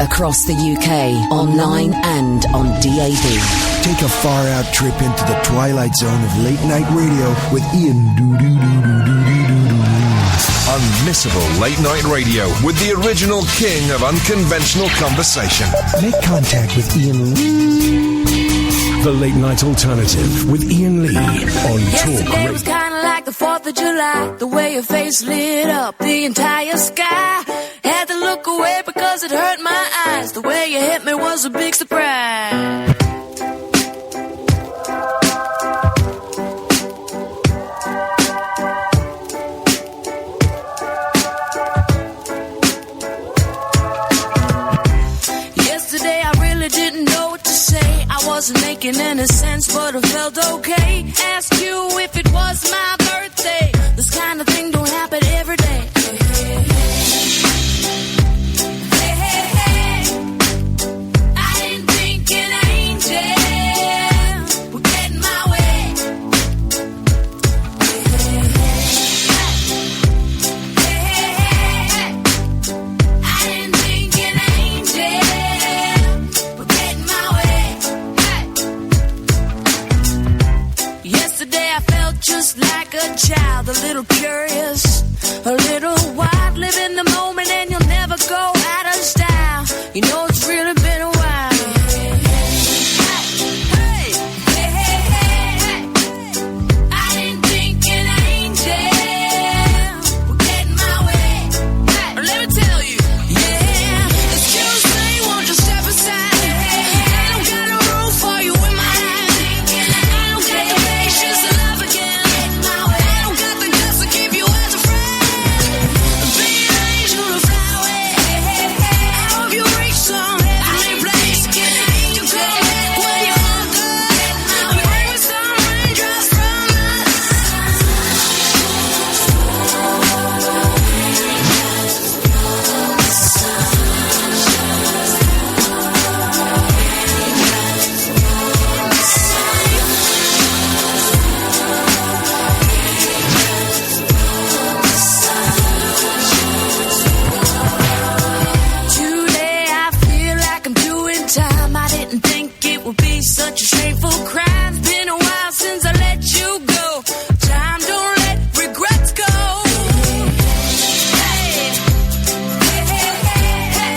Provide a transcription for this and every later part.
Across the UK, online and on DAB. Take a far-out trip into the twilight zone of late-night radio with Iain Doo-doo-doo-doo-doo-doo-doo. Unmissable late-night radio with the original king of unconventional conversation. Make contact with Iain Lee. The Late Night Alternative with Iain Lee on Talk Yesterday Radio. was kind of like the 4th of July. The way your face lit up the entire sky. Had to look away because it hurt my eyes. The way you hit me was a big surprise. Yesterday I really didn't know what to say. I wasn't making any sense, but I felt okay. Asked you if it was my birthday. This kind of thing don't happen every day. Just like a child, a little curious, a little wild. Live in the moment and you'll never go out of style. You know it's really been a while. Hey, hey, hey, hey, hey. I didn't think an angel would get in my way. Hey, let me tell you, yeah. Excuse me, won't you step aside? I don't got a room for you in my life. I don't got the patience to love again. Such a shameful crime. It's been a while since I let you go. Time don't let regrets go. Hey, hey, hey, hey, hey.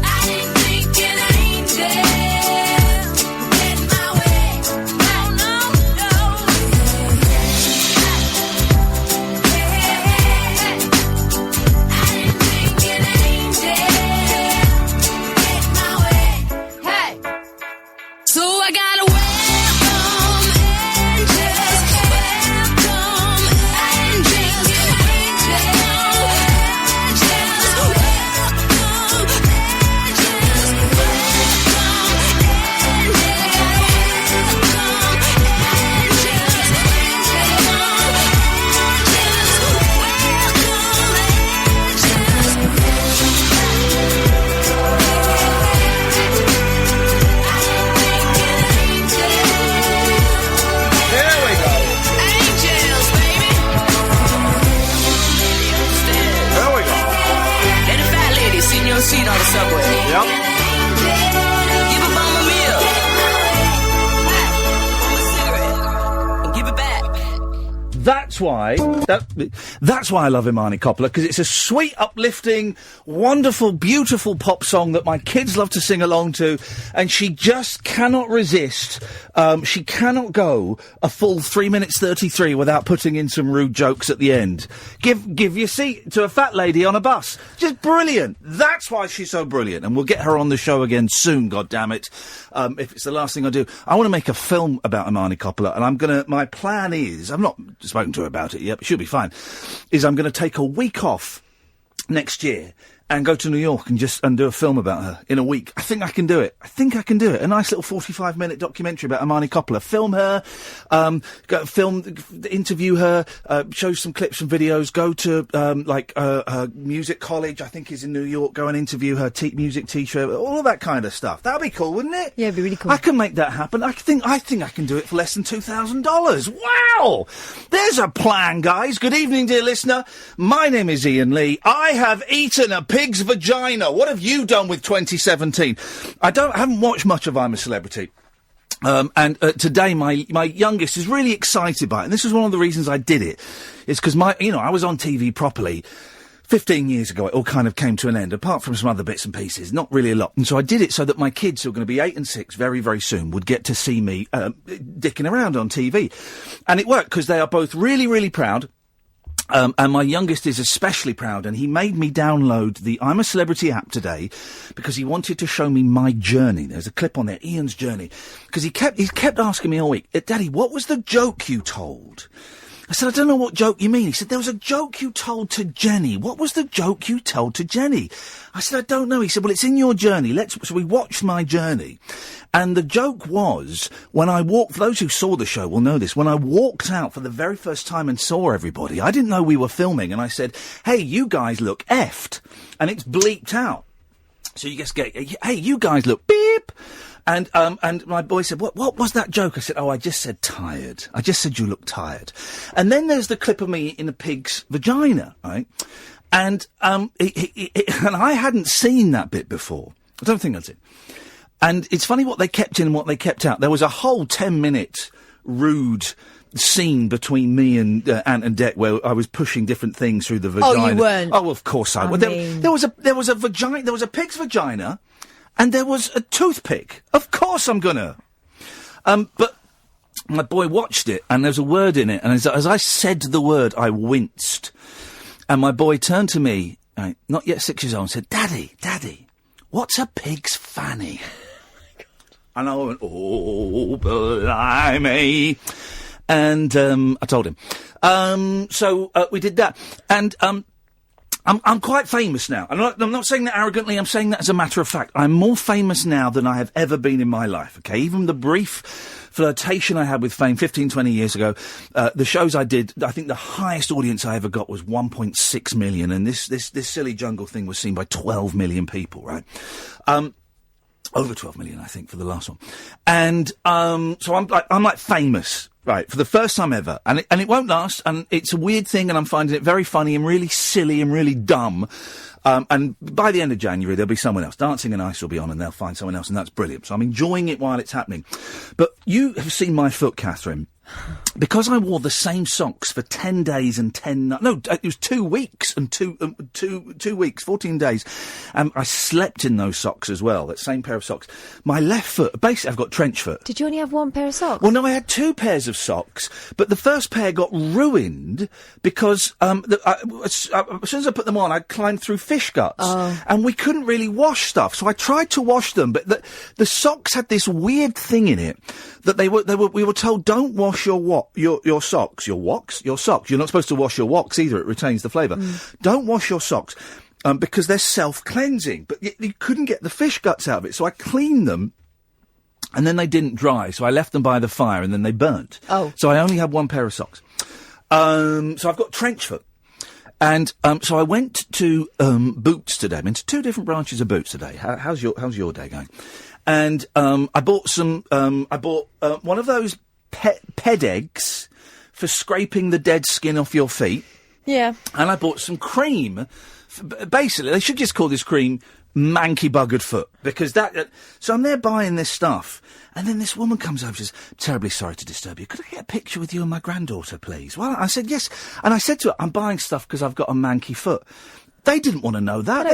I didn't think an angel would get in my way. No, no, no. Hey, hey, hey, hey. I didn't think an angel would get in my way. Hey. So I gotta welcome angels, welcome angels, seat on the subway. Yep. Give a bum a meal. And give it back. That's why I love Imani Coppola, because it's a sweet, uplifting, wonderful, beautiful pop song that my kids love to sing along to, and she just cannot resist. She cannot go a full 3 minutes 33 without putting in some rude jokes at the end. Give your seat to a fat lady on a bus. Just brilliant. That's why she's so brilliant, and we'll get her on the show again soon, goddammit. If it's the last thing I do. I want to make a film about Imani Coppola, and my plan is, I've not spoken to her about it yet, but she'll be fine, is I'm going to take a week off next year and go to New York and do a film about her in a week. I think I can do it. A nice little 45-minute documentary about Imani Coppola. Film her, interview her, show some clips and videos, go to, her music college, I think is in New York, go and interview her music teacher, all of that kind of stuff. That'd be cool, wouldn't it? Yeah, it'd be really cool. I can make that happen. I think I can do it for less than $2,000. Wow! There's a plan, guys. Good evening, dear listener. My name is Iain Lee. I have eaten a pizza pig's vagina. What have you done with 2017? I haven't watched much of I'm a Celebrity. And today my youngest is really excited by it. And this is one of the reasons I did it. It's because I was on TV properly 15 years ago. It all kind of came to an end, apart from some other bits and pieces. Not really a lot. And so I did it so that my kids, who are going to be 8 and 6 very, very soon, would get to see me dicking around on TV. And it worked, because they are both really, really proud. And my youngest is especially proud, and he made me download the I'm a Celebrity app today because he wanted to show me my journey. There's a clip on there, Ian's journey, because he kept asking me all week, Daddy, what was the joke you told? I said, I don't know what joke you mean. He said, there was a joke you told to Jenny. What was the joke you told to Jenny? I said, I don't know. He said, well, it's in your journey. So we watched my journey. And the joke was, when I walked, for those who saw the show will know this, when I walked out for the very first time and saw everybody, I didn't know we were filming, and I said, hey, you guys look effed. And it's bleeped out. So you just get, hey, you guys look beep. And my boy said, what was that joke? I said, I just said tired. I just said you look tired. And then there's the clip of me in a pig's vagina, right? And, and I hadn't seen that bit before. I don't think that's it. And it's funny what they kept in and what they kept out. There was a whole 10-minute rude scene between me and Ant and Dec where I was pushing different things through the vagina. Oh, you weren't? Oh, of course I was. There was a vagina. There was a pig's vagina, and there was a toothpick. Of course I'm gonna. But my boy watched it, and there's a word in it, and as I said the word, I winced. And my boy turned to me, not yet 6 years old, and said, Daddy, what's a pig's fanny? And I went, oh, blimey. And I told him. So we did that. And I'm quite famous now. I'm not saying that arrogantly, I'm saying that as a matter of fact. I'm more famous now than I have ever been in my life, okay? Even the brief flirtation I had with fame 15, 20 years ago, the shows I did, I think the highest audience I ever got was 1.6 million, and this silly jungle thing was seen by 12 million people, right? Over 12 million, I think, for the last one. And so I'm like famous, right, for the first time ever. And it won't last, and it's a weird thing, and I'm finding it very funny and really silly and really dumb. And by the end of January, there'll be someone else. Dancing and Ice will be on, and they'll find someone else, and that's brilliant. So I'm enjoying it while it's happening. But you have seen my foot, Catherine. Because I wore the same socks for 10 days and 10 nights. No, it was 2 weeks and 2 weeks, 14 days. I slept in those socks as well, that same pair of socks. My left foot, basically I've got trench foot. Did you only have one pair of socks? Well, no, I had 2 pairs of socks, but the first pair got ruined because as soon as I put them on, I climbed through fish guts. Oh. And we couldn't really wash stuff, so I tried to wash them, but the socks had this weird thing in it that we were told, don't wash your socks. Your socks. You're not supposed to wash your woks either. It retains the flavour. Don't wash your socks because they're self-cleansing. But you couldn't get the fish guts out of it. So I cleaned them, and then they didn't dry. So I left them by the fire, and then they burnt. Oh. So I only had 1 pair of socks. So I've got trench foot. And so I went to Boots today. I've been to 2 different branches of Boots today. How's your day going? And I bought one of those ped eggs for scraping the dead skin off your feet. Yeah. And I bought some cream. Basically, they should just call this cream manky buggered foot, because so I'm there buying this stuff, and then this woman comes over and says, terribly sorry to disturb you. Could I get a picture with you and my granddaughter, please? Well, I said yes. And I said to her, I'm buying stuff because I've got a manky foot. They didn't want to know that.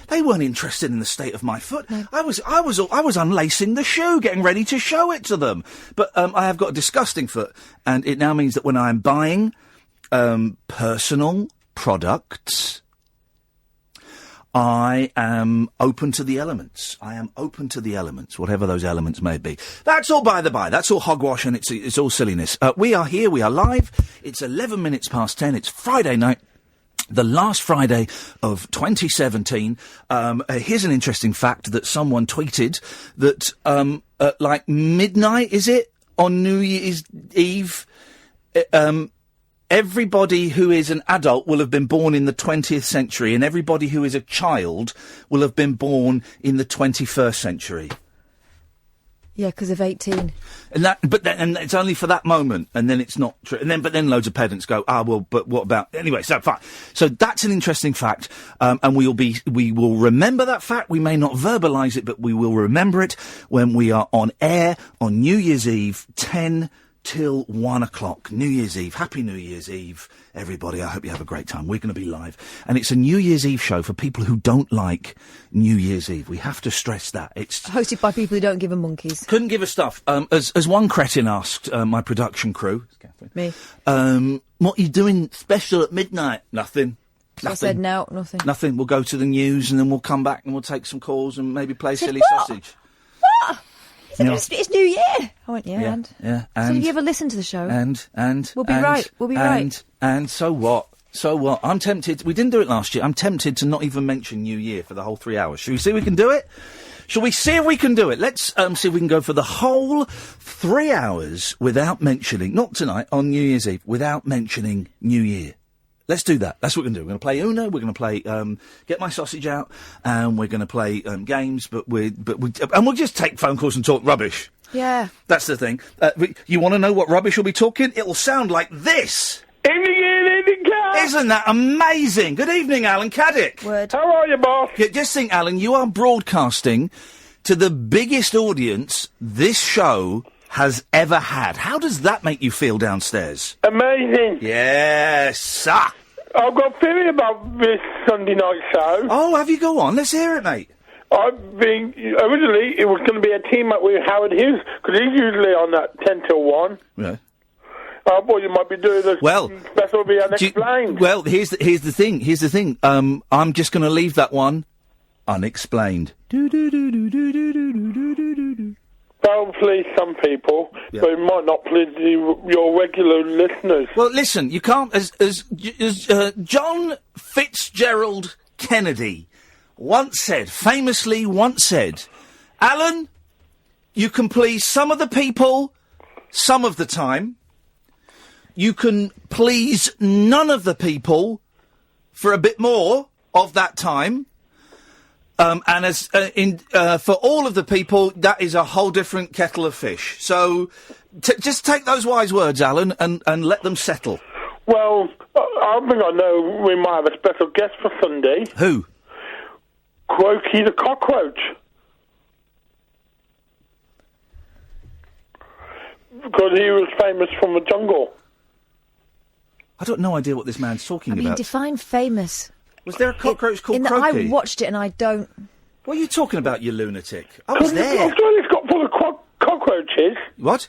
They weren't interested in the state of my foot. No. I was unlacing the shoe, getting ready to show it to them. But I have got a disgusting foot, and it now means that when I'm buying personal products, I am open to the elements. I am open to the elements, whatever those elements may be. That's all by the by. That's all hogwash, and it's all silliness. We are here. We are live. It's 11 minutes past 10. It's Friday night. The last Friday of 2017. Here's an interesting fact that someone tweeted that at like midnight, is it, on New Year's Eve, everybody who is an adult will have been born in the 20th century, and everybody who is a child will have been born in the 21st century. Yeah, because of 18. And it's only for that moment, and then it's not true. But then loads of pedants go, but what about... Anyway, so fine. So that's an interesting fact, and we will remember that fact. We may not verbalise it, but we will remember it when we are on air on New Year's Eve, 10 till 1 o'clock. New Year's Eve. Happy New Year's Eve, everybody. I hope you have a great time. We're going to be live. And it's a New Year's Eve show for people who don't like New Year's Eve. We have to stress that. It's hosted by people who don't give a monkeys. Couldn't give a stuff. As one cretin asked my production crew, Catherine, me, what are you doing special at midnight? Nothing. I said no, nothing. Nothing. We'll go to the news and then we'll come back and we'll take some calls and maybe play silly sausage. What? It's New Year. I went, yeah. So have you ever listened to the show? And we'll be right. And so what? So what? I'm tempted. We didn't do it last year. I'm tempted to not even mention New Year for the whole 3 hours. Shall we see if we can do it? Shall we see if we can do it? Let's see if we can go for the whole 3 hours without mentioning, not tonight, on New Year's Eve, without mentioning New Year. Let's do that. That's what we're going to do. We're going to play Uno. We're going to play Get My Sausage Out, and we're going to play games. And we'll just take phone calls and talk rubbish. Yeah, that's the thing. You want to know what rubbish we'll be talking? It will sound like this. Isn't that amazing? Good evening, Alan Caddick. Word. How are you, boss? Yeah, just think, Alan, you are broadcasting to the biggest audience this show has ever had. How does that make you feel downstairs? Amazing. Yes, sir. I've got a theory about this Sunday night show. Oh, have you? Go on. Let's hear it, mate. Originally, it was going to be a team up with Howard Hughes, because he's usually on that 10 till 1. Yeah. I thought you might be doing this special be unexplained. Here's the thing. I'm just going to leave that one unexplained. That'll please some people, but it might not please your regular listeners. Well, listen, you can't... As John Fitzgerald Kennedy famously once said, Alan, you can please some of the people some of the time. You can please none of the people for a bit more of that time. And for all of the people, that is a whole different kettle of fish. So just take those wise words, Alan, and let them settle. Well, I think I know we might have a special guest for Sunday. Who? Croaky the cockroach. Because he was famous from the jungle. I don't know idea what this man's talking about. I mean, define famous. Was there a cockroach called Croaky? I watched it and I don't... What are you talking about, you lunatic? I was there. Australia's got full of cockroaches. What?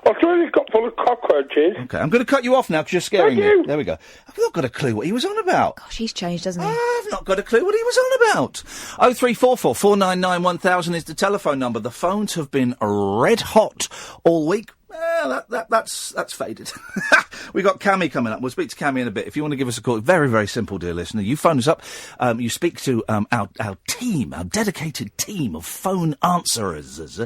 Australia's got full of cockroaches. Okay, I'm going to cut you off now because you're scaring me. There we go. I've not got a clue what he was on about. Gosh, he's changed, hasn't he? I've not got a clue what he was on about. 0344 499 1000 is the telephone number. The phones have been red hot all week. Well, that's faded. We got Cammy coming up. We'll speak to Cammy in a bit. If you want to give us a call, very, very simple, dear listener. You phone us up. You speak to our team, our dedicated team of phone answerers,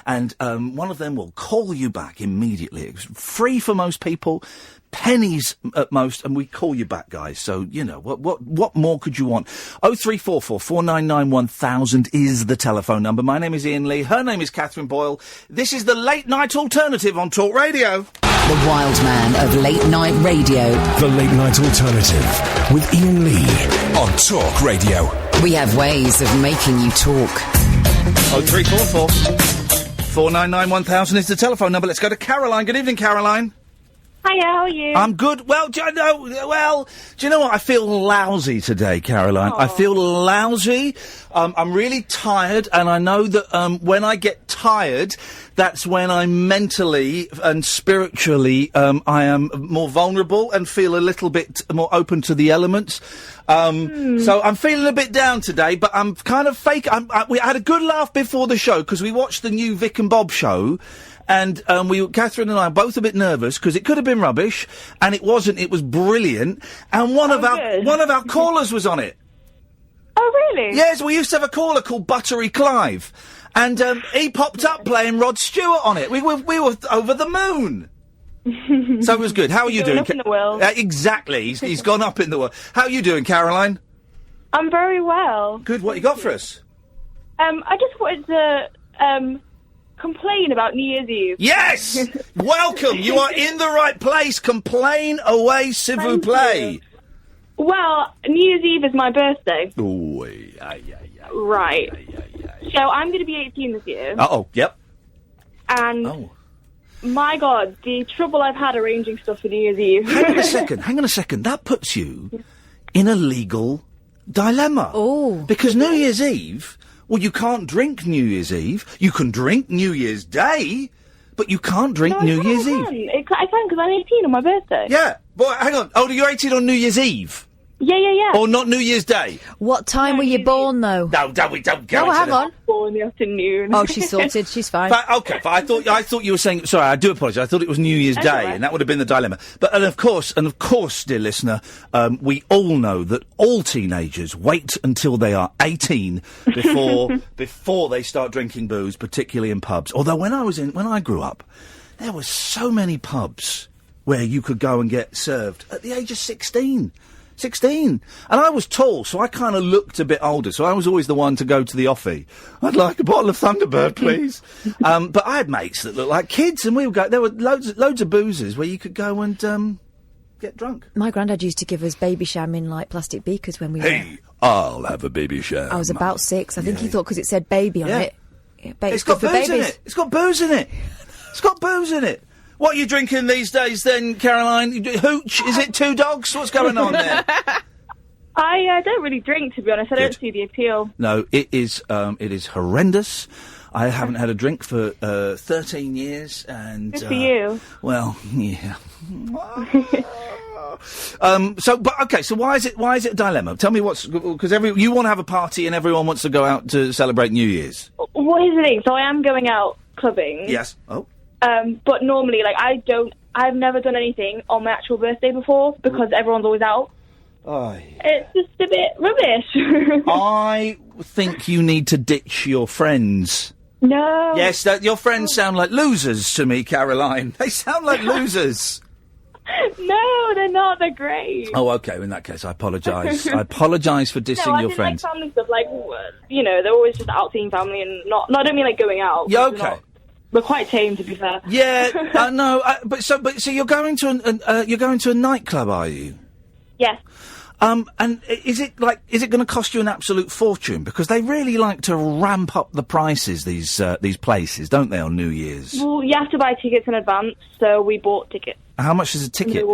and one of them will call you back immediately. It's free for most people, pennies at most, and we call you back, guys. So you know what more could you want? 0344 499 1000 is the telephone number. My name is Iain Lee. Her name is Catherine Boyle. This is the Late Night Alternative on Talk Radio. The wild man of late night radio. The Late Night Alternative with Iain Lee on Talk Radio. We have ways of making you talk. 0344 499 1000 is the telephone number. Let's go to Caroline. Good evening, Caroline. Hiya, how are you? I'm good. Well, do you know what? I feel lousy today, Caroline. I feel lousy. I'm really tired, and I know that when I get tired, that's when I'm mentally and spiritually I am more vulnerable and feel a little bit more open to the elements. So I'm feeling a bit down today, but I'm kind of fake. We had a good laugh before the show because we watched the new Vic and Bob show. And Catherine and I are both a bit nervous because it could have been rubbish, and it wasn't. It was brilliant, and one of our callers was on it. Oh, really? Yes, we used to have a caller called Buttery Clive, and he popped up playing Rod Stewart on it. We were over the moon. So it was good. How are you doing? Up in the world. Exactly. He's gone up in the world. How are you doing, Caroline? I'm very well. Good. What you got for us? I just wanted to complain about New Year's Eve. Yes! Welcome! You are in the right place. Complain away, s'il vous plaît. Well, New Year's Eve is my birthday. Ooh, Right. So I'm going to be 18 this year. Uh-oh, yep. And my God, the trouble I've had arranging stuff for New Year's Eve. Hang on a second. That puts you in a legal dilemma. Oh. Because New Year's Eve, well, you can't drink New Year's Eve. You can drink New Year's Day, but you can't drink New Year's Eve. I can because I'm 18 on my birthday. Yeah. Boy, hang on. Oh, you're 18 on New Year's Eve? Yeah. Or not New Year's Day? What time were you born, though? No, we don't go No, hang on. Born in the afternoon. Oh, she's sorted. She's fine. Okay, I thought you were saying. Sorry, I do apologise. I thought it was New Year's Day, right. and that would have been the dilemma. But and of course, dear listener, we all know that all teenagers wait until they are 18 before they start drinking booze, particularly in pubs. Although when I grew up, there were so many pubs where you could go and get served at the age of 16. 16. And I was tall, so I kind of looked a bit older, so I was always the one to go to the offie. I'd like a bottle of Thunderbird, please. But I had mates that looked like kids, and we would go, there were loads of boozers where you could go and get drunk. My granddad used to give us baby sham in, like, plastic beakers when we were... Hey, I'll have a baby sham. I was about 6. I think he thought because it said baby on it. It's got booze in it. It's got booze in it. It's got booze in it. What are you drinking these days then, Caroline? Hooch? Is it 2 dogs? What's going on there? I don't really drink, to be honest. I don't see the appeal. No, it is horrendous. I haven't had a drink for 13 years, and good for you. Well, yeah. So why is it a dilemma? Tell me because you want to have a party and everyone wants to go out to celebrate New Year's. Well, here's the thing. So I am going out clubbing. Yes. Oh. But normally, like, I've never done anything on my actual birthday before because everyone's always out. Oh. It's just a bit rubbish. I think you need to ditch your friends. No. Yes, your friends sound like losers to me, Caroline. They sound like losers. No, they're not. They're great. Oh, okay. In that case, I apologise. I apologise for dissing your friends. Like family stuff, like, they're always just out seeing family and not. No, I don't mean like going out. Yeah, okay. We're quite tame, to be fair. Yeah, no, but you're going to a nightclub, are you? Yes. And is it going to cost you an absolute fortune? Because they really like to ramp up the prices, these places, don't they, on New Year's? Well, you have to buy tickets in advance, so we bought tickets. How much is a ticket?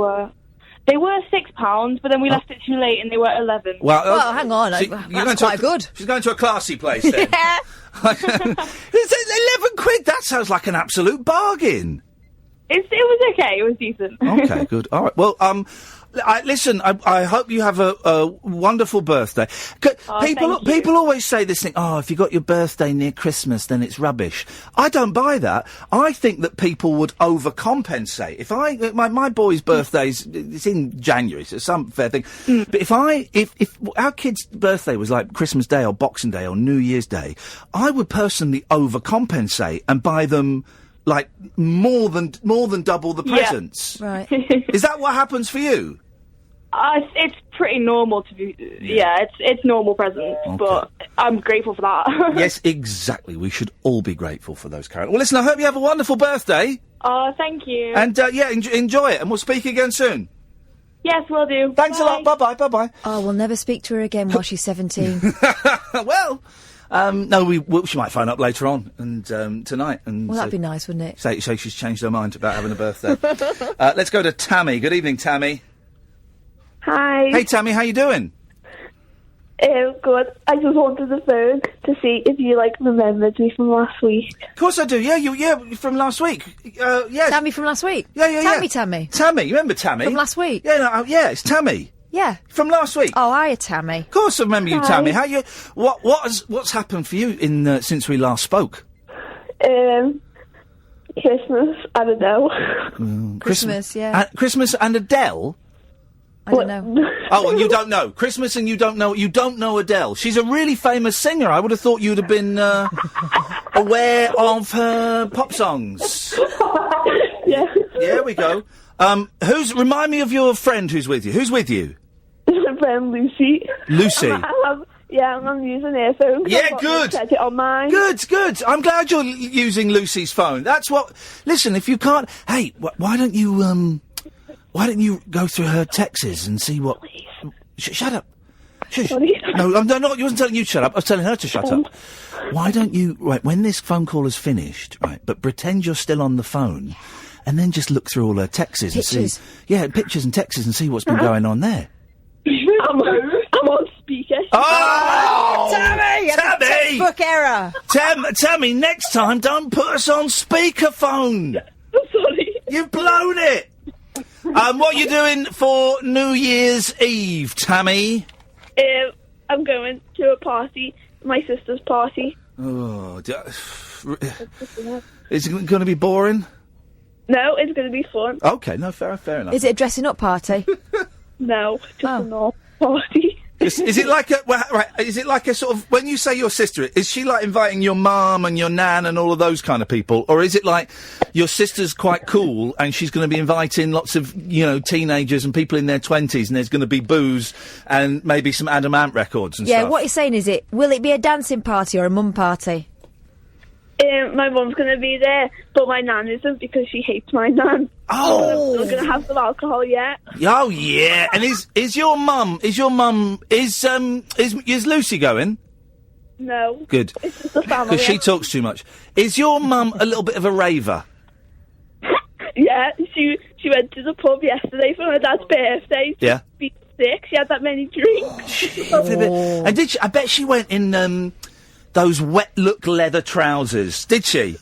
They were £6, but then we left it too late and they were 11. Well, hang on, that's quite good. She's going to a classy place then. Yeah. It's 11 quid. That sounds like an absolute bargain. It was okay. It was decent. Okay, good. All right. Well, listen, I hope you have a wonderful birthday. People always say this thing, if you got your birthday near Christmas, then it's rubbish. I don't buy that. I think that people would overcompensate. If my boy's birthday's, it's in January, so it's some fair thing. But if our kid's birthday was like Christmas Day or Boxing Day or New Year's Day, I would personally overcompensate and buy them like more than double the presents. Yeah. Right. Is that what happens for you? It's pretty normal to be. Yeah, it's normal presents, but I'm grateful for that. Yes, exactly. We should all be grateful for those, Karen. Well, listen, I hope you have a wonderful birthday. Oh, thank you. And enjoy it, and we'll speak again soon. Yes, we'll do. Thanks a lot. Bye-bye. Oh, we'll never speak to her again while she's 17. Well. No, she might phone up later on and tonight. And well, that'd be nice, wouldn't it? Say she's changed her mind about having a birthday. Let's go to Tammy. Good evening, Tammy. Hi. Hey, Tammy, how you doing? Good. I just wanted to phone to see if you remembered me from last week. Of course I do. Yeah, from last week. Yeah. Tammy from last week. Yeah. Tammy. Tammy, you remember Tammy from last week? Yeah, it's Tammy. Yeah. From last week. Oh, hiya, Tammy. Of course I remember you, Tammy. How you? What's happened for you since we last spoke? Christmas. I don't know. Christmas, yeah. Christmas and Adele. I don't know. Oh, and you don't know Christmas, and you don't know Adele. She's a really famous singer. I would have thought you'd have been aware of her pop songs. Yeah. There we go. Remind me of your friend who's with you. Who's with you? My friend Lucy. Lucy. Yeah, I'm using earphones. Yeah, I've got good. Set it on mine. Good. I'm glad you're using Lucy's phone. That's what. Listen, if you can't, hey, why don't you go through her texts and see what? Shut up. Shush. No, I'm not. I wasn't telling you to shut up. I was telling her to shut up. Why don't you, when this phone call is finished, but pretend you're still on the phone, and then just look through all her texts and see, pictures and texts and see what's been going on there. I'm on speaker. Oh, Tammy! Textbook error. Tammy, next time don't put us on speakerphone. I'm sorry. You've blown it. What are you doing for New Year's Eve, Tammy? I'm going to a party, my sister's party. Oh, is it going to be boring? No, it's going to be fun. Okay, no, fair enough. Is it a dressing up party? No, just a normal party. Is it like is it like a sort of, when you say your sister, is she like inviting your mum and your nan and all of those kind of people, or is it like your sister's quite cool and she's going to be inviting lots of teenagers and people in their 20s, and there's going to be booze and maybe some Adam Ant records and stuff? Yeah, what you're saying is, will it be a dancing party or a mum party? My mum's going to be there, but my nan isn't because she hates my nan. Oh! We're going to have some alcohol, yeah. Oh yeah, and is Lucy going? No. Good. It's just a family. Because she talks too much. Is your mum a little bit of a raver? Yeah, she went to the pub yesterday for my dad's birthday. Yeah. She was sick. She had that many drinks. And did she, I bet she went in those wet look leather trousers, did she?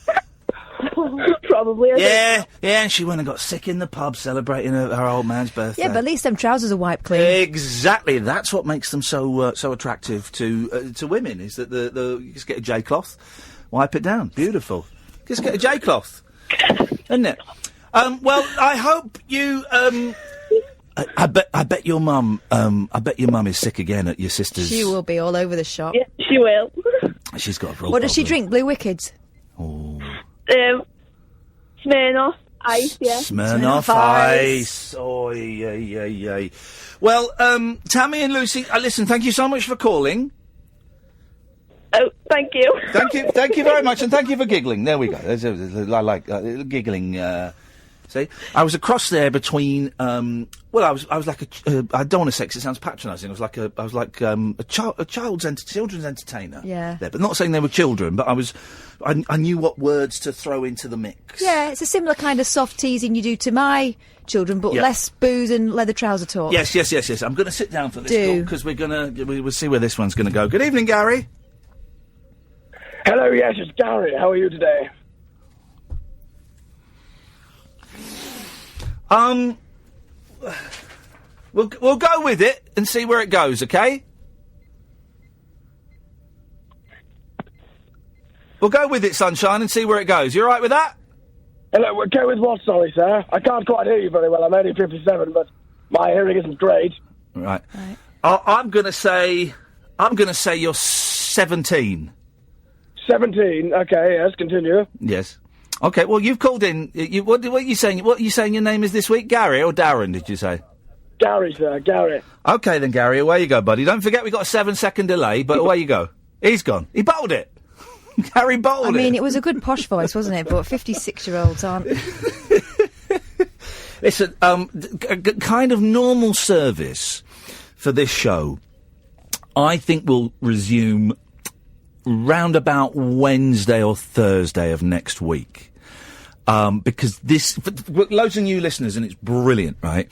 Probably. Yeah, and she went and got sick in the pub celebrating her old man's birthday. Yeah, but at least them trousers are wiped clean. Exactly. That's what makes them so attractive to women, is that you just get a J-cloth, wipe it down. Beautiful. Just get a J-cloth. Isn't it? Well, I hope you... I bet your mum is sick again at your sister's. She will be all over the shop. Yeah, she will. She's got a real What does she problem. drink? Blue Wickeds? Oh. Smirnoff Ice, yeah. Smirnoff Ice. Oh, yeah. Well, Tammy and Lucy, listen, thank you so much for calling. Oh, thank you. Thank you very much, and thank you for giggling. There we go. I like giggling. See, I was a cross there between. I was like I don't want to say 'cause it sounds patronising. I was like a children's entertainer. Yeah. There, but not saying they were children. But I knew what words to throw into the mix. Yeah, it's a similar kind of soft teasing you do to my children, but less booze and leather trouser talk. Yes. I'm going to sit down for this because we'll see where this one's going to go. Good evening, Gary. Hello, yes, it's Gary. How are you today? We'll go with it and see where it goes, okay? We'll go with it, sunshine, and see where it goes. You all right with that? Hello, we'll go with what, sorry, sir? I can't quite hear you very well. I'm only 57, but my hearing isn't great. Right. I'm going to say you're 17. 17, okay, yes, continue. Yes. Okay, well, you've called in. What are you saying? What are you saying your name is this week? Gary or Darren, did you say? Gary, sir, Gary. Okay, then, Gary, away you go, buddy. Don't forget we've got a 7-second delay, but away you go. He's gone. He bottled it. Gary bottled it. I mean, it was a good posh voice, wasn't it? But 56-year-olds aren't. Listen, kind of normal service for this show, I think will resume round about Wednesday or Thursday of next week. Because for loads of new listeners, and it's brilliant, right?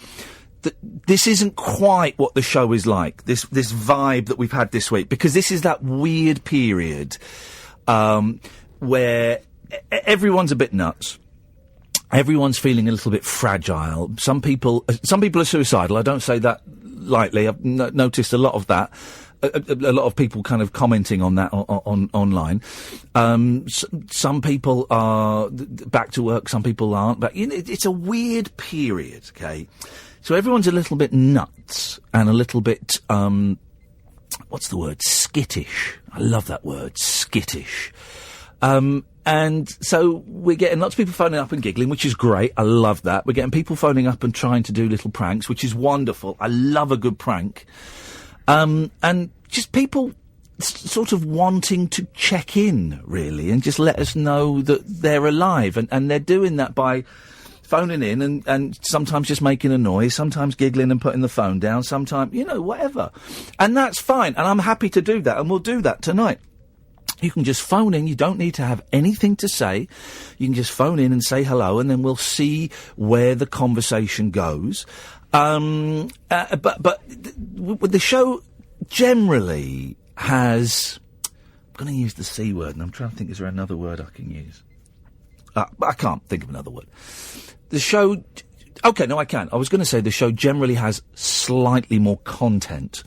This isn't quite what the show is like, this vibe that we've had this week, because this is that weird period where everyone's a bit nuts. Everyone's feeling a little bit fragile. Some people are suicidal. I don't say that lightly. I've noticed a lot of that. A lot of people kind of commenting on that online. Some people are back to work, some people aren't. But it's a weird period, okay? So everyone's a little bit nuts and a little bit, what's the word? Skittish. I love that word, skittish. And so we're getting lots of people phoning up and giggling, which is great. I love that. We're getting people phoning up and trying to do little pranks, which is wonderful. I love a good prank. And just people sort of wanting to check in, really, and just let us know that they're alive. And they're doing that by phoning in and sometimes just making a noise, sometimes giggling and putting the phone down, sometimes, whatever. And that's fine. And I'm happy to do that. And we'll do that tonight. You can just phone in. You don't need to have anything to say. You can just phone in and say hello, and then we'll see where the conversation goes. But the show generally has... I'm going to use the C word, and I'm trying to think, is there another word I can use? I can't think of another word. The show... OK, no, I can. I was going to say the show generally has slightly more content.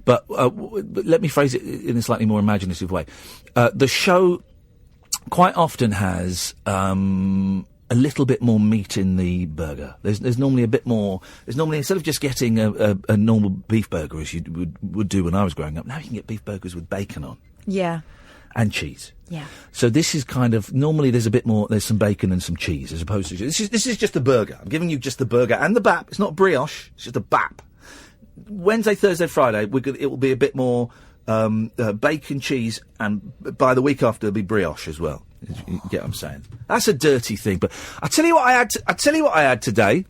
But let me phrase it in a slightly more imaginative way. The show quite often has a little bit more meat in the burger. There's normally a bit more... There's normally, instead of just getting a normal beef burger, as you would do when I was growing up, now you can get beef burgers with bacon on. Yeah. And cheese. Yeah. So this is kind of... Normally there's a bit more... There's some bacon and some cheese, as opposed to... This is just the burger. I'm giving you just the burger and the bap. It's not brioche. It's just a bap. Wednesday, Thursday, Friday, it will be a bit more bacon, cheese, and by the week after it'll be brioche as well. You get what I'm saying? That's a dirty thing, but I tell you what I had today,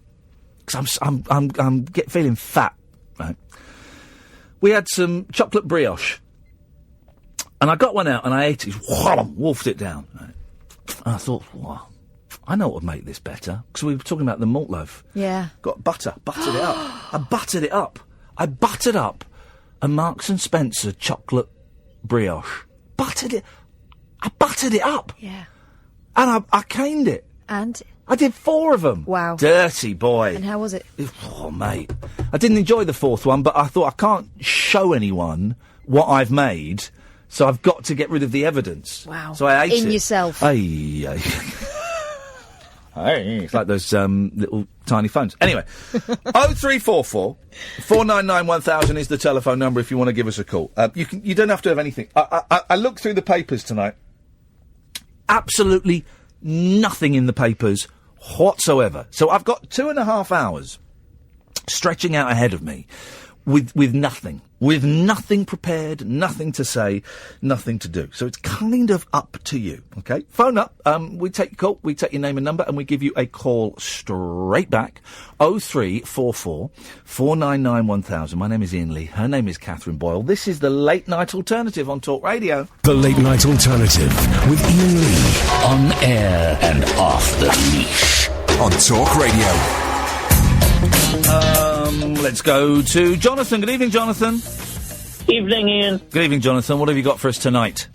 because I'm feeling fat. Right? We had some chocolate brioche, and I got one out and I ate it, wolfed it down. Right? And I thought, wow, I know what would make this better, because we were talking about the malt loaf. Yeah. Got buttered it up. I buttered it up a Marks and Spencer chocolate brioche. I buttered it up. Yeah. And I caned it. And? I did 4 of them. Wow. Dirty boy. And how was it? Oh, mate. I didn't enjoy the 4th one, but I thought I can't show anyone what I've made, so I've got to get rid of the evidence. Wow. So I ate it. In yourself. Hey. It's like those little tiny phones. Anyway, 0344 499 1000 is the telephone number if you want to give us a call. You don't have to have anything. I looked through the papers tonight. Absolutely nothing in the papers whatsoever. So I've got 2.5 hours stretching out ahead of me with nothing. With nothing prepared, nothing to say, nothing to do. So it's kind of up to you, OK? Phone up, we take your call, we take your name and number, and we give you a call straight back. 0344 499 1000. My name is Iain Lee. Her name is Catherine Boyle. This is the Late Night Alternative on Talk Radio. The Late Night Alternative with Iain Lee. On air and off the leash. On Talk Radio. Let's go to Jonathan. Good evening, Jonathan. Evening, Ian. Good evening, Jonathan. What have you got for us tonight?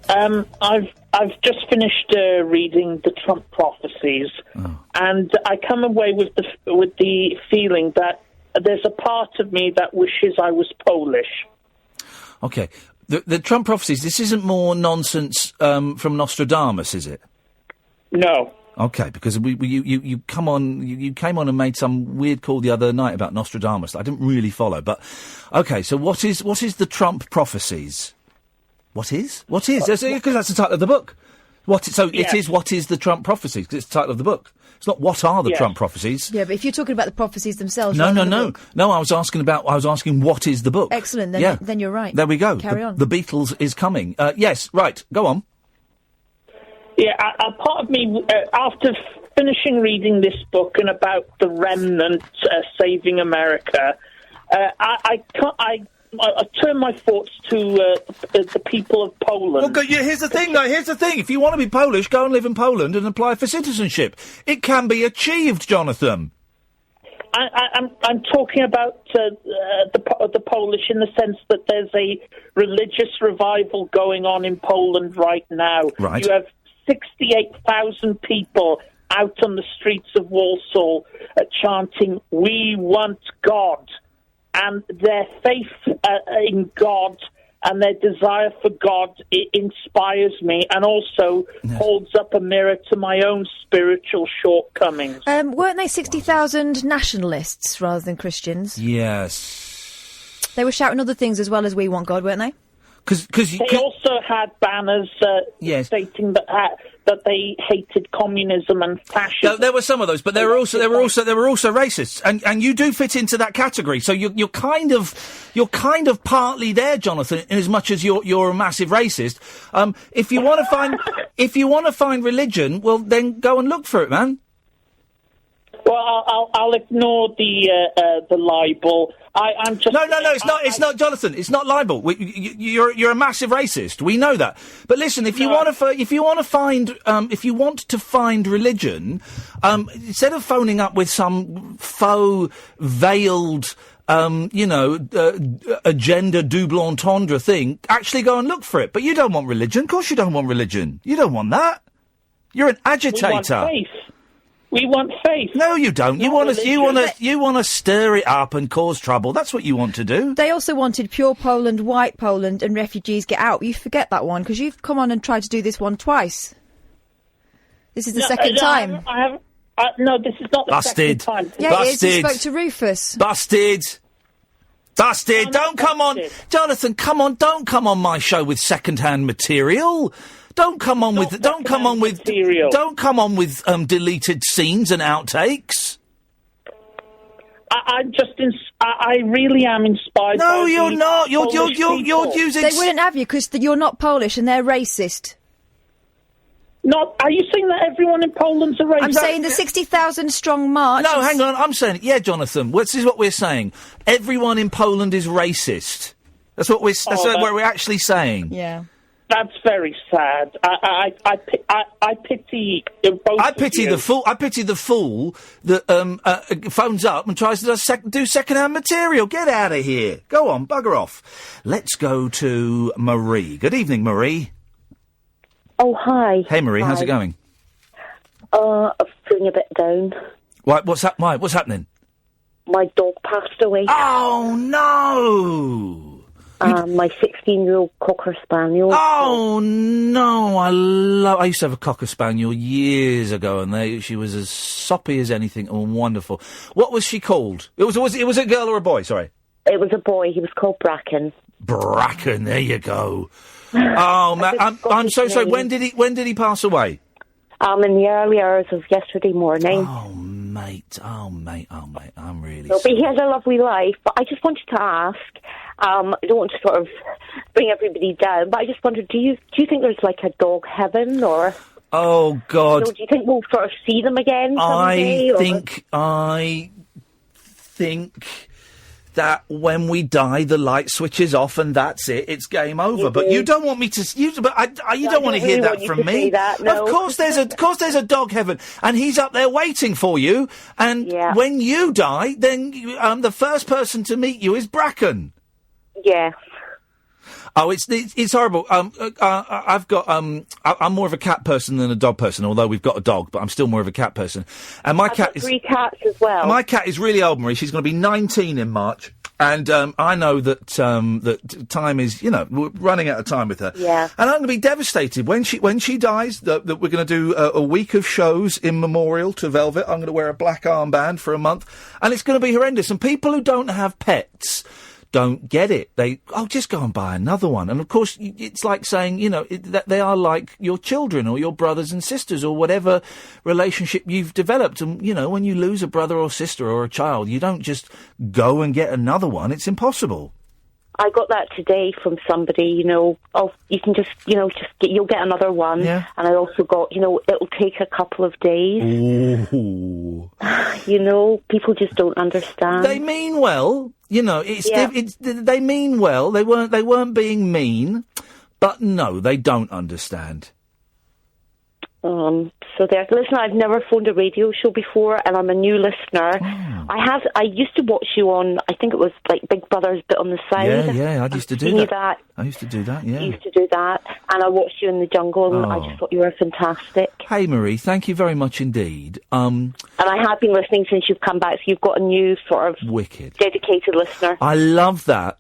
I've just finished reading the Trump prophecies, and I come away with the feeling that there's a part of me that wishes I was Polish. Okay. The Trump prophecies, this isn't more nonsense from Nostradamus, is it? No. Okay, because you came on and made some weird call the other night about Nostradamus that I didn't really follow. But okay, so what is the Trump prophecies? What is? Because that's the title of the book. It is what is the Trump prophecies? Because it's the title of the book. It's not what are the Trump prophecies. Yeah, but if you're talking about the prophecies themselves, no. I was asking what is the book? Excellent. Then you're right. There we go. Carry on. The Beatles is coming. Yes, right. Go on. Yeah, a part of me, after finishing reading this book and about the remnant saving America, I turn my thoughts to the people of Poland. Well, here's the thing. If you want to be Polish, go and live in Poland and apply for citizenship. It can be achieved, Jonathan. I'm talking about the Polish in the sense that there's a religious revival going on in Poland right now. Right. You have 68,000 people out on the streets of Warsaw chanting, "We want God." And their faith in God and their desire for God inspires me and also holds up a mirror to my own spiritual shortcomings. Weren't they 60,000 nationalists rather than Christians? Yes. They were shouting other things as well as "We want God," weren't they? They also had banners stating that they hated communism and fascism. There were some of those, but there were also racists, and you do fit into that category. So you're kind of partly there, Jonathan, in as much as you're a massive racist. If you want to find religion, well, then go and look for it, man. Well, I'll ignore the libel. I'm just no. It's not, Jonathan. It's not libel. You're a massive racist. We know that. But listen, if you want to find religion, instead of phoning up with some faux veiled, agenda double entendre thing, actually go and look for it. But you don't want religion. Of course, you don't want religion. You don't want that. You're an agitator. We want faith. We want faith. No, you don't. You want to stir it up and cause trouble. That's what you want to do. They also wanted pure Poland, white Poland, and refugees get out. You forget that one because you've come on and tried to do this one twice. This is the second time. No, this is not the second time. Yeah, it is. You spoke to Rufus. Busted. Don't come on, Jonathan. Come on. Don't come on my show with second-hand material. Don't come on with deleted scenes and outtakes. I really am inspired. No, you're not. You're using. They wouldn't have you because you're not Polish and they're racist. Are you saying that everyone in Poland's a racist? I'm saying the 60,000 strong march. No, hang on. I'm saying, yeah, Jonathan. This is what we're saying. Everyone in Poland is racist. That's what we're actually saying. Yeah. That's very sad. I pity both. I pity the fool. I pity the fool that phones up and tries to do second-hand material. Get out of here. Go on, bugger off. Let's go to Marie. Good evening, Marie. Oh, hi. Hey, Marie. Hi. How's it going? I'm feeling a bit down. Why? What's happening? My dog passed away. Oh no! My 16-year-old Cocker Spaniel. Oh no! I used to have a Cocker Spaniel years ago, and she was as soppy as anything, and wonderful. What was she called? It was a girl or a boy? Sorry. It was a boy. He was called Bracken. Bracken. There you go. Oh man, I'm so sorry. When did he pass away? In the early hours of yesterday morning. Oh mate. I'm really. But he has a lovely life. But I just wanted to ask. I don't want to sort of bring everybody down, but I just wondered, do you think there's like a dog heaven or? Oh God! Do you think we'll sort of see them again someday? I think that when we die, the light switches off and that's it. It's game over. But you don't want me to. You don't want to hear that from me. No. Of course, there's a dog heaven, and he's up there waiting for you. And when you die, then the first person to meet you is Bracken. Yeah. Oh, it's horrible. I've got I'm more of a cat person than a dog person. Although we've got a dog, but I'm still more of a cat person. And my cat is 3 cats as well. My cat is really old, Marie. She's going to be 19 in March, and I know that that time is, we're running out of time with her. Yeah. And I'm going to be devastated when she dies. That we're going to do a week of shows in memorial to Velvet. I'm going to wear a black armband for a month, and it's going to be horrendous. And people who don't have pets don't get it. Just go and buy another one. And of course, it's like saying, that they are like your children or your brothers and sisters or whatever relationship you've developed. And, when you lose a brother or sister or a child, you don't just go and get another one. It's impossible. I got that today from somebody, you can just you'll get another one. Yeah. And I also got, it'll take a couple of days. Ooh. People just don't understand. They mean well, they mean well. They weren't being mean, but no, they don't understand. So there. Listen, I've never phoned a radio show before, and I'm a new listener. Oh. I used to watch you on, I think it was like Big Brother's Bit on the Side. Yeah, I used to do that. I used to do that, yeah. You used to do that, and I watched you in the jungle, and I just thought you were fantastic. Hey, Marie, thank you very much indeed. And I have been listening since you've come back, so you've got a new sort of wicked dedicated listener. I love that.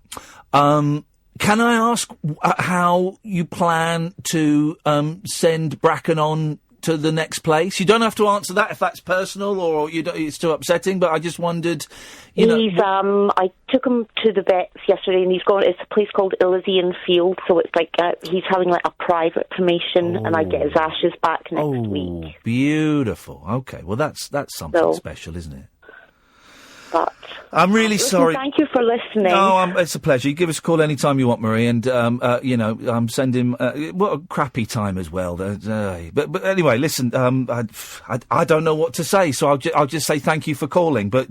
Can I ask how you plan to send Bracken on to the next place? You don't have to answer that if that's personal or it's too upsetting, but I just wondered, you know... I took him to the vets yesterday, and it's a place called Elysian Field, so it's like he's having like a private cremation, and I get his ashes back next week. Beautiful. Okay, well that's something special, isn't it? But I'm really sorry. Thank you for listening. No, it's a pleasure. You give us a call anytime you want, Marie, and I'm sending what a crappy time as well. But anyway, listen, I don't know what to say, so I'll just say thank you for calling. But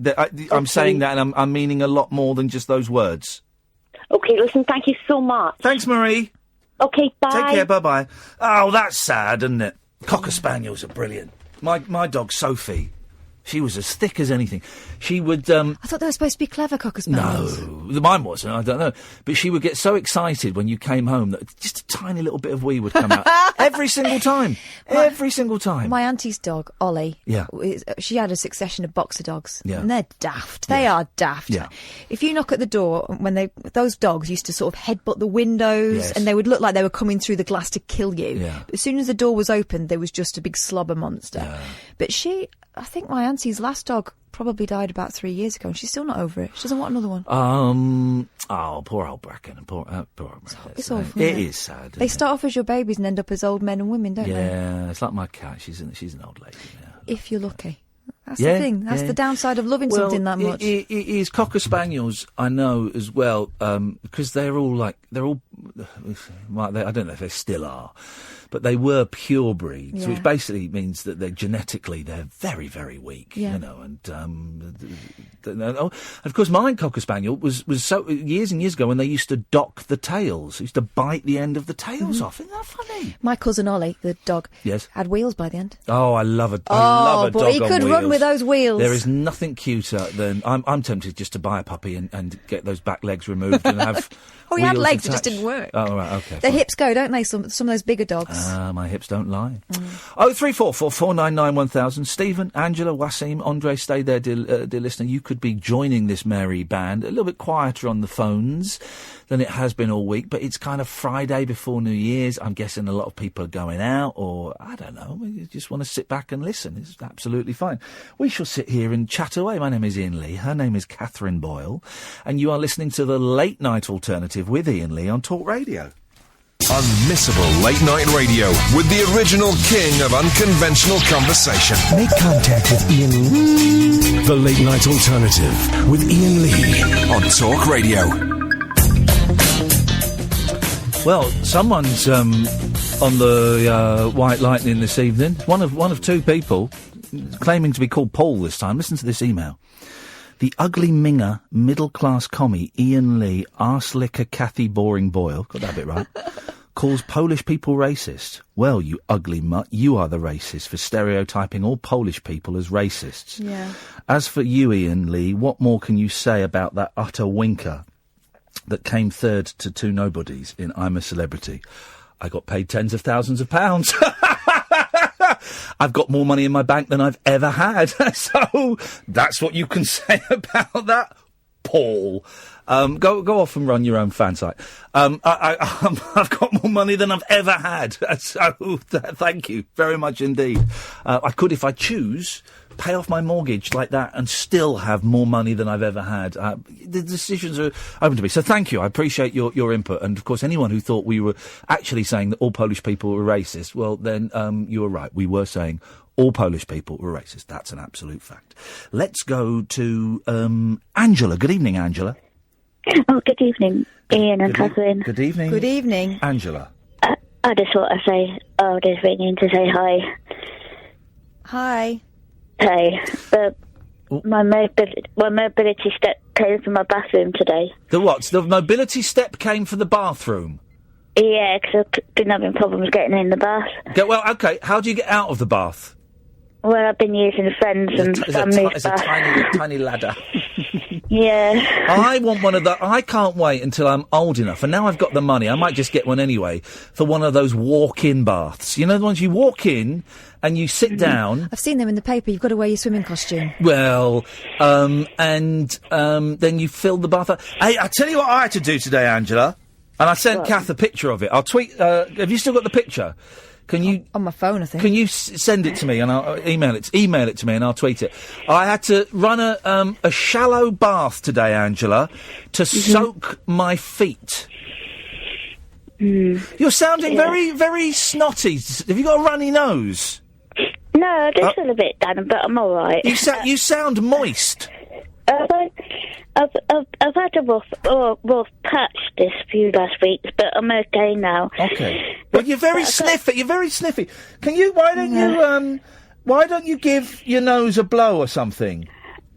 I'm saying that, and I'm meaning a lot more than just those words. Okay, listen, thank you so much. Thanks, Marie. Okay, bye. Take care. Bye bye. Oh, that's sad, isn't it? Cocker spaniels are brilliant. My dog Sophie. She was as thick as anything. She would... I thought they were supposed to be clever Cocker spaniels. No, mine wasn't, I don't know. But she would get so excited when you came home that just a tiny little bit of wee would come out. Every single time. Every single time. My auntie's dog, Ollie, she had a succession of boxer dogs. Yeah. And they're daft. They are daft. Yeah. If you knock at the door, those dogs used to sort of headbutt the windows, and they would look like they were coming through the glass to kill you. Yeah. But as soon as the door was opened, there was just a big slobber monster. Yeah. But I think my auntie's last dog probably died about 3 years ago, and she's still not over it. She doesn't want another one. Poor old Bracken. Poor Bracken. It's awful. It is sad. They start off as your babies and end up as old men and women, don't they? Yeah, it's like my cat. She's an old lady now. If you're lucky. That's the thing. That's the downside of loving something that much. It is Cocker Spaniels, I know as well, because I don't know if they still are, but they were pure breeds, which basically means that they're very, very weak, you know, and of course mine Cocker Spaniel was so years and years ago when they used to dock the tails, used to bite the end of the tails off. Isn't that funny? My cousin Ollie, the dog, had wheels by the end. Oh, I love a dog on he could wheels. run with those wheels. There is nothing cuter than... I'm tempted just to buy a puppy and get those back legs removed and have he had legs, attached. it just didn't work. Oh, right, OK. Their hips go, don't they, some of those bigger dogs? My hips don't lie. 0344 499 1000. Stephen, Angela, Wasim, Andre, stay there, dear listener. You could be joining this merry band. A little bit quieter on the phones than it has been all week, but it's kind of Friday before New Year's. I'm guessing a lot of people are going out, or, I don't know, you just want to sit back and listen. It's absolutely fine. We shall sit here and chat away. My name is Iain Lee. Her name is Catherine Boyle. And you are listening to the Late Night Alternative with Iain Lee on Talk Radio. Unmissable late night radio with the original king of unconventional conversation. Make contact with Iain Lee. The Late Night Alternative with Iain Lee on Talk Radio. Well, someone's on the White Lightning this evening. One of two people claiming to be called Paul this time. Listen to this email. The ugly minger, middle-class commie Iain Lee, arse-licker Kathy Boring Boyle, got that bit right, calls Polish people racist. Well, you ugly mutt, you are the racist for stereotyping all Polish people as racists. Yeah. As for you, Iain Lee, what more can you say about that utter winker that came third to two nobodies in I'm a Celebrity? I got paid tens of thousands of pounds. I've got more money in my bank than I've ever had. So that's what you can say about that, Paul. Go off and run your own fan site. I've got more money than I've ever had. So thank you very much indeed. I could, if I choose, pay off my mortgage like that and still have more money than I've ever had. The decisions are open to me. So thank you. I appreciate your input. And, of course, anyone who thought we were actually saying that all Polish people were racist, well, then you were right. We were saying all Polish people were racist. That's an absolute fact. Let's go to Angela. Good evening, Angela. Oh, good evening, Iain and Catherine. Good evening. Good evening. Angela. I just thought I'd say, just ringing to say hi. Hi. Hey, my mobility step came from my bathroom today. The what? The mobility step came for the bathroom? Yeah, because I've been having problems getting in the bath. Well, OK, how do you get out of the bath? Well, I've been using friends and family's It's a tiny ladder. Yeah. I want one of the... I can't wait until I'm old enough, and now I've got the money, I might just get one anyway, for one of those walk-in baths. You know, the ones you walk in and you sit down... I've seen them in the paper. You've got to wear your swimming costume. Well, and then you fill the bath up. Hey, I'll tell you what I had to do today, Angela. And I sent Kath a picture of it. I'll tweet. Have you still got the picture? Can you on my phone? I think. Can you send it to me and I'll email it to me and I'll tweet it. I had to run a shallow bath today, Angela, to soak my feet. You're sounding very, very snotty. Have you got a runny nose? No, I just feel a bit down, but I'm all right. You sound moist. I've had a rough patch this few last weeks, but I'm okay now. Okay. Well, you're very sniffy. You're very sniffy. Can you? Why don't you give your nose a blow or something?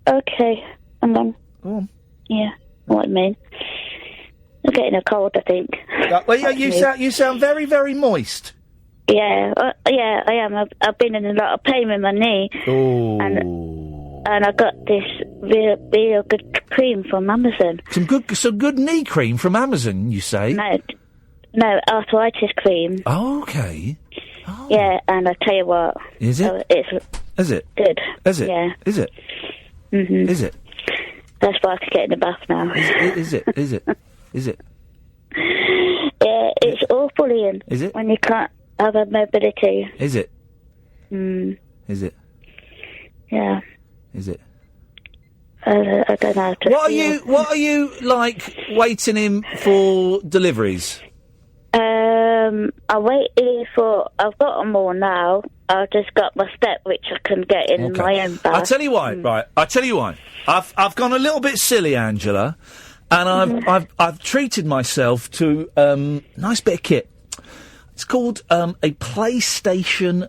Okay. Hang on. Go on. Yeah. What I mean. I'm getting a cold, I think. Well, yeah, you sound very, very moist. Yeah, yeah, I am. I've been in a lot of pain with my knee. Oh. And I got this real good cream from Amazon. Some good knee cream from Amazon, you say? No, arthritis cream. Oh, okay. Oh. Yeah, and I tell you what. Is it? Is it? Good. Is it? Yeah. Is it? Mm-hmm. Is it? That's why I can get in the bath now. Is it? Is it? Is it? Yeah, it's awful, Ian. Is it? When you can't have a mobility. Is it? Is it? Yeah. Is it? I don't know. What are you like waiting in for deliveries? I waited for. I've got them all now. I've just got my step, which I can get in my own bath. I'll tell you why. Right. I'll tell you why. I've gone a little bit silly, Angela, and I've treated myself to nice bit of kit. It's called a PlayStation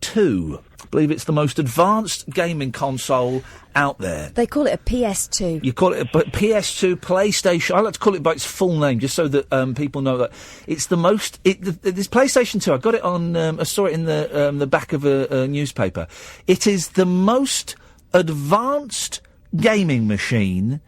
2. I believe it's the most advanced gaming console out there. They call it a PS2. You call it a PS2 PlayStation. I like to call it by its full name, just so that people know that it's the most. This PlayStation 2, I got it on. I saw it in the back of a newspaper. It is the most advanced gaming machine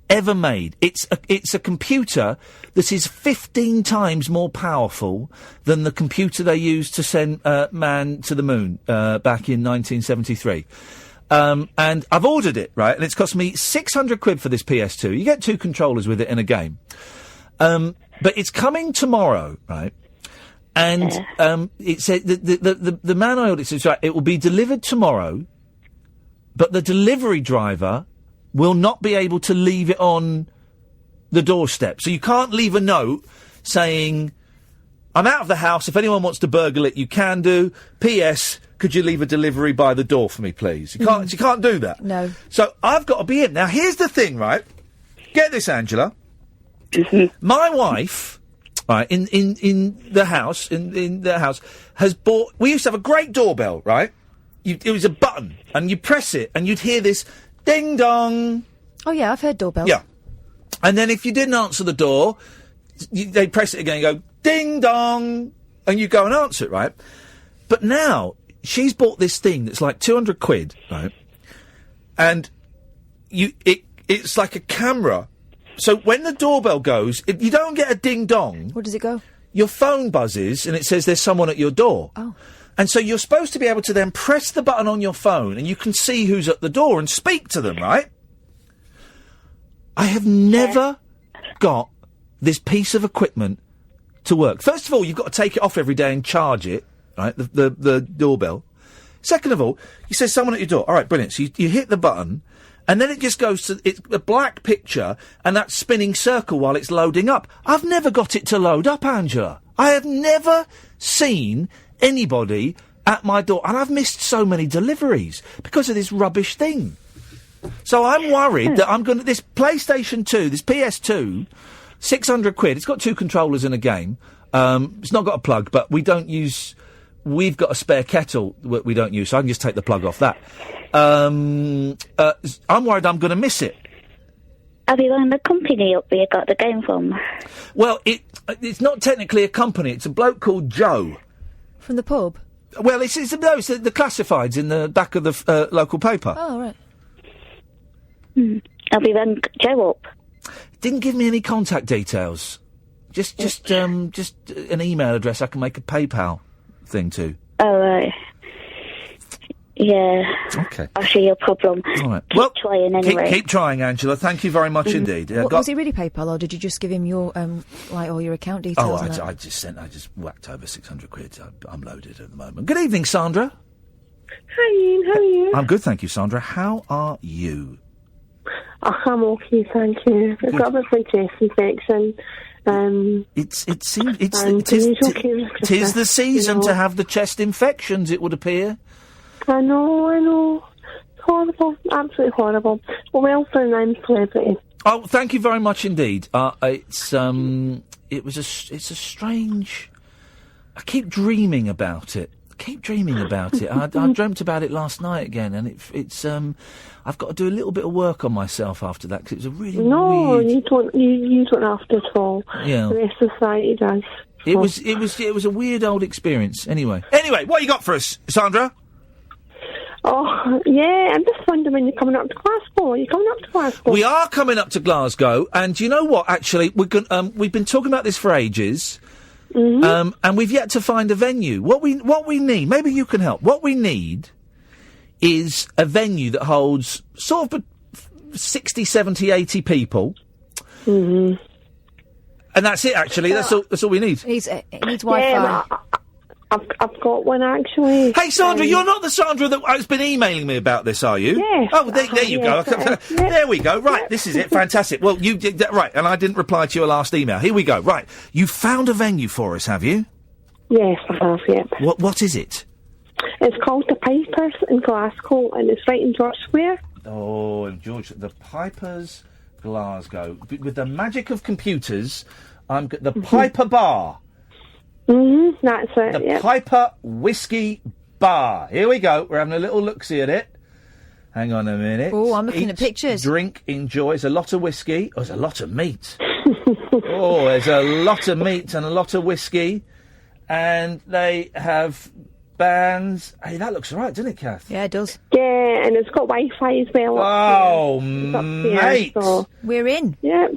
ever made. It's a computer that is 15 times more powerful than the computer they used to send man to the moon back in 1973. And I've ordered it, right? And it's cost me £600 for this PS2. You get 2 controllers with it in a game. But it's coming tomorrow, right? And it said the man I ordered says, right, it will be delivered tomorrow, but the delivery driver will not be able to leave it on the doorstep. So you can't leave a note saying, I'm out of the house. If anyone wants to burgle it, you can do. P.S. Could you leave a delivery by the door for me, please? You can't. You can't do that. No. So I've got to be in. Now, here's the thing, right? Get this, Angela. My wife, right, in the house, in the house, has bought. We used to have a great doorbell, right? It was a button, and you press it, and you'd hear this ding dong. Oh yeah, I've heard doorbells. Yeah. And then if you didn't answer the door, they'd press it again and go ding dong, and you go and answer it, right? But now she's bought this thing that's like £200, right? And it's like a camera. So when the doorbell goes, you don't get a ding dong. What does it go? Your phone buzzes and it says there's someone at your door. Oh. And so you're supposed to be able to then press the button on your phone and you can see who's at the door and speak to them, right? I have never got this piece of equipment to work. First of all, you've got to take it off every day and charge it, right? The doorbell. Second of all, you say someone at your door. All right, brilliant. So you hit the button and then it just goes to it's a black picture and that spinning circle while it's loading up. I've never got it to load up, Angela. I have never seen anybody at my door, and I've missed so many deliveries because of this rubbish thing. So I'm worried that I'm going to... This PlayStation 2, this PS2, £600, it's got 2 controllers in a game. It's not got a plug, but we don't use... We've got a spare kettle that we don't use, so I can just take the plug off that. I'm worried I'm going to miss it. Have you rang the company up where you got the game from? Well, it's not technically a company. It's a bloke called Joe. From the pub? Well, it's the classifieds in the back of the local paper. Oh, right. Have you rang Joe up? Didn't give me any contact details. Just an email address I can make a PayPal thing to. Oh, right. Yeah. Okay. I see your problem. All right. Keep trying anyway. Keep trying, Angela. Thank you very much indeed. Was he really PayPal, or did you just give him your all your account details? I just whacked over 600 quid. I'm loaded at the moment. Good evening, Sandra. Hi, Ian. How are you? I'm good, thank you, Sandra. How are you? I'm okay, thank you. I've got a bit of a chest infection. It is the season to have the chest infections, it would appear. I know. It's horrible, absolutely horrible. Well done, I'm celebrity. Oh, thank you very much indeed. It's a strange. I keep dreaming about it. I dreamt about it last night again, and it's I've got to do a little bit of work on myself after that because it was a really weird. You don't have to at all. Yeah. The rest of society does. It was a weird old experience. Anyway, what you got for us, Sandra? Oh, yeah, I'm just wondering when you're coming up to Glasgow. Are you coming up to Glasgow? We are coming up to Glasgow, and you know what? Actually, we've been talking about this for ages, and we've yet to find a venue. What we need, maybe you can help. What we need is a venue that holds sort of 60, 70, 80 people. Mm-hmm. And that's it, actually. That's all we need. It needs Wi-Fi. I've got one, actually. Hey, Sandra, you're not the Sandra that has been emailing me about this, are you? Yes. Oh, there you go. There we go. Right, this is it. Fantastic. Well, you did that, right, and I didn't reply to your last email. Here we go. Right, you found a venue for us, have you? Yes, I have, yep. What is it? It's called the Pipers in Glasgow, and it's right in George Square. Oh, and George, the Pipers, Glasgow. With the magic of computers, the Piper Bar. That's it, The Piper Whiskey Bar. Here we go. We're having a little look-see at it. Hang on a minute. Oh, I'm looking at pictures. Drink, enjoy. There's a lot of whiskey. Oh, there's a lot of meat. Oh, there's a lot of meat and a lot of whiskey. And they have bands. Hey, that looks all right, doesn't it, Kath? Yeah, it does. Yeah, and it's got Wi-Fi as well. Oh, mate. So. We're in. Yep.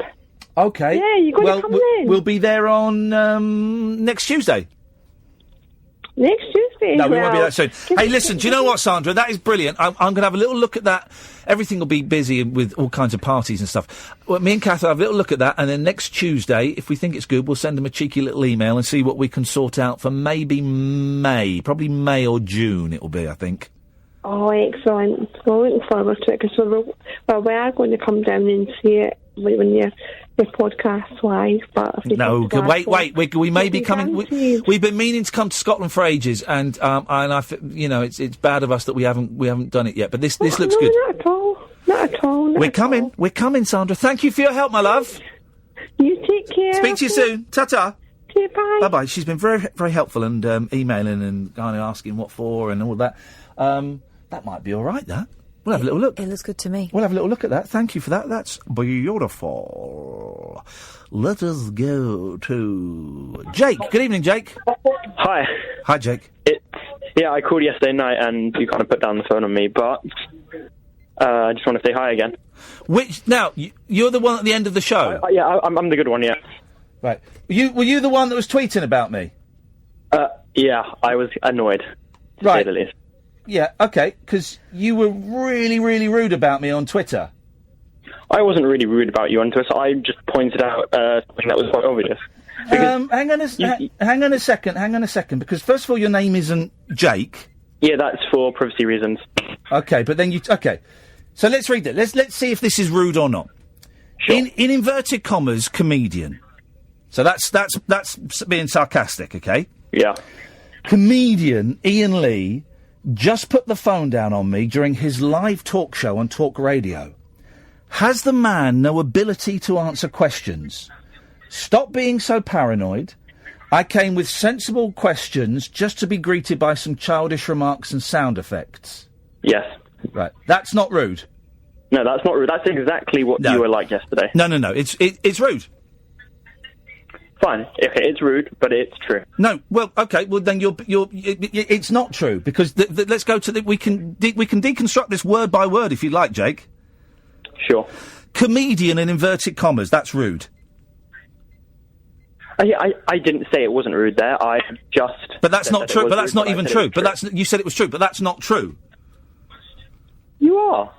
Okay. Yeah, you're going to come in. We'll be there on next Tuesday. Next Tuesday? No, we won't be that soon. Hey, listen, do you know what, Sandra? That is brilliant. I'm going to have a little look at that. Everything will be busy with all kinds of parties and stuff. Well, me and Kath will have a little look at that, and then next Tuesday, if we think it's good, we'll send them a cheeky little email and see what we can sort out for maybe May. Probably May or June it will be, I think. Oh, excellent. We're looking forward to it, because we are going to come down and see it when your podcast's live. But no, wait. We may be coming. We've been meaning to come to Scotland for ages, and it's bad of us that we haven't done it yet. But this looks good. Not at all. Not at all. We're coming. We're coming, Sandra. Thank you for your help, my love. You take care. Speak to you soon. Ta-ta. Bye. Bye-bye. She's been very, very helpful and emailing and kind of asking what for and all that. That might be all right, that. We'll have a little look. It looks good to me. We'll have a little look at that. Thank you for that. That's beautiful. Let us go to Jake. Good evening, Jake. Hi. Hi, Jake. I called yesterday night and you kind of put down the phone on me, but I just want to say hi again. Now, you're the one at the end of the show? I'm the good one, yeah. Right. Were you the one that was tweeting about me? Yeah, I was annoyed, to say the least. Yeah, okay, because you were really, really rude about me on Twitter. I wasn't really rude about you on Twitter. I just pointed out something that was quite obvious. Hang on a second, because first of all, your name isn't Jake. Yeah, that's for privacy reasons. Okay, but then okay. So let's read it. Let's see if this is rude or not. Sure. In inverted commas, comedian. So that's being sarcastic, okay? Yeah. Comedian Iain Lee just put the phone down on me during his live talk show on Talk Radio. Has the man no ability to answer questions? Stop being so paranoid. I came with sensible questions just to be greeted by some childish remarks and sound effects. Yes. Right. That's not rude. No, that's not rude. That's exactly what you were like yesterday. No. It's rude. Fine. Okay, it's rude, but it's true. No, well, okay, well then it's not true because let's go to we can deconstruct this word by word if you like, Jake. Sure. Comedian in inverted commas. That's rude. I didn't say it wasn't rude there. I just. But that's not true. But that's not even true. But you said it was true. But that's not true. You are.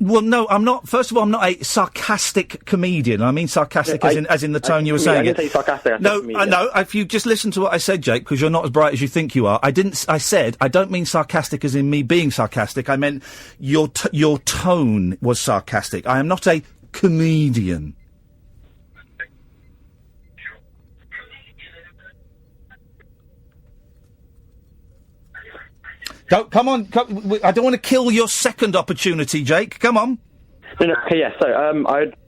Well, no, I'm not. First of all, I'm not a sarcastic comedian. I mean sarcastic as in the tone you were saying I it. didn't say sarcastic. I said No, comedian. no. If you just listen to what I said, Jake, because you're not as bright as you think you are. I said I don't mean sarcastic as in me being sarcastic. I meant your tone was sarcastic. I am not a comedian. Come on. I don't want to kill your second opportunity, Jake. Come on. No, okay, yeah. So,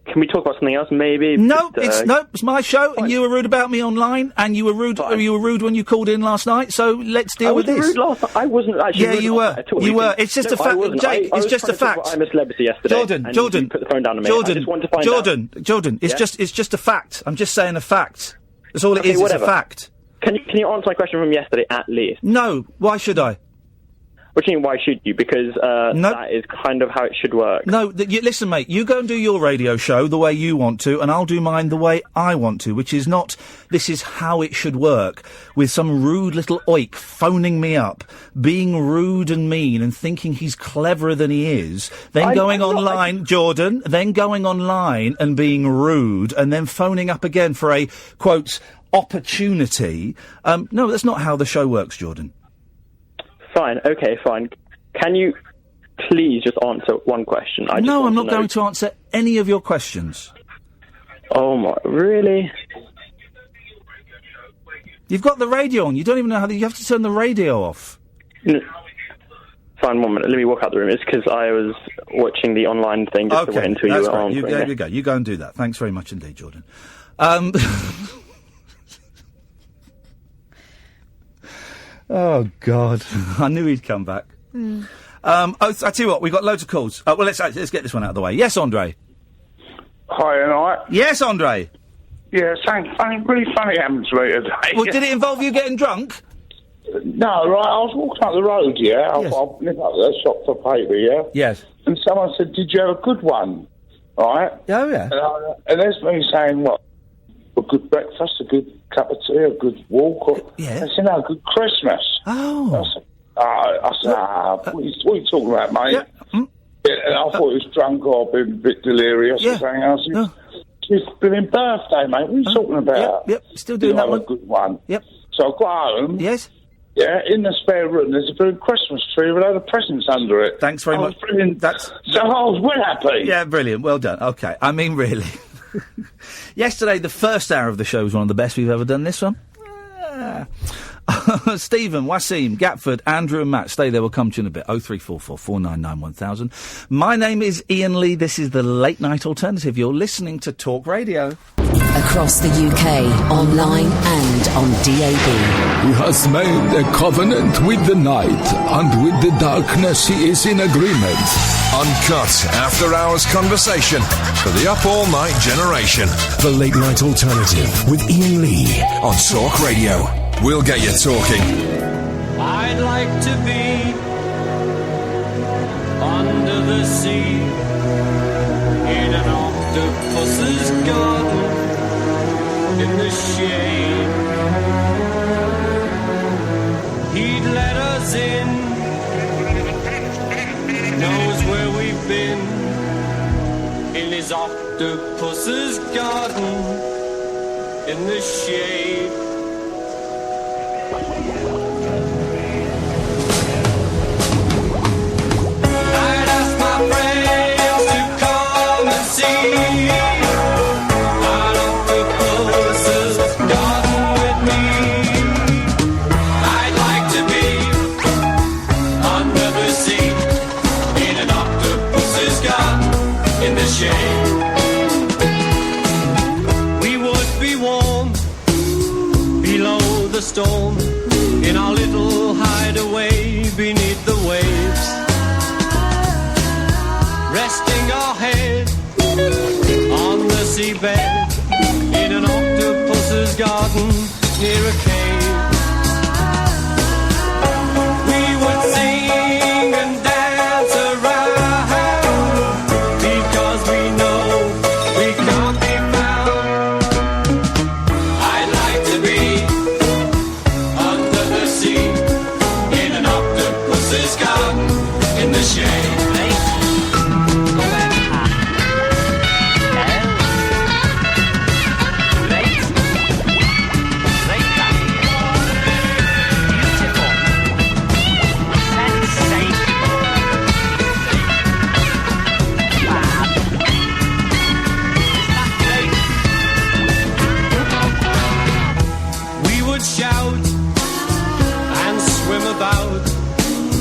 can we talk about something else? Maybe. No, it's my show, and you were rude about me online, and you were rude. You were rude when you called in last night. So let's deal with this. Rude last night. I wasn't actually. Yeah, rude you last were. night at all. You were. It's just a fact, Jake. It's just a fact. I'm a celebrity yesterday. Jordan, you put the phone down to me. I just wanted to find out. Jordan. It's just a fact. I'm just saying a fact. That's all it is. Whatever. It's a fact. Can you answer my question from yesterday at least? No. Why should I? What do you mean, why should you? Because that is kind of how it should work. No, listen, mate, you go and do your radio show the way you want to, and I'll do mine the way I want to, which is not, this is how it should work, with some rude little oik phoning me up, being rude and mean and thinking he's cleverer than he is, then going online and being rude, and then phoning up again for a, quote, opportunity. No, that's not how the show works, Jordan. Fine, okay, fine. Can you please just answer one question? No, I'm not going to answer any of your questions. Oh my, really? You've got the radio on. You don't even know how you have to turn the radio off. Fine, 1 minute. Let me walk out the room. It's because I was watching the online thing just to wait until you were answering. You go and do that. Thanks very much indeed, Jordan. Oh, God. I knew he'd come back. I tell you what, we've got loads of calls. Well, let's get this one out of the way. Yes, Andre? Hi, and I. Yes, Andre? Yeah, something really funny happened to me today. Well, did it involve you getting drunk? No, right, I was walking up the road, yeah. Yes. I'll nip up there, shop for paper, yeah. Yes. And someone said, did you have a good one? Right? Oh, yeah. And there's me saying, what? A good breakfast, a good cup of tea, a good walk, or... Yeah. I said, no, a good Christmas. Oh. I said, what are you talking about, mate? Yeah. And I thought he was drunk or been a bit delirious or something. I said, it's been birthday, mate. What are you talking about? Yep, still doing that one. A good one. Yep. So I got home. Yes. Yeah, in the spare room, there's a big Christmas tree with a load of presents under it. Thanks very much. So I was well happy. Yeah, brilliant. Well done. Okay. I mean, really. Yesterday, the first hour of the show was one of the best we've ever done. This one? Stephen, Wasim, Gatford, Andrew and Matt. Stay there, we'll come to you in a bit. 0344 499 1000. My name is Iain Lee. This is the Late Night Alternative. You're listening to Talk Radio. Across the UK, online and on DAB. He has made a covenant with the night, and with the darkness he is in agreement. Uncut, after-hours conversation for the up-all-night generation. The Late Night Alternative with Iain Lee. On Talk Radio. We'll get you talking. I'd like to be under the sea in an octopus's garden in the shade. He'd let us in, knows where we've been, in his octopus's garden in the shade. I'd ask my friends to come and see an octopus's garden with me. I'd like to be under the sea in an octopus's garden in the shade. We would be warm below the storm in our little hideaway beneath the waves, resting our head on the seabed in an octopus's garden near a cave. We would sing and dance around because we know we can't be found. I'd like to be under the sea in an octopus's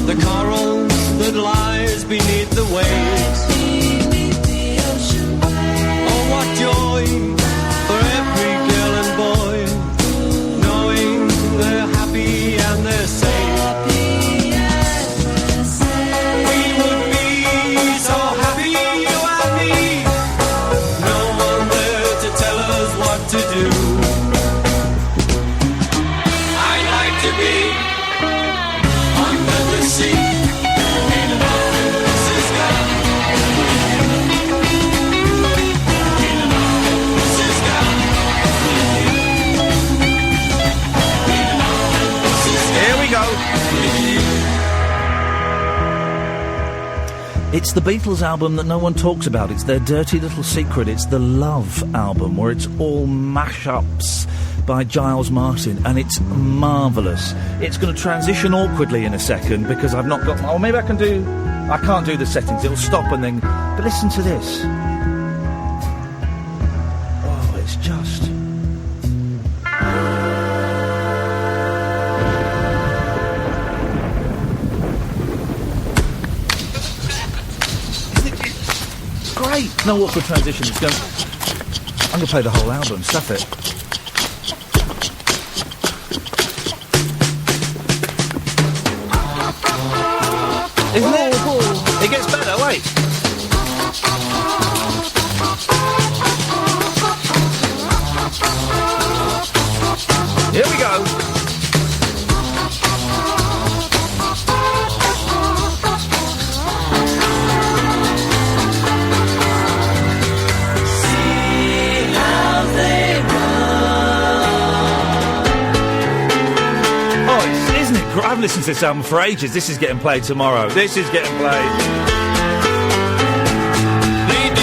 the coral that lies beneath the waves. Oh, what joy for every girl and boy, knowing they're happy and they're safe. We would be so happy, you and me, no one there to tell us what to do. I'd like to be under the sea in an ocean sky. In an ocean sky. In an ocean sky. Here we go. It's the Beatles album that no one talks about. It's their dirty little secret. It's the Love album, where it's all mashups by Giles Martin, and it's marvellous. It's going to transition awkwardly in a second because I've not got... Oh, maybe I can do... I can't do the settings. It'll stop and then... But listen to this. Oh, it's just... Great! No awkward transition. It's going... I'm going to play the whole album. Stuff it. Isn't it? It gets better, wait. Here we go. I haven't listened to this album for ages. This is getting played tomorrow. This is getting played.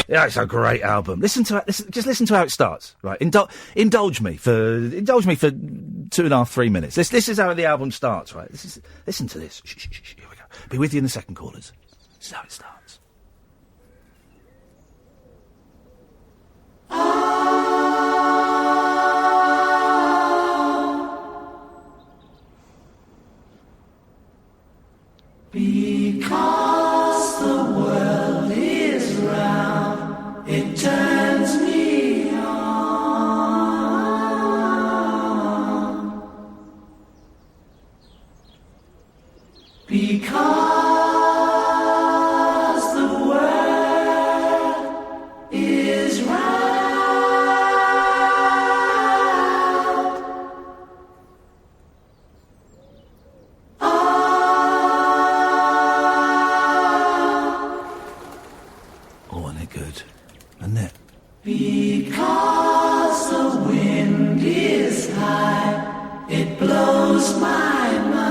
Yeah, it's a great album. Listen to it. Just listen to how it starts. Right, indulge me for 2.5, 3 minutes. This is how the album starts. Right, listen to this. Shh, here we go. Be with you in a second, callers. This is how it starts. Because the world is round, it turns me on. Because the world is round. Because the wind is high, it blows my mind.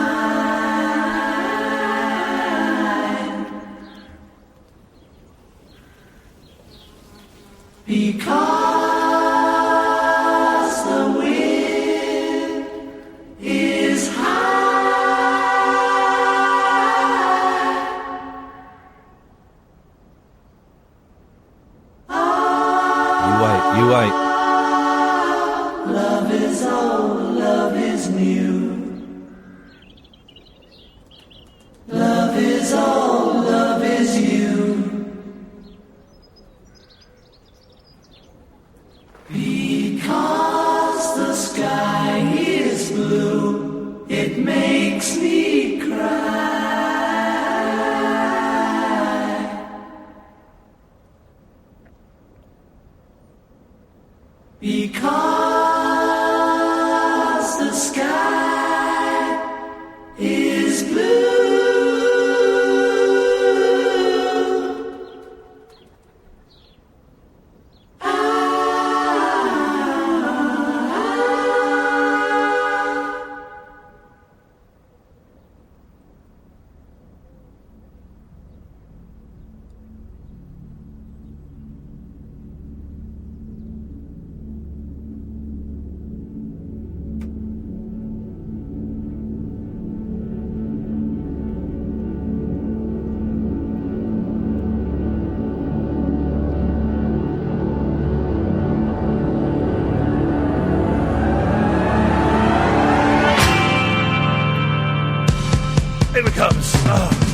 Here it comes. Oh.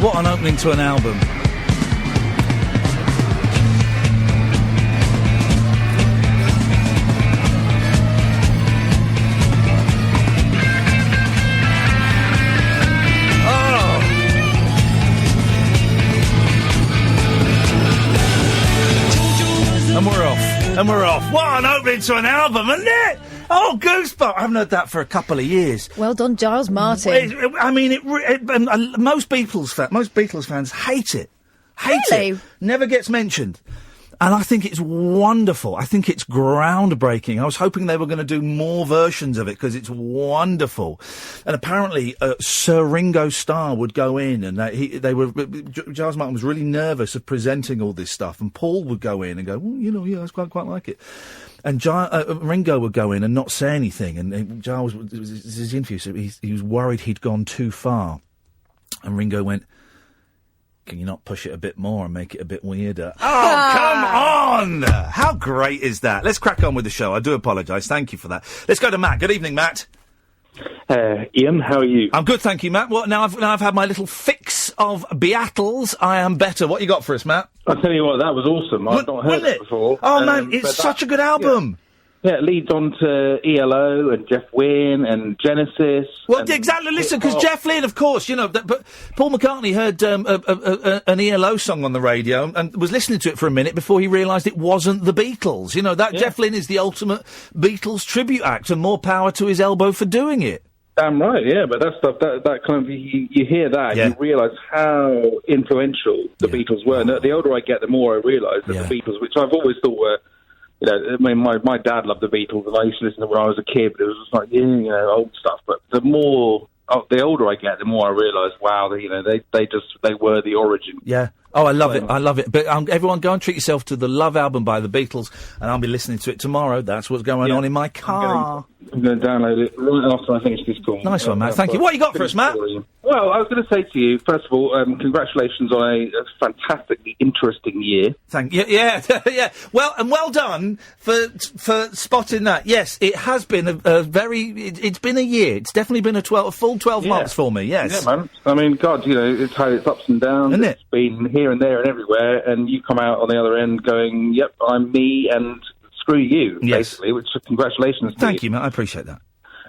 What an opening to an album. And we're off. What an opening to an album, isn't it? Oh, goosebumps. I haven't heard that for a couple of years. Well done, Giles Martin. Most Beatles fans hate it. Hate it. Never gets mentioned. And I think it's wonderful. I think it's groundbreaking. I was hoping they were going to do more versions of it because it's wonderful. And apparently, Sir Ringo Starr would go in, and Giles Martin was really nervous of presenting all this stuff. And Paul would go in and go, well, I quite like it. And Ringo would go in and not say anything. And Giles, it was his interview, so he was worried he'd gone too far. And Ringo went, can you not push it a bit more and make it a bit weirder? Oh, come on! How great is that? Let's crack on with the show. I do apologise. Thank you for that. Let's go to Matt. Good evening, Matt. Ian, how are you? I'm good, thank you, Matt. Well, now I've had my little fix of Beatles. I am better. What you got for us, Matt? I'll tell you what, that was awesome. I've not heard it before. Oh, man, it's such a good album. Yeah, it leads on to ELO and Jeff Wynne and Genesis. Well, exactly. Listen, because Jeff Lynne, of course, but Paul McCartney heard an ELO song on the radio and was listening to it for a minute before he realised it wasn't the Beatles. Jeff Lynne is the ultimate Beatles tribute act, and more power to his elbow for doing it. Damn right, yeah, but that stuff, that kind of, you hear that, you realise how influential the Beatles were. And the older I get, the more I realise that the Beatles, which I've always thought were, my dad loved the Beatles, and I used to listen to them when I was a kid, but it was just like, old stuff. But the older I get, the more I realise, wow, they were the origin. Yeah. Oh, I love it. I love it. But everyone, go and treat yourself to the Love album by the Beatles, and I'll be listening to it tomorrow. That's what's going on in my car. I'm going to download it right after I finish this call. Nice one, Matt. Thank you. What you got for us, Matt? Well, I was going to say to you, first of all, congratulations on a fantastically interesting year. Thank you. Yeah, yeah. Well done for spotting that. Yes, it has been it's been a year. It's definitely been a full 12 months for me. Yes. Yeah, man. I mean, God, it's had its ups and downs. Isn't It's been here and there and everywhere, and you come out on the other end going, yep, I'm me, and screw you, basically, which congratulations to Thank you, Matt. I appreciate that.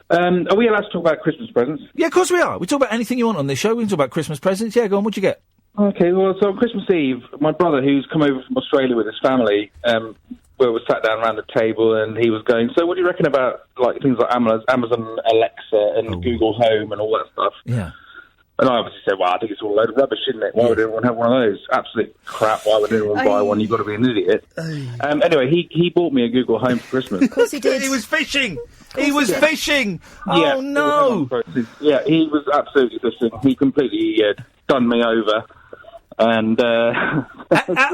Are we allowed to talk about Christmas presents? Yeah, of course we are. We talk about anything you want on this show. We can talk about Christmas presents. Yeah, go on. What'd you get? Okay, well, so on Christmas Eve, my brother, who's come over from Australia with his family, we sat down around the table, and he was going, so what do you reckon about things like Amazon Alexa and Google Home and all that stuff? Yeah. And I obviously said, well, I think it's all a load of rubbish, isn't it? Why would anyone have one of those? Absolute crap. Why would anyone buy one? You've got to be an idiot. Anyway, he bought me a Google Home for Christmas. Of course he did. He was fishing. He was fishing. Oh, no. Yeah, he was absolutely fishing. He completely done me over. And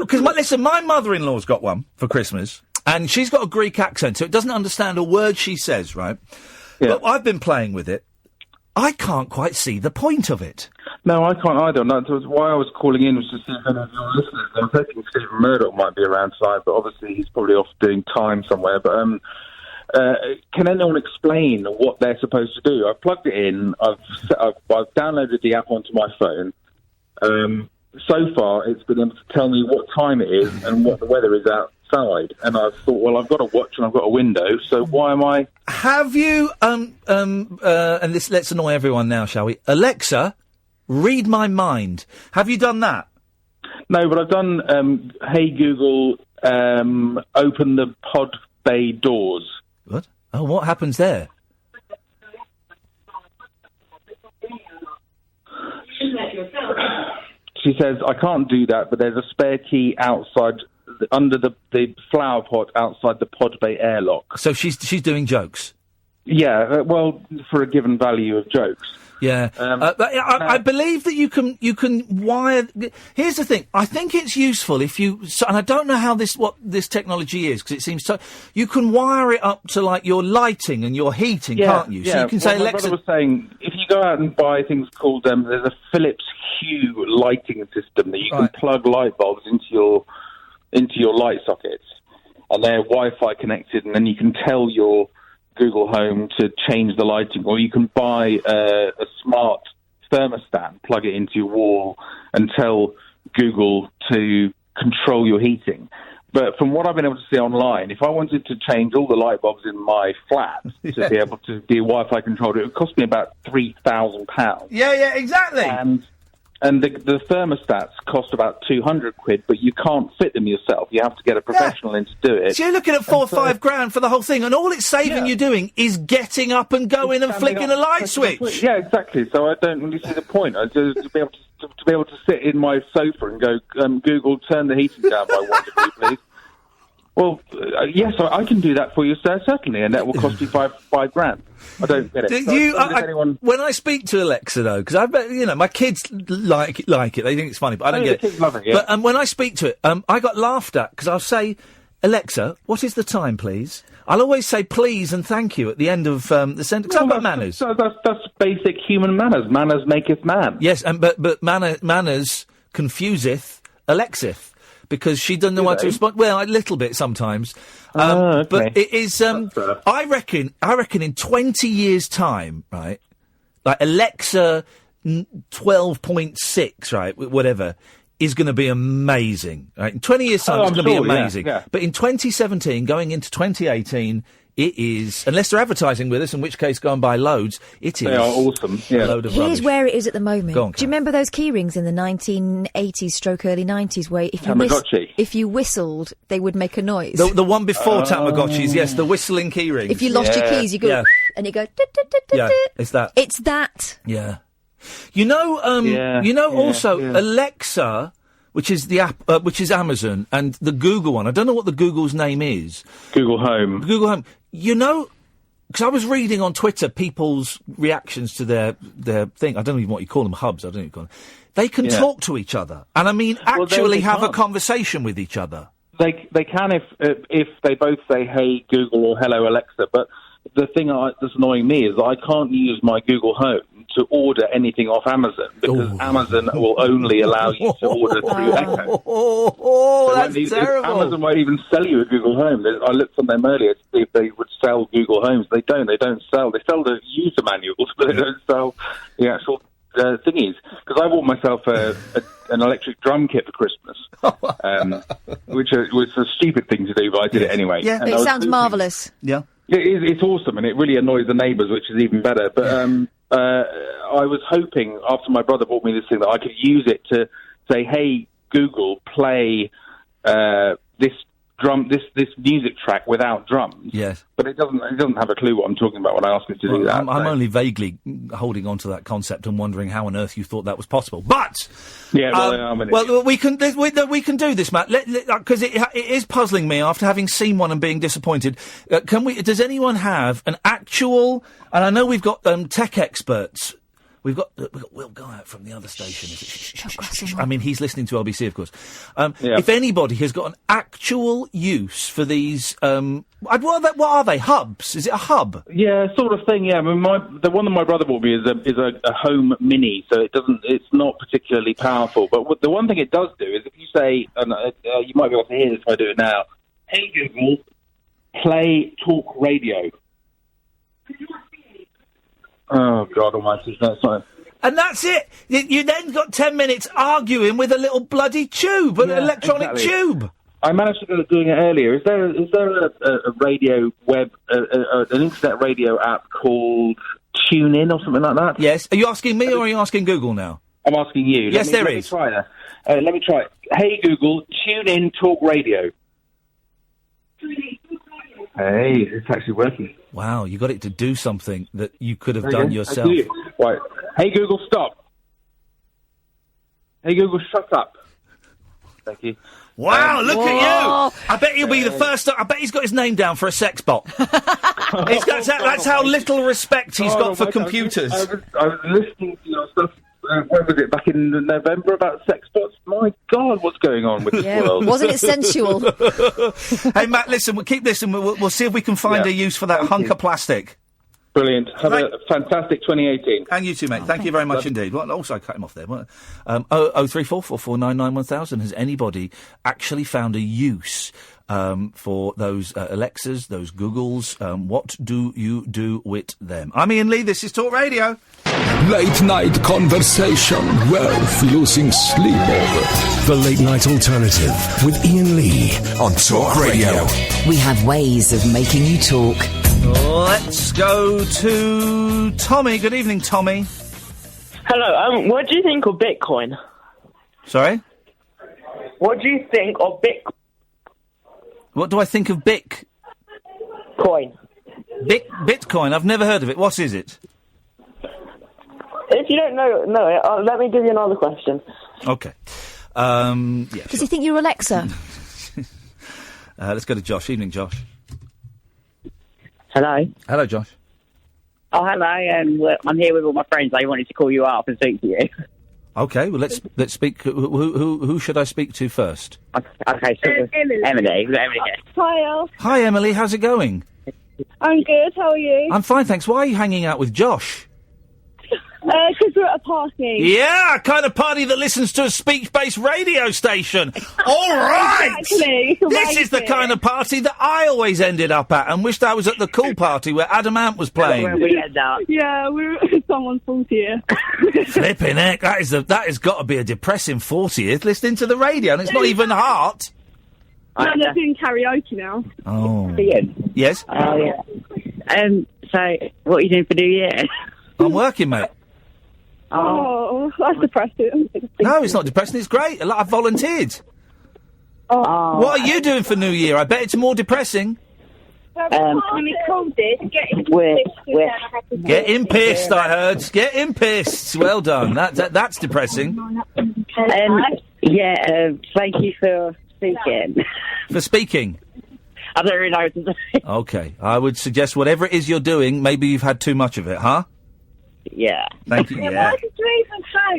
because listen, my mother-in-law's got one for Christmas, and she's got a Greek accent, so it doesn't understand a word she says, right? Yeah. But I've been playing with it. I can't quite see the point of it. No, I can't either. And that was why I was calling in, was to see if any of your listeners. I was hoping Stephen Murdoch might be around tonight, but obviously he's probably off doing time somewhere. But can anyone explain what they're supposed to do? I've plugged it in. I've downloaded the app onto my phone. So far, it's been able to tell me what time it is and what the weather is outside. And I thought, well, I've got a watch and I've got a window, so why am I... Have you, and let's annoy everyone now, shall we? Alexa, read my mind. Have you done that? No, but I've done, hey Google, open the pod bay doors. What? Oh, what happens there? She says, I can't do that, but there's a spare key outside, under the flower pot outside the pod bay airlock. So she's doing jokes? Yeah, well, for a given value of jokes. Yeah, I believe that you can wire. Here's the thing. I think it's useful if you, and I don't know what this technology is, because it seems so. You can wire it up to like your lighting and your heating, can't you? So you can say, my Alexa. brother was saying, if you go out and buy things called, there's a Philips Hue lighting system that you can plug light bulbs into your light sockets. and they're Wi-Fi connected, and then you can tell your Google Home to change the lighting, or you can buy a smart thermostat, plug it into your wall, and tell Google to control your heating. But from what I've been able to see online, if I wanted to change all the light bulbs in my flat to be able to be Wi-Fi controlled, it would cost me about £3,000. Yeah, exactly. And the thermostats cost about £200, but you can't fit them yourself. You have to get a professional in to do it. So you're looking at $4 or £5 for the whole thing, and all it's saving you doing is getting up and going and flicking a light switch. Yeah, exactly. So I don't really see the point. I just to be able to sit in my sofa and go, Google, turn the heating down by 1 degree, please. Well, yes, I can do that for you, sir, certainly, and that will cost you £5 I don't get it. When I speak to Alexa, though, because I bet my kids like it, they think it's funny, but I don't get it. Kids love it, yeah. But when I speak to it, I got laughed at because I'll say, Alexa, what is the time, please? I'll always say please and thank you at the end of the sentence. I've got manners. That's basic human manners. Manners maketh man. Yes, but manners confuseth Alexith. Because she doesn't know how to respond. Well, a little bit sometimes. Okay. But it is, I reckon in 20 years' time, right, like Alexa 12.6, right, whatever, is going to be amazing. Right? In 20 years' time, it's going to be amazing. Yeah. But in 2017, going into 2018, it is, unless they're advertising with us, in which case go and buy loads, it is. They are awesome. Yeah. A load of Here's rubbish. where it is at the moment. Go on, Do you remember those key rings in the 1980s / early 90s where if you whistled, they would make a noise? The one before Tamagotchis, yes, the whistling key rings. If you lost your keys, you go, and you go, yeah, it's that. It's that. Yeah. Also, Alexa, which is the app, which is Amazon, and the Google one. I don't know what the Google's name is. Google Home. Google Home. Because I was reading on Twitter people's reactions to their thing. I don't even know what you call them, hubs. I don't even call them. They can talk to each other, and I mean actually have a conversation with each other. They can if they both say hey Google or hello Alexa. But the thing that's annoying me is that I can't use my Google Home to order anything off Amazon because Amazon will only allow you to order through Echo. So that's terrible. Amazon won't even sell you a Google Home. I looked on them earlier to see if they would sell Google Homes. They don't. They don't sell. They sell the user manuals, but they don't sell the actual thingies. Because I bought myself an electric drum kit for Christmas, which was a stupid thing to do, but I did it anyway. Yeah, it sounds marvellous. Yeah. It's awesome, and it really annoys the neighbours, which is even better. But I was hoping, after my brother bought me this thing, that I could use it to say, hey, Google, play this music track without drums. Yes. But it doesn't have a clue what I'm talking about when I ask it to do that. I'm only vaguely holding on to that concept and wondering how on earth you thought that was possible. But we can do this, Matt, because it is puzzling me after having seen one and being disappointed. Does anyone have an actual? And I know we've got tech experts. We've got Will Guyatt from the other station. I mean, he's listening to LBC, of course. If anybody has got an actual use for these, what are they? Hubs? Is it a hub? Yeah, sort of thing. Yeah, I mean, the one that my brother bought me is a home mini, so it's not particularly powerful. But the one thing it does do is if you say, and you might be able to hear this if I do it now. Hey Google, play talk radio. Oh, God almighty, that's fine. And that's it. You then got 10 minutes arguing with a little bloody tube, an electronic tube. I managed to go doing it earlier. Is there a radio an internet radio app called TuneIn or something like that? Yes. Are you asking me or are you asking Google now? I'm asking you. Yes, there is. Let me try it. Hey, Google, tune in talk radio. Hey, it's actually working. Wow, you got it to do something that you could have done yourself. Right. Hey, Google, stop. Hey, Google, shut up. Thank you. Wow, look at you! I bet he'll be the first. I bet he's got his name down for a sex bot. That's how little respect he's got for computers. I was listening to your stuff. When was it? Back in November about sex bots? My God, what's going on with this world? Wasn't it sensual? Hey, Matt, listen, we'll keep this and we'll see if we can find a use for that hunk of plastic. Brilliant. Have a fantastic 2018. And you too, mate. Thank you very much indeed. Well, also, I cut him off there. 03444991000. Has anybody actually found a use for those Alexas, those Googles. What do you do with them? I'm Iain Lee, this is Talk Radio. Late night conversation worth losing sleep over. The Late Night Alternative with Iain Lee on Talk Radio. We have ways of making you talk. Let's go to Tommy. Good evening, Tommy. Hello, what do you think of Bitcoin? Sorry? What do you think of Bitcoin? What do I think of Coin. Bitcoin? I've never heard of it. What is it? If you don't know it, let me give you another question. Okay. Yeah, Does he think you're Alexa? let's go to Josh. Evening, Josh. Hello. Hello, Josh. Oh, hello, and I'm here with all my friends. I wanted to call you up and speak to you. Okay, well, let's speak. Who should I speak to first? Okay, so Emily. We've got Emily here. Hiya. Hi, Emily. How's it going? I'm good. How are you? I'm fine, thanks. Why are you hanging out with Josh? Because we're at a party. Yeah, a kind of party that listens to a speech-based radio station. All right! Exactly. This is the kind of party that I always ended up at and wished I was at the cool party where Adam Ant was playing. Where we end up. Yeah, we're at someone's 40th. Flipping heck, that has got to be a depressing 40th, listening to the radio, and it's not even Heart. No, they're doing karaoke now. Oh. Ian? Yes? Oh, yeah. So, what are you doing for New Year? I'm working, mate. Oh, that's depressing. No, it's not depressing, it's great. I've volunteered. Oh. What are you doing for New Year? I bet it's more depressing. Getting pissed, I heard. Getting pissed. Well done. That's depressing. Thank you for speaking. For speaking? I don't really know what to say. Okay. I would suggest whatever it is you're doing, maybe you've had too much of it, huh? Yeah. Thank you. Yeah.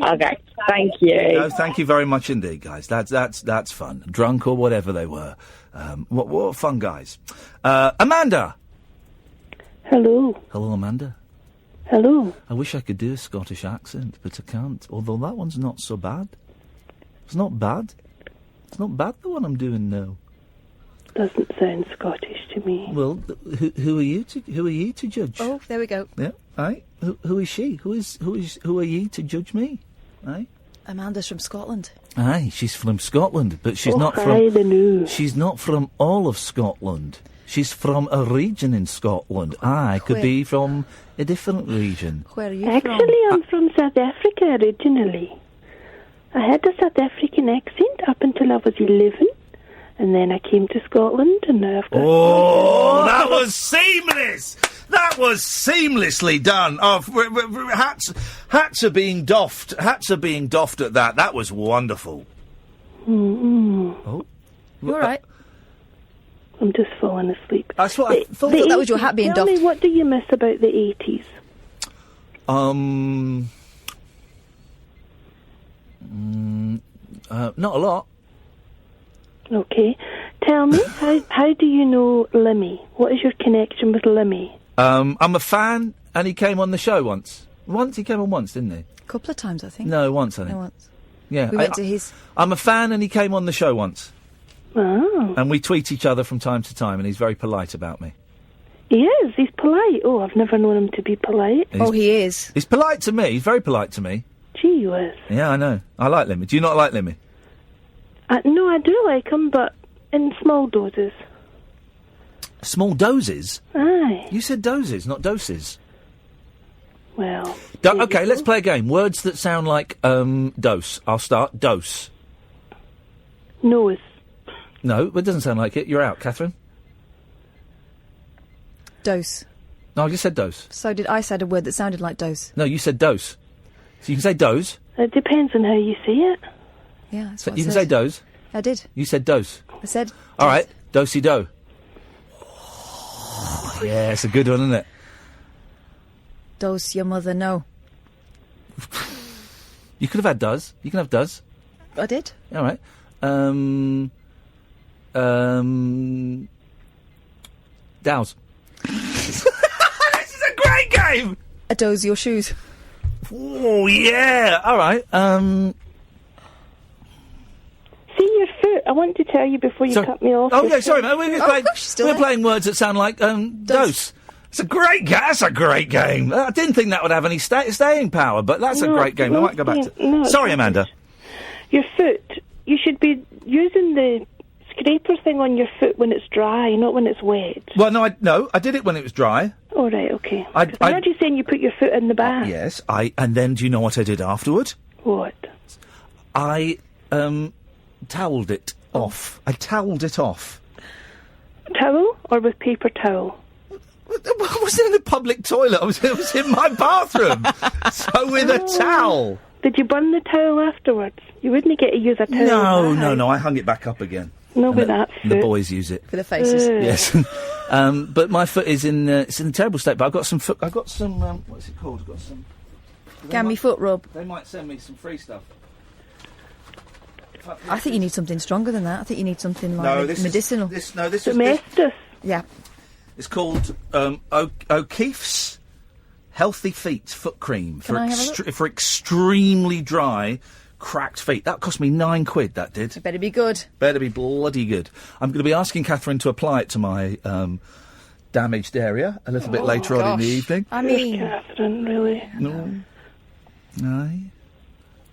Okay. Thank you. No, thank you very much indeed, guys. That's fun. Drunk or whatever they were. What fun guys. Amanda. Hello. Hello, Amanda. Hello. I wish I could do a Scottish accent, but I can't. Although that one's not so bad. It's not bad. It's not bad, the one I'm doing now. Doesn't sound Scottish to me. Well, who are you to judge? Oh, there we go. Yeah, aye. Who is she? Who are ye to judge me? Aye. Amanda's from Scotland. Aye, she's from Scotland, but she's not hi, from. She's not from all of Scotland. She's from a region in Scotland. I could Where? be from a different region. Where are you Actually, I'm from South Africa originally. I had a South African accent up until I was 11. And then I came to Scotland, and now I've got... Oh, that was seamless! That was seamlessly done. Oh, hats are being doffed. Hats are being doffed at that. That was wonderful. Oh. You all right? I'm just falling asleep. That's what I thought. That was your hat being Tell doffed. me, what do you miss about the 80s? Not a lot. Okay. Tell me, how do you know Limmy? What is your connection with Limmy? I'm a fan, and he came on the show once. He came on once, didn't he? A couple of times, I think. No, once, I think. No, once. Yeah. We went to his... I'm a fan, and he came on the show once. Oh. And we tweet each other from time to time, and he's very polite about me. He is. He's polite. Oh, I've never known him to be polite. He is. He's polite to me. He's very polite to me. Gee whiz. Yeah, I know. I like Limmy. Do you not like Limmy? No, I do like him, but in small doses. Small doses? Aye. You said doses, not doses. Well... Okay, let's play a game. Words that sound like, dose. I'll start. Dose. Nose. No, it doesn't sound like it. You're out, Catherine. Dose. No, I just said dose. So did I said a word that sounded like dose. No, you said dose. So you can say dose. It depends on how you say it. Yeah, that's So what you I can said. say dose. I did. You said dose. I said... All right, dosey-do. Yeah, it's a good one, isn't it? Dose your mother, no. You could have had does. You can have does. I did. All right. Dows. This is a great game! A dose your shoes. Oh, yeah. All right. See your foot. I want to tell you before you Sorry. cut me off. Oh, yeah, sorry, man. We're there. playing words that sound like dose. It's a great game. That's a great game. I didn't think that would have any staying power, but that's a No, great game. I might go back to... no, it's Sorry, not. Amanda. Your foot. You should be using the scraper thing on your foot when it's dry, not when it's wet. Well, no, I did it when it was dry. All right, okay. I heard you saying you put your foot in the bath. Yes, and then do you know what I did afterward? What? I towelled it off. I towelled it off. Towel or with paper towel? I wasn't in the public toilet. I was in my bathroom. So with a towel. Did you burn the towel afterwards? You wouldn't get to use a towel. No. I hung it back up again. No, And with the- that and the foot. boys use it for the faces. Yes. But my foot is in a terrible state. But I've got some what's it called? I've got some. Gammy foot rub. They might send me some free stuff. I think you need something stronger than that. I think you need something like medicinal. This is Domestos. Yeah. It's called O'Keefe's Healthy Feet Foot Cream Can I have a look? for extremely dry, cracked feet. That cost me £9. That did. It better be good. Better be bloody good. I'm going to be asking Catherine to apply it to my damaged area a little bit later on in the evening. I mean, Catherine, really? No. Aye.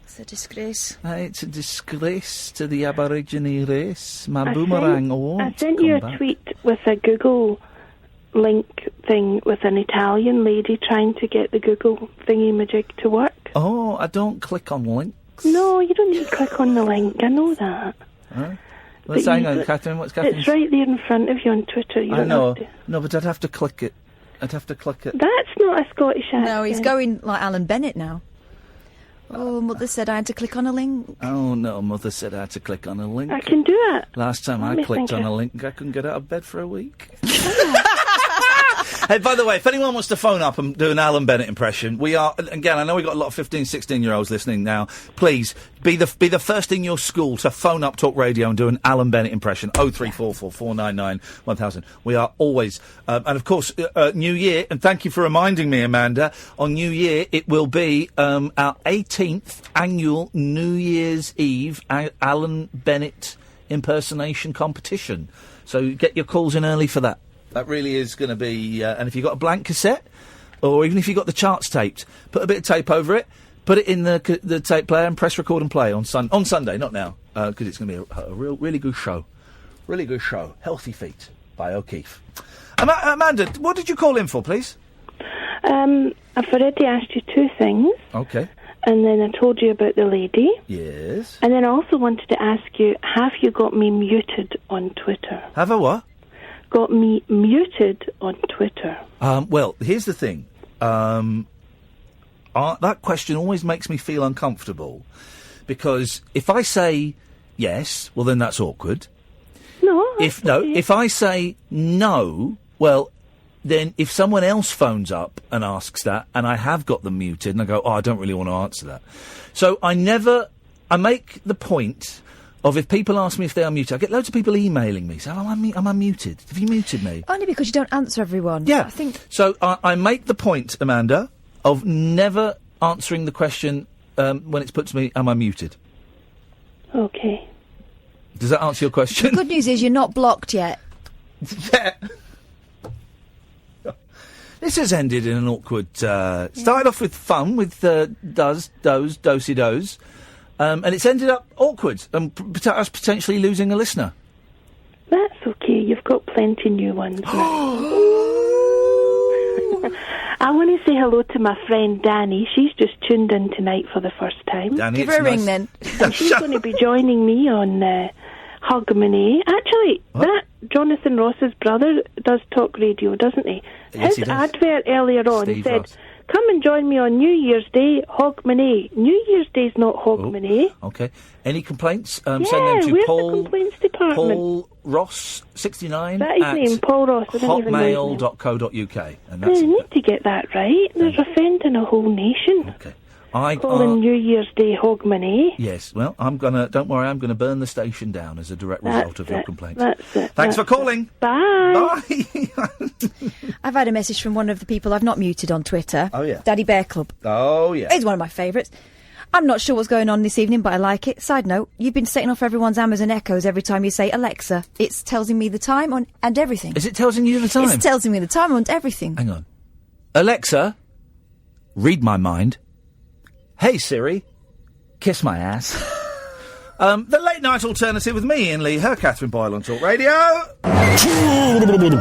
It's a disgrace. Aye, it's a disgrace to the Aborigine race. My I boomerang sent- won't I sent you a come back. tweet with a Google link thing with an Italian lady trying to get the Google thingy-majig to work. Oh, I don't click on links. No, you don't need to click on the link. I know that. Huh? But What's hang you- on, Catherine? What's Catherine's? It's right there in front of you on Twitter. You I don't know. have to. No, but I'd have to click it. That's not a Scottish accent. No, he's going like Alan Bennett now. Oh, Mother said I had to click on a link. Oh, no, Mother said I had to click on a link. I can do it. Last time Let I me clicked think on of- a link, I couldn't get out of bed for a week. Hey, by the way, if anyone wants to phone up and do an Alan Bennett impression, we are, again, I know we've got a lot of 15, 16-year-olds listening now. Please, be the first in your school to phone up Talk Radio and do an Alan Bennett impression. 0344 499 1000. We are always, and of course, New Year, and thank you for reminding me, Amanda, on New Year, it will be our 18th annual New Year's Eve Alan Bennett impersonation competition. So get your calls in early for that. That really is going to be... and if you've got a blank cassette, or even if you've got the charts taped, put a bit of tape over it, put it in the tape player and press record and play on Sunday, not now, because it's going to be a really good show. Really good show. Healthy Feet by O'Keefe. Amanda, what did you call in for, please? I've already asked you two things, Okay. and then I told you about the lady. Yes. And then I also wanted to ask you, have you got me muted on Twitter? Have I what? Got me muted on Twitter. Well, here's the thing. That question always makes me feel uncomfortable, because if I say yes, well, then that's awkward. If I say no, well, then if someone else phones up and asks that, and I have got them muted, and I go, I don't really want to answer that. So I make the point of, if people ask me if they are muted, I get loads of people emailing me saying, am I muted? Have you muted me? Only because you don't answer everyone. Yeah. I think So I make the point, Amanda, of never answering the question when it's put to me, am I muted? Okay. Does that answer your question? the good news is you're not blocked yet. Yeah. This has ended in an awkward... started off with fun, with dosey-dos, and it's ended up awkward, and us potentially losing a listener. That's okay. You've got plenty new ones now. I want to say hello to my friend Danny. She's just tuned in tonight for the first time. Danny, Give her a ring then. And she's going to be joining me on Hogmanay. Actually, that Jonathan Ross's brother does talk radio, doesn't he? Yes, His he does. advert earlier on Steve said, Ross. come and join me on New Year's Day, Hogmanay. New Year's Day's not Hogmanay. Okay. Any complaints? Send Yeah, them to where's Paul... the complaints department? Paul Ross 69 That is at his name, Paul Ross. I don't even know his name. hotmail.co.uk, and They that's need to get that right. They're offending a whole nation. Calling New Year's Day Hogmanay. Yes. Well, don't worry, I'm gonna burn the station down as a direct result of your complaints. That's it. Thanks for calling. Bye. I've had a message from one of the people I've not muted on Twitter. Oh, yeah. Daddy Bear Club. Oh, yeah. He's one of my favourites. I'm not sure what's going on this evening, but I like it. Side note, you've been setting off everyone's Amazon echoes every time you say Alexa. It's telling me the time and everything. Is it telling you the time? It's telling me the time and everything. Hang on. Alexa, read my mind. Hey, Siri, kiss my ass. The Late Night Alternative with me, Iain Lee, her Catherine Boyle on Talk Radio.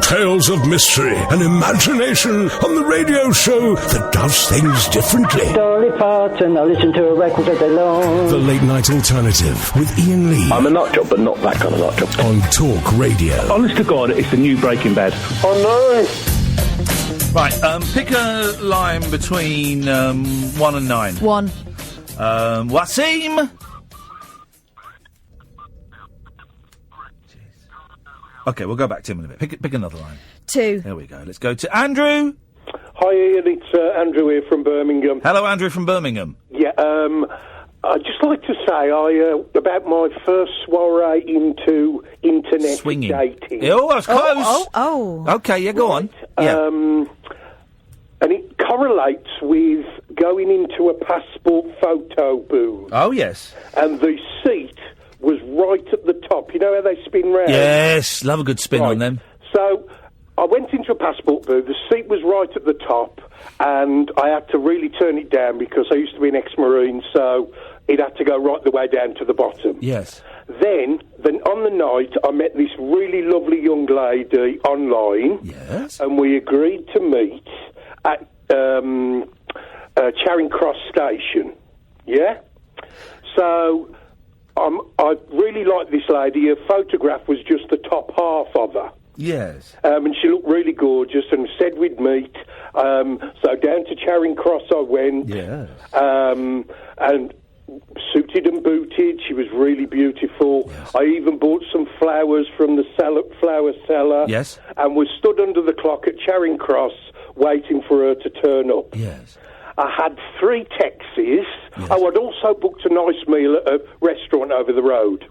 Tales of mystery and imagination on the radio show that does things differently. Dolly Parton, I listen to a record all day long. The Late Night Alternative with Iain Lee. I'm a nut job, but not that kind of nut job. On Talk Radio. Honest to God, it's the new Breaking Bad. Oh, no. Right, pick a line between 1 and 9. 1. Wasim. Okay, we'll go back to him in a bit. Pick another line. 2. There we go. Let's go to Andrew. Hi, Ian. It's Andrew here from Birmingham. Hello, Andrew from Birmingham. Yeah, I'd just like to say about my first soiree into internet Swinging. dating. Oh, that's close. Oh. Okay, yeah, go on. Yeah. And it correlates with going into a passport photo booth. Oh, yes. And the seat was right at the top. You know how they spin round? Yes, love a good spin on them. So I went into a passport booth. The seat was right at the top, and I had to really turn it down because I used to be an ex-Marine, so it had to go right the way down to the bottom. Yes. Then on the night, I met this really lovely young lady online. Yes. And we agreed to meet at Charing Cross Station. Yeah? So I really liked this lady. Her photograph was just the top half of her. Yes. And she looked really gorgeous and said we'd meet. So down to Charing Cross I went. Yes. And suited and booted. She was really beautiful. Yes. I even bought some flowers from the flower seller. Yes. And was stood under the clock at Charing Cross waiting for her to turn up. Yes. I had 3 taxis. Yes. Oh, I'd also booked a nice meal at a restaurant over the road.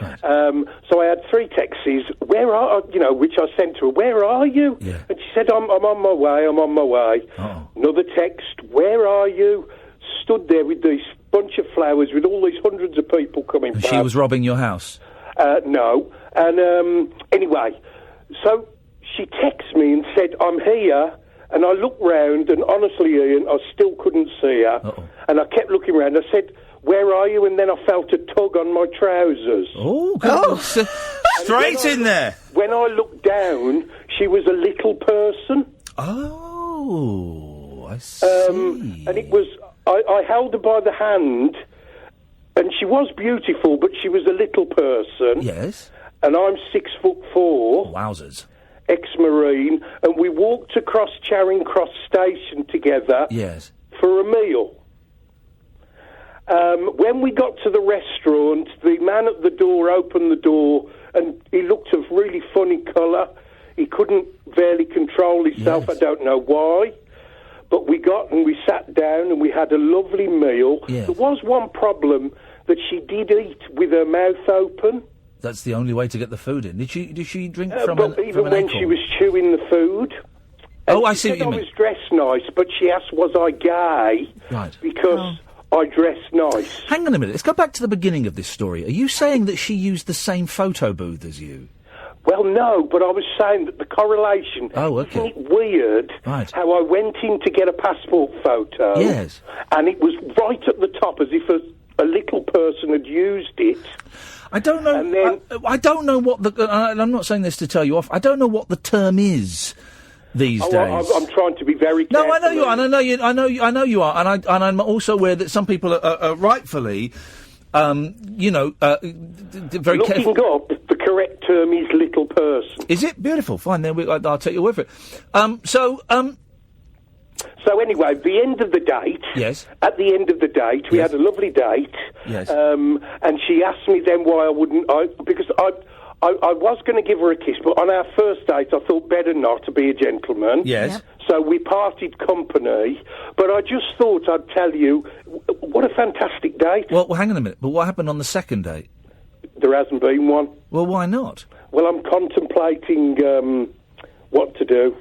Right. So I had 3 taxis. Which I sent to her. Where are you? Yeah. And she said, I'm on my way. I'm on my way. Oh. Another text. Where are you? Stood there with these bunch of flowers with all these hundreds of people coming And past. she was robbing your house? No. And anyway, so she texted me and said, I'm here. And I looked round, and honestly, Ian, I still couldn't see her. Uh-oh. And I kept looking round. I said, where are you? And then I felt a tug on my trousers. Oh, straight in there. When I looked down, she was a little person. Oh, I see. And it was, I held her by the hand, and she was beautiful, but she was a little person. Yes. And I'm 6'4". Wowzers. Ex-Marine, and we walked across Charing Cross Station together. Yes. For a meal. When we got to the restaurant, the man at the door opened the door, and he looked of really funny colour. He couldn't barely control himself. Yes. I don't know why. But we got and we sat down and we had a lovely meal. Yes. There was one problem, that she did eat with her mouth open. That's the only way to get the food in. Did she drink from but an even from an when acorn? she was chewing the food. Oh, I see what you I mean. was dressed nice, but she asked, was I gay? Right. Because I dressed nice. Hang on a minute. Let's go back to the beginning of this story. Are you saying that she used the same photo booth as you? Well, no, but I was saying that the correlation... Oh, okay. Isn't it weird how I went in to get a passport photo... Yes. And it was right at the top, as if a little person had used it... I don't know. And then, I don't know what the. I'm not saying this to tell you off. I don't know what the term is these days. I'm trying to be very careful. No, I know you are. And I know you are. And I'm also aware that some people are rightfully, very looking careful. up, the correct term is little person. Is it beautiful? Fine. Then I'll take your word for it. So anyway, the end of the date. Yes. At the end of the date, we had a lovely date. Yes. And she asked me then why I wouldn't. Because I was going to give her a kiss, but on our first date, I thought better not to be a gentleman. Yes. Yep. So we parted company. But I just thought I'd tell you what a fantastic date. Well, hang on a minute. But what happened on the second date? There hasn't been one. Well, why not? Well, I'm contemplating what to do.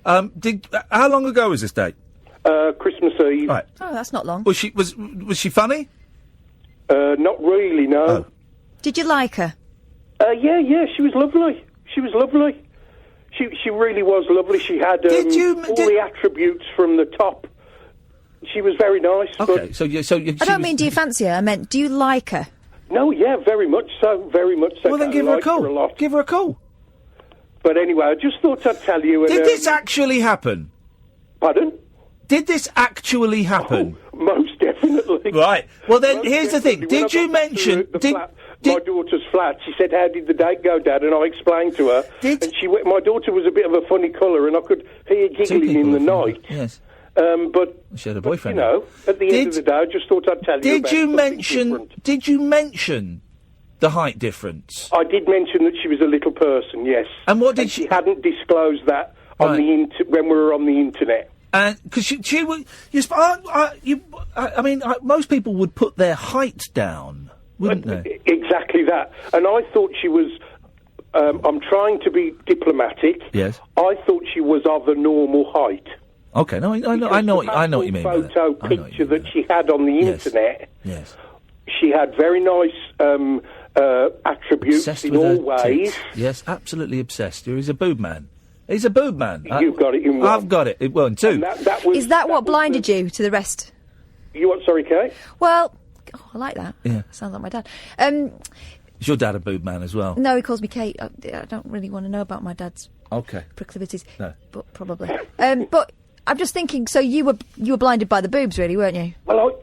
How long ago was this date? Christmas Eve. Right. Oh, that's not long. Was she funny? Not really, no. Oh. Did you like her? Yeah, she was lovely. She was lovely. She really was lovely. She had all the attributes from the top. She was very nice. Okay, but so you. I don't mean do you fancy her, I meant do you like her? No, yeah, very much so, very much so. Well, then give her a call. Give her a call. But anyway, I just thought I'd tell you. Did this actually happen? Pardon? Did this actually happen? Oh, most definitely. Right. Well, then here's the thing. Did you mention? My daughter's flat. She said, "How did the date go, Dad?" And I explained to her. And she went. My daughter was a bit of a funny colour, and I could hear giggling in the night. Yes. But she had a boyfriend. You know, at the end of the day, I just thought I'd tell you. Did you mention? Did you mention the height difference? I did mention that she was a little person. Yes. And what did she hadn't disclosed that on when we were on the internet. And because she would, most people would put their height down, wouldn't they? Exactly that. And I thought she was. I'm trying to be diplomatic. Yes. I thought she was of a normal height. Okay, no, I know what you mean. by that. Photo picture that she had on the internet. Yes. She had very nice attributes Obsessed in with all her ways. tits. Yes, absolutely obsessed. He's a boob man. He's a boob man. You've got it in one. I've got it. Well, in two. Is that what blinded you to the rest? You what? Sorry, Kate? Well, I like that. Yeah. Sounds like my dad. Is your dad a boob man as well? No, he calls me Kate. I don't really want to know about my dad's proclivities. No. But probably. But I'm just thinking. So you were blinded by the boobs, really, weren't you? Well,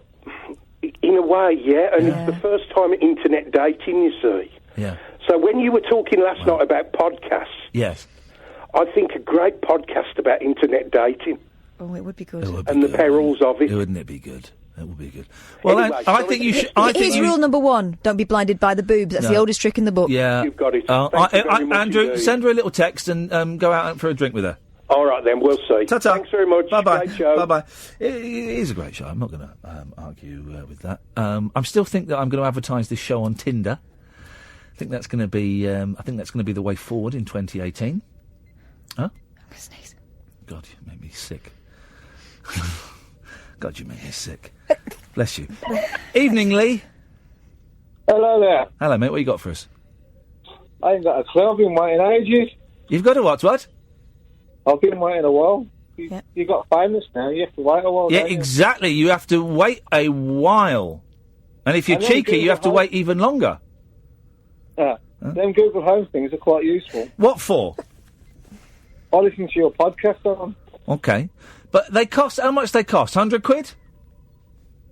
in a way, yeah. And it's the first time internet dating, you see. Yeah. So when you were talking last night about podcasts, yes, I think a great podcast about internet dating. Oh, it would be good. And the perils of it. Wouldn't it be good? It would be good. Well, Anyway, I think you should. Here's rule number 1: don't be blinded by the boobs. That's the oldest trick in the book. Yeah, you've got it. Thank you very much Andrew, indeed. send her a little text and go out for a drink with her. All right, then, we'll see. Ta-ta. Thanks very much. Bye-bye. Great show. Bye-bye. It is a great show. I'm not going to argue with that. I still think that I'm going to advertise this show on Tinder. I think that's going to be. I think that's going to be the way forward in 2018. Huh? I'm gonna sneeze. God, you make me sick. God, you make me sick. Bless you. Evening, Lee. Hello there. Hello, mate. What you got for us? I ain't got a clue. I've been waiting ages. You've got a what? I've been waiting a while. You got famous now. You have to wait a while. Yeah, don't you? exactly. You have to wait a while. And if you're And then cheeky, you Google have to Home. wait even longer. Yeah. Them Google Home things are quite useful. What for? I listen to your podcast on them. Okay. But they cost, how much they cost? 100 quid?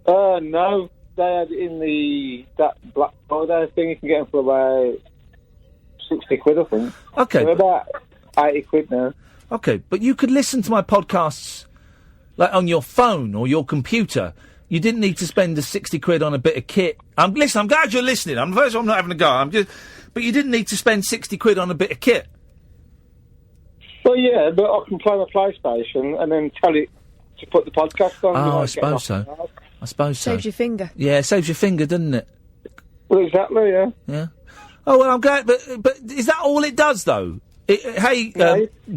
No. They had in that Black Friday thing, you can get them for about 60 quid, I think. Okay. They're about 80 quid now. Okay, but you could listen to my podcasts, like, on your phone or your computer. You didn't need to spend the 60 quid on a bit of kit. Listen, I'm glad you're listening. First of all, I'm not having a go. But you didn't need to spend 60 quid on a bit of kit. Well, yeah, but I can play my PlayStation and then tell it to put the podcast on. Oh, I suppose so. I suppose so. Saves your finger. Yeah, it saves your finger, doesn't it? Well, exactly, yeah. Yeah. Oh, well, I'm glad, but is that all it does, though?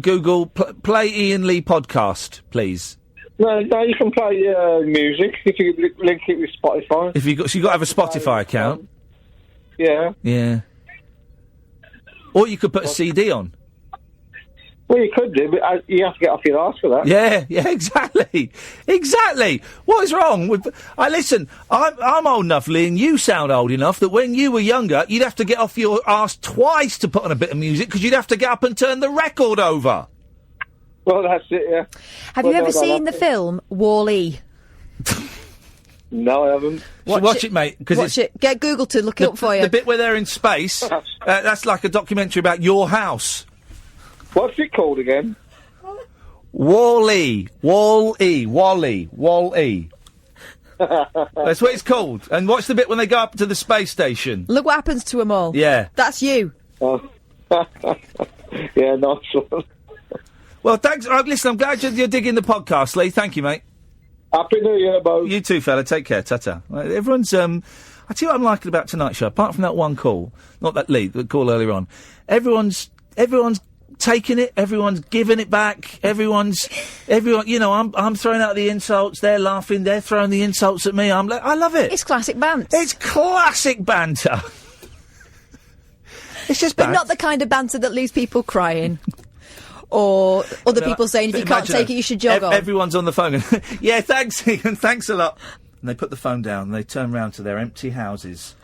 Google, play Iain Lee podcast, please. No, you can play music if you link it with Spotify. So you got to have a Spotify account. Yeah. Yeah. Or you could put a CD on. Well, you could do, but you have to get off your arse for that. Yeah, exactly. Exactly. What is wrong with... listen, I'm old enough, Lee, and you sound old enough that when you were younger, you'd have to get off your arse twice to put on a bit of music, because you'd have to get up and turn the record over. Well, that's it, yeah. Have you ever seen the film Wall-E? No, I haven't. Watch it, mate. Watch it. Get Google to look it up for you. The bit where they're in space, that's like a documentary about your house. What's it called again? Wall-E. Wall-E. Wall-E. Wall-E. That's what it's called. And watch the bit when they go up to the space station. Look what happens to them all. Yeah. That's you. Oh. Yeah, nice one. Well, thanks. Listen, I'm glad you're digging the podcast, Lee. Thank you, mate. Happy New Year, both. You too, fella. Take care. Ta-ta. Everyone's, I tell you what I'm liking about tonight's show, apart from that one call, not that Lee, the call earlier on, everyone's taking it. Everyone's giving it back. Everyone. You know, I'm throwing out the insults. They're laughing. They're throwing the insults at me. I love it. It's classic banter. It's classic banter. It's just But not the kind of banter that leaves people crying. Or other people saying, if you can't take it, you should jog on. Everyone's on the phone. Yeah, thanks, Ian. Thanks a lot. And they put the phone down and they turn round to their empty houses.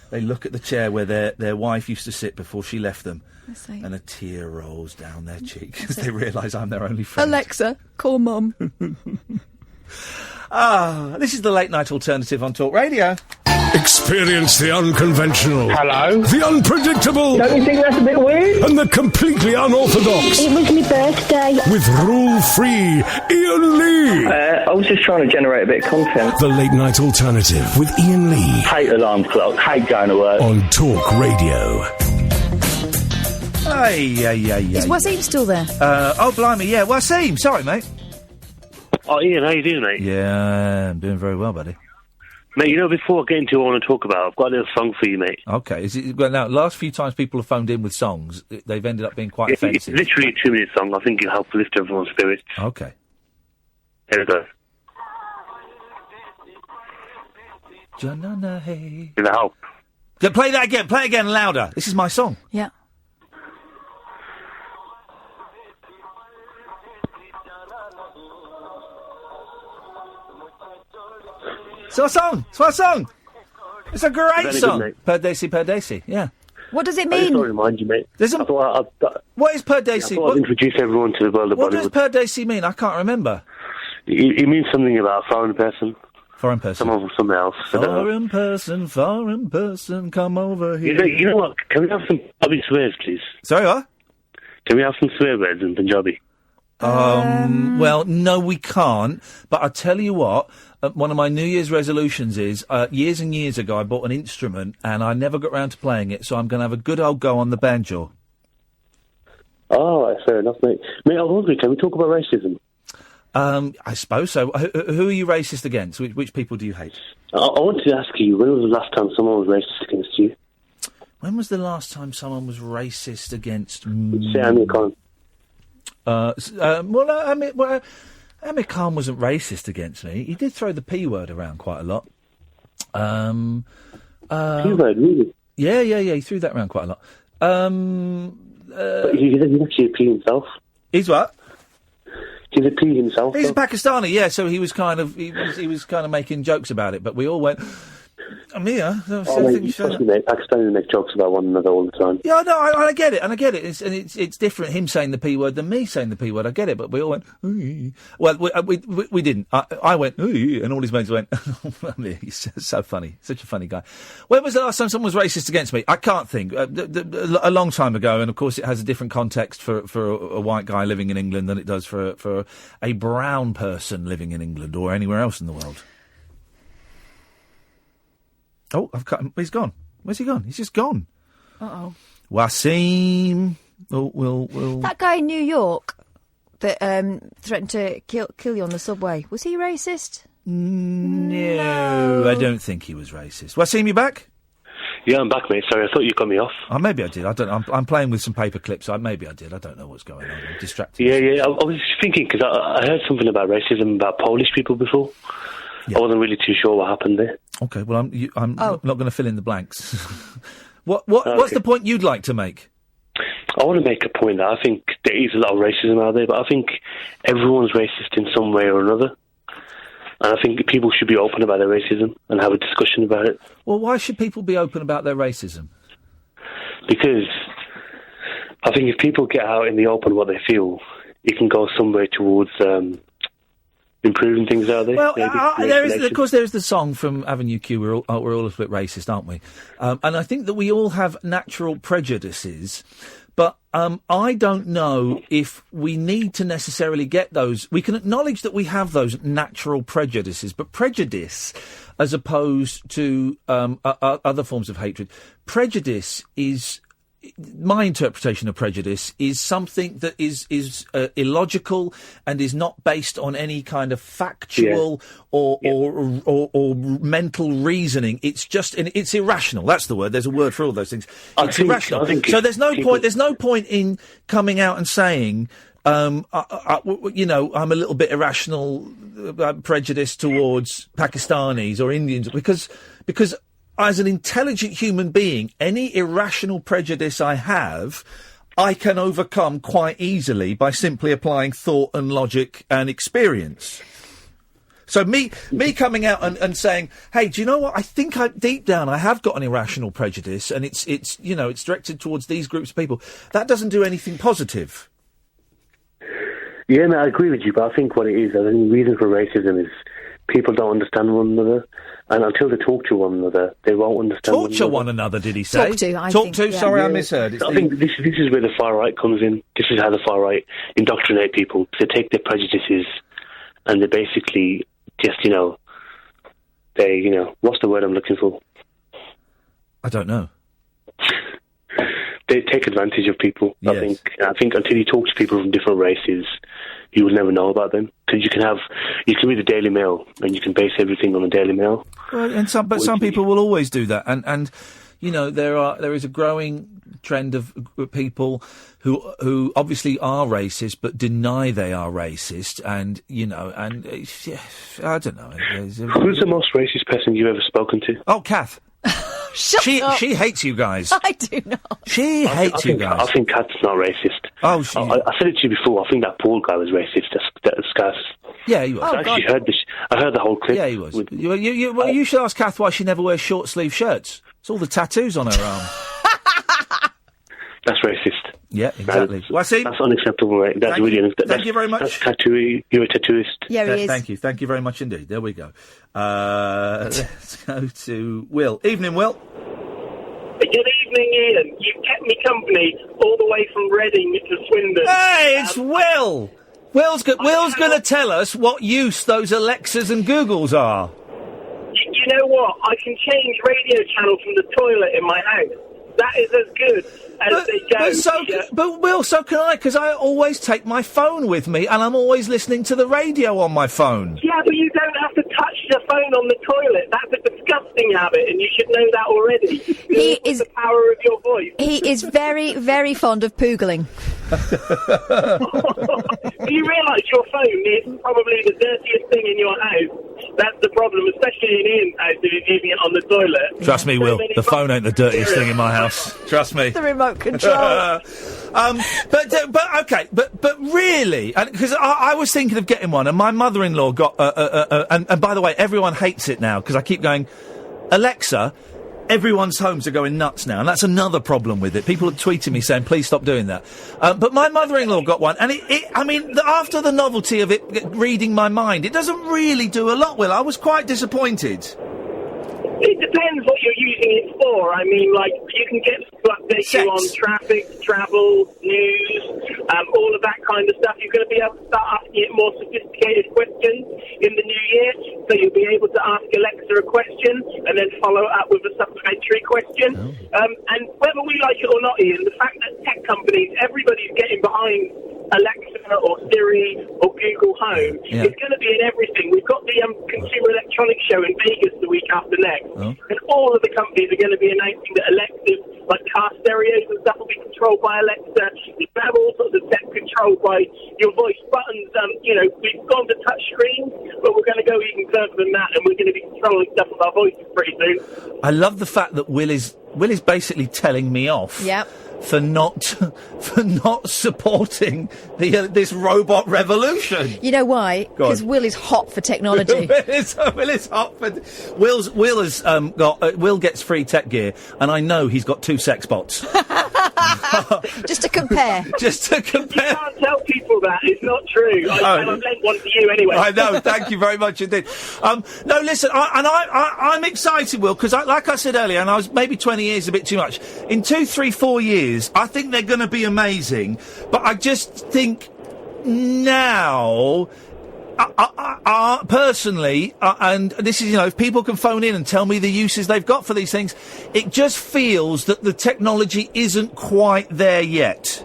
They look at the chair where their wife used to sit before she left them. And a tear rolls down their cheek as they realise I'm their only friend. Alexa, call Mum. This is the Late Night Alternative on Talk Radio. Experience the unconventional. Hello. The unpredictable. Don't you think that's a bit weird? And the completely unorthodox. It was my birthday. With rule-free Iain Lee. I was just trying to generate a bit of content. The Late Night Alternative with Iain Lee. Hate alarm clock, hate going to work. On Talk Radio. Is Wasim still there? Oh, blimey, yeah. Wasim, sorry, mate. Oh, Ian, how you doing, mate? Yeah, I'm doing very well, buddy. Mate, you know, before I get into what I want to talk about, I've got a little song for you, mate. Okay. Well, now, last few times people have phoned in with songs, they've ended up being quite offensive. It's literally a 2-minute song. I think it'll help lift everyone's spirits. Okay. Here it goes. Janana, It'll help. Play that again. Play it again louder. This is my song. Yeah. It's our song. It's our song. It's a great Very song. good, mate. Perdesi. Yeah. What does it I just mean? want to remind you, mate. What is Perdesi? I thought I'd introduce everyone to the world of What does Bollywood. Perdesi mean? I can't remember. It means something about a foreign person. Foreign person. Someone from somewhere else. Foreign person, come over here. You know what? Can we have some Punjabi swears, please? Sorry, what? Can we have some swear words in Punjabi? Well, no, we can't. But I tell you what, one of my New Year's resolutions is, years and years ago, I bought an instrument and I never got round to playing it, so I'm going to have a good old go on the banjo. Oh, right, fair enough, mate. Mate, I'm hungry. Can we talk about racism? I suppose so. Who are you racist against? Which people do you hate? I wanted to ask you, when was the last time someone was racist against you? When was the last time someone was racist against me? Say Amir Khan. Amir Khan wasn't racist against me. He did throw the P word around quite a lot. P word, really? Yeah, he threw that around quite a lot. But he's actually a P himself. He's what? He's a P himself. He's a Pakistani, yeah, so he was kind of making jokes about it, but we all went, Amir, Trust me, mate, Pakistani make jokes about one another all the time. Yeah, no, I get it. It's different, him saying the P word than me saying the P word. I get it, but we all went, ooh. Well, we didn't. I went, ooh, and all his mates went, Amir, he's so funny. Such a funny guy. When was the last time someone was racist against me? I can't think. A long time ago, and of course it has a different context for a white guy living in England than it does for a brown person living in England or anywhere else in the world. Oh, I've cut him. He's gone. Where's he gone? He's just gone. Uh-oh. Wasim. Oh, we'll... That guy in New York that threatened to kill you on the subway, was he racist? No, I don't think he was racist. Wasim, you back? Yeah, I'm back, mate. Sorry, I thought you cut me off. Oh, maybe I did. I don't. I'm playing with some paper clips. Maybe I did. I don't know what's going on. I'm distracted. Yeah. I was thinking, because I heard something about racism about Polish people before. Yeah. I wasn't really too sure what happened there. Okay, well, I'm not going to fill in the blanks. What's the point you'd like to make? I want to make a point that I think there is a lot of racism out there, but I think everyone's racist in some way or another. And I think people should be open about their racism and have a discussion about it. Well, why should people be open about their racism? Because I think if people get out in the open what they feel, it can go somewhere towards improving things out there. Well, there is the song from Avenue Q, we're all a little bit racist, aren't we? And I think that we all have natural prejudices, but I don't know if we need to necessarily get those. We can acknowledge that we have those natural prejudices, but prejudice, as opposed to other forms of hatred, prejudice is my interpretation of prejudice is something that is illogical and is not based on any kind of factual or mental reasoning. It's just it's irrational. That's the word. There's a word for all those things. It's irrational. So there's no point. There's no point in coming out and saying, I'm a little bit irrational, prejudiced towards Pakistanis or Indians, because as an intelligent human being, any irrational prejudice I have, I can overcome quite easily by simply applying thought and logic and experience. So me coming out and saying, hey, do you know what? I think deep down I have got an irrational prejudice, and it's directed towards these groups of people. That doesn't do anything positive. Yeah, no, I agree with you, but I think what it is, I think the reason for racism is people don't understand one another, and until they talk to one another, they won't understand Torture one another, did he say? Talk to, sorry, I misheard. I think this is where the far right comes in. This is how the far right indoctrinate people. They take their prejudices and they basically just, what's the word I'm looking for? I don't know. They take advantage of people. Yes. I think until you talk to people from different races, you will never know about them. Because you can read the Daily Mail and you can base everything on the Daily Mail. Well, and some people will always do that, and there is a growing trend of people who obviously are racist but deny they are racist, and I don't know. Who's the most racist person you've ever spoken to? Oh, Kath. She hates you guys. I do not. She hates you guys. I think Kat's not racist. Oh, I said it to you before. I think that Paul guy was racist. That's Kath. Yeah, he was. I actually heard this. I heard the whole clip. Yeah, he was. You should ask Kath why she never wears short sleeve shirts. It's all the tattoos on her arm. That's racist. Yeah, exactly. That's unacceptable, mate. That's really unacceptable. Thank you very much. That's tattoo. You're a tattooist. Yeah, he is. Thank you. Thank you very much indeed. There we go. Let's go to Will. Evening, Will. Good evening, Ian. You've kept me company all the way from Reading to Swindon. Hey, it's Will. Will's going to tell us what use those Alexas and Googles are. You know what? I can change radio channel from the toilet in my house. That is as good as they go. But Will, so can I, because I always take my phone with me, and I'm always listening to the radio on my phone. Yeah, but you don't have to touch the phone on the toilet. That's a disgusting habit, and you should know that already. He is the power of your voice. He is very, very fond of poogling. Do you realise your phone is probably the dirtiest thing in your house? That's the problem, especially in Ian's house if he's leaving it on the toilet. Trust me, Will, the phone ain't the dirtiest thing in my house. Trust me. The remote control. But really, because I was thinking of getting one, and my mother-in-law got and by the way, everyone hates it now because I keep going, Alexa, everyone's homes are going nuts now, and that's another problem with it. People are tweeting me saying, please stop doing that. But my mother-in-law got one, and after the novelty of it reading my mind, it doesn't really do a lot, Will. I was quite disappointed. It depends what you're using it for. I mean, like, you can get to update you on traffic, travel, news, all of that kind of stuff. You're going to be able to start asking it more sophisticated questions in the new year. So you'll be able to ask Alexa a question and then follow up with a supplementary question. And whether we like it or not, Ian, the fact that tech companies, everybody's getting behind Alexa or Siri or Google Home, it's going to be in everything. We've got the Consumer Electronics Show in Vegas the week after next, and all of the companies are going to be announcing that Alexas, like car stereos and stuff, will be controlled by Alexa. You can have all sorts of tech controlled by your voice buttons. We've gone to touch screens, but we're going to go even further than that, and we're going to be controlling stuff with our voices pretty soon. I love the fact that Will is basically telling me off. Yep. For not supporting this robot revolution. You know why? Because Will is hot for technology. Will is hot for. Will gets free tech gear, and I know he's got 2 sex bots. Just to compare. You can't tell people that. It's not true. I've lent one to you anyway. I know. Thank you very much indeed. No, listen, I'm excited, Will, because like I said earlier, and I was maybe 20 years a bit too much. In 2, 3, 4 years, I think they're going to be amazing. But I just think now personally, and this is, if people can phone in and tell me the uses they've got for these things, it just feels that the technology isn't quite there yet.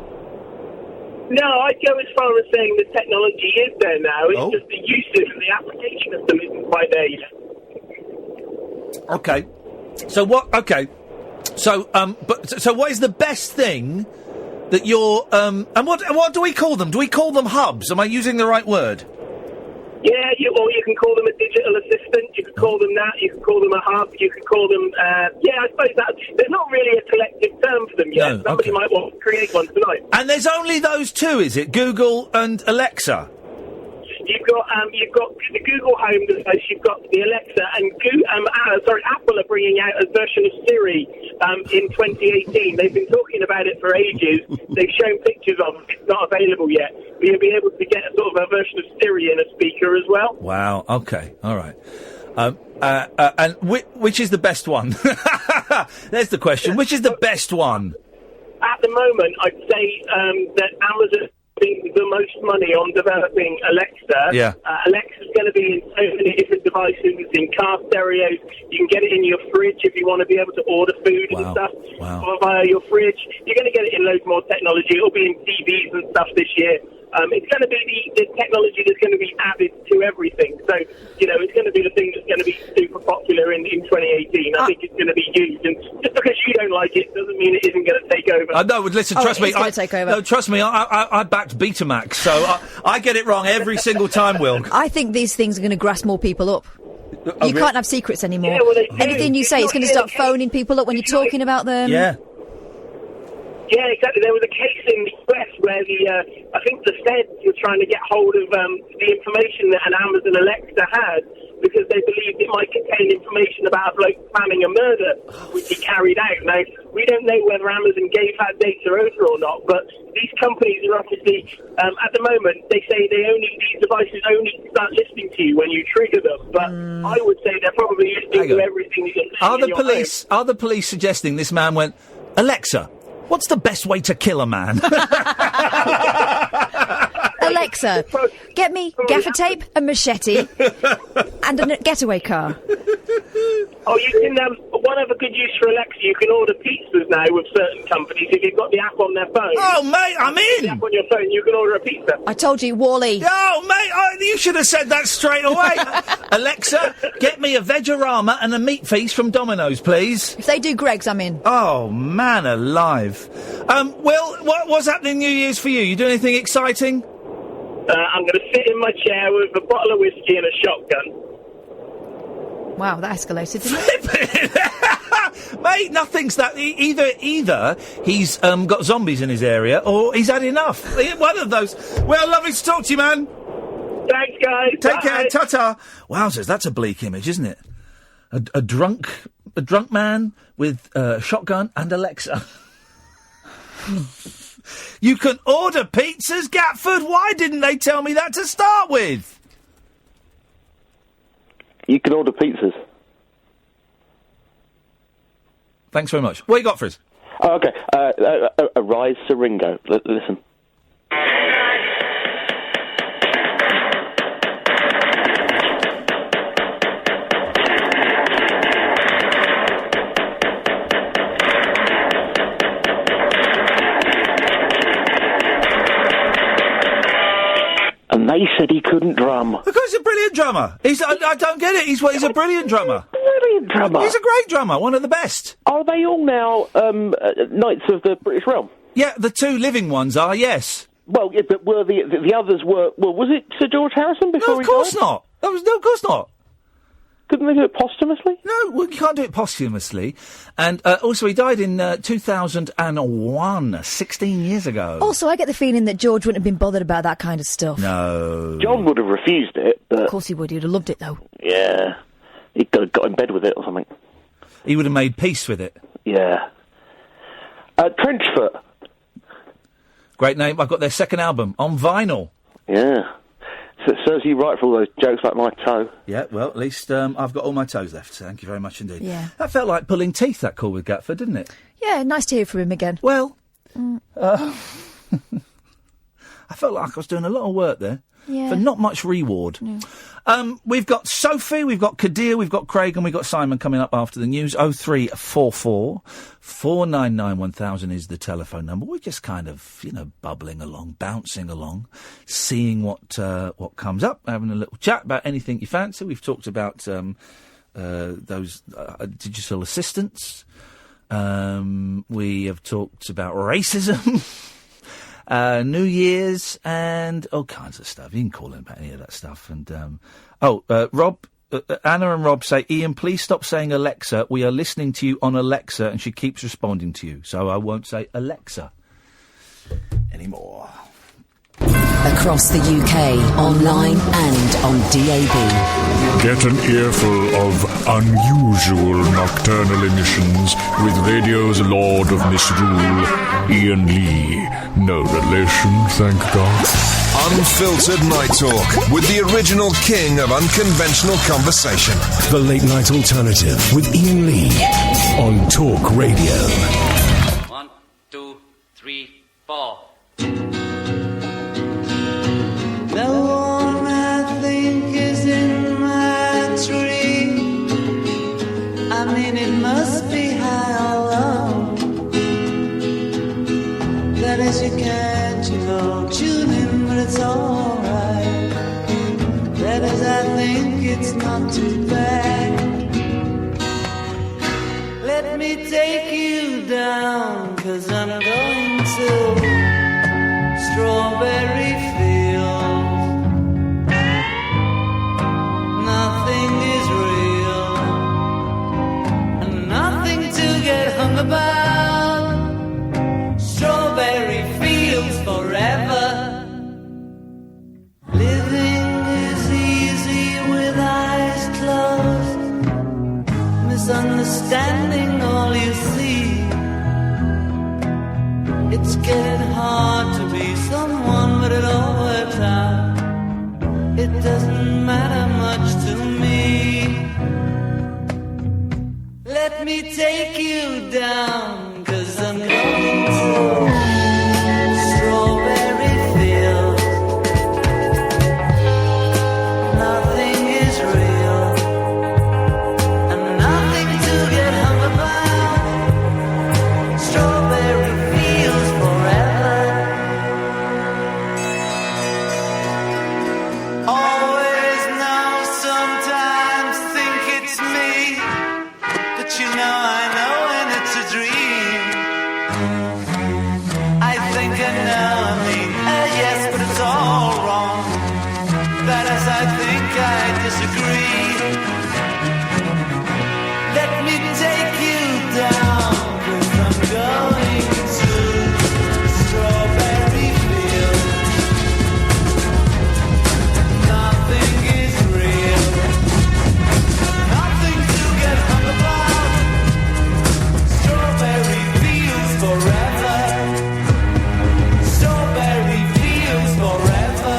No, I'd go as far as saying the technology is there now. It's just the usage and the application of them isn't quite there yet. Okay. So what? Okay. So so what is the best thing that you're and what do we call them? Do we call them hubs? Am I using the right word? Yeah, or you can call them a digital assistant, you can call them that, you can call them a hub, you can call them, I suppose that, there's not really a collective term for them yet. No, Somebody might want to create one tonight. And there's only those two, is it? Google and Alexa? You've got the Google Home device, you've got the Alexa, and Apple are bringing out a version of Siri in 2018. They've been talking about it for ages. They've shown pictures of it. It's not available yet. But you'll be able to get a sort of a version of Siri in a speaker as well. Wow. Okay. All right. And which is the best one? There's the question. Which is the best one? At the moment, I'd say that Amazon the most money on developing Alexa. Yeah. Alexa's going to be in so many different devices, in car stereos. You can get it in your fridge if you want to be able to order food and stuff via your fridge. You're going to get it in loads more technology. It'll be in TVs and stuff this year. It's going to be the technology that's going to be added to everything. So, it's going to be the thing that's going to be super popular in 2018. I think it's going to be used. And just because you don't like it doesn't mean it isn't going to take over. No, listen, trust me. Take over. No, trust me. I backed Betamax, so I get it wrong every single time, Will. I think these things are going to grasp more people up. You can't have secrets anymore. Yeah, well, they do. Anything you say, it's going to start phoning people up when you're talking about them. Yeah. Yeah, exactly. There was a case in the US where I think the feds were trying to get hold of the information that an Amazon Alexa had because they believed it might contain information about a bloke planning a murder, which he carried out. Now, we don't know whether Amazon gave that data over or not, but these companies are obviously, at the moment, they say these devices only start listening to you when you trigger them, but I would say they're probably listening to everything that you're saying. Are the police suggesting this man went, Alexa, what's the best way to kill a man? Alexa, get me gaffer tape, a machete, and a getaway car. Oh, you can, one other good use for Alexa, you can order pizzas now with certain companies if you've got the app on their phone. Oh, mate, I'm in! The app on your phone, you can order a pizza. I told you, Wally. Oh, mate, you should have said that straight away. Alexa, get me a Vegorama and a meat feast from Domino's, please. If they do Greg's, I'm in. Oh, man alive. Will, what's happening New Year's for you? You doing anything exciting? I'm going to sit in my chair with a bottle of whiskey and a shotgun. Wow, that escalated, didn't it? Mate, nothing's that... Either he's got zombies in his area or he's had enough. One of those. Well, lovely to talk to you, man. Thanks, guys. Take care. Ta-ta. Wowzers, that's a bleak image, isn't it? A drunk man with a shotgun and Alexa. You can order pizzas, Gatford. Why didn't they tell me that to start with? You can order pizzas. Thanks very much. What you got for us? Oh, okay. A Rise Siringo. Listen. And they said he couldn't drum. Because he's a brilliant drummer. I don't get it. He's a brilliant drummer. Brilliant drummer. He's a great drummer. One of the best. Are they all now Knights of the British Realm? Yeah, the two living ones are, yes. Well, yeah, but were the others were... Well, was it Sir George Harrison before he died? No, of course not. No, of course not. Couldn't they do it posthumously? No, we can't do it posthumously. And also, he died in 2001, 16 years ago. Also, I get the feeling that George wouldn't have been bothered about that kind of stuff. No. John would have refused it, but... Of course he would. He'd have loved it, though. Yeah. He could have got in bed with it or something. He would have made peace with it. Yeah. Trenchfoot. Great name. I've got their second album on vinyl. Yeah. So it serves you right for all those jokes like my toe. Yeah, well, at least I've got all my toes left. Thank you very much indeed. Yeah. That felt like pulling teeth, that call with Gatford, didn't it? Yeah, nice to hear from him again. Well, I felt like I was doing a lot of work there Yeah. for not much reward. We've got Sophie, we've got Kadir, we've got Craig, and we've got Simon coming up after the news. 0344 499 1000 is the telephone number. We're just kind of, bubbling along, bouncing along, seeing what comes up, having a little chat about anything you fancy. We've talked about those digital assistants. We have talked about racism. New Year's and all kinds of stuff. You can call in about any of that stuff. And Rob, Anna and Rob say, Iain, please stop saying Alexa. We are listening to you on Alexa, and she keeps responding to you. So I won't say Alexa anymore. Across the UK, online and on DAB. Get an earful of unusual nocturnal emissions with radio's Lord of Misrule, Iain Lee. No relation, thank God. Unfiltered Night Talk with the original king of unconventional conversation. The Late Night Alternative with Iain Lee on Talk Radio. 1, 2, 3, 4. The one I think is in my tree. I mean, it must be high or low. That is, you can't, tune in, but it's alright. That is, I think it's not too bad. Let me take you down, 'cause I'm going to Strawberry Field. Nothing is real, and nothing to get hung about. Strawberry fields forever. Living is easy with eyes closed. Misunderstanding all you see. It's getting hard to be someone, but it all works out. It doesn't matter much to me. Let me take you down, 'cause I'm going to Strawberry Fields. Nothing is real, and nothing to get hung about. Strawberry Fields forever. Always know, sometimes think it's me, but I know when it's a dream. I think I know, yes, but it's all wrong. That is, I think I disagree. Let me take you down, 'cause I'm going to Strawberry Fields. Nothing is real, nothing to get hung about. Strawberry fields forever. Strawberry fields forever.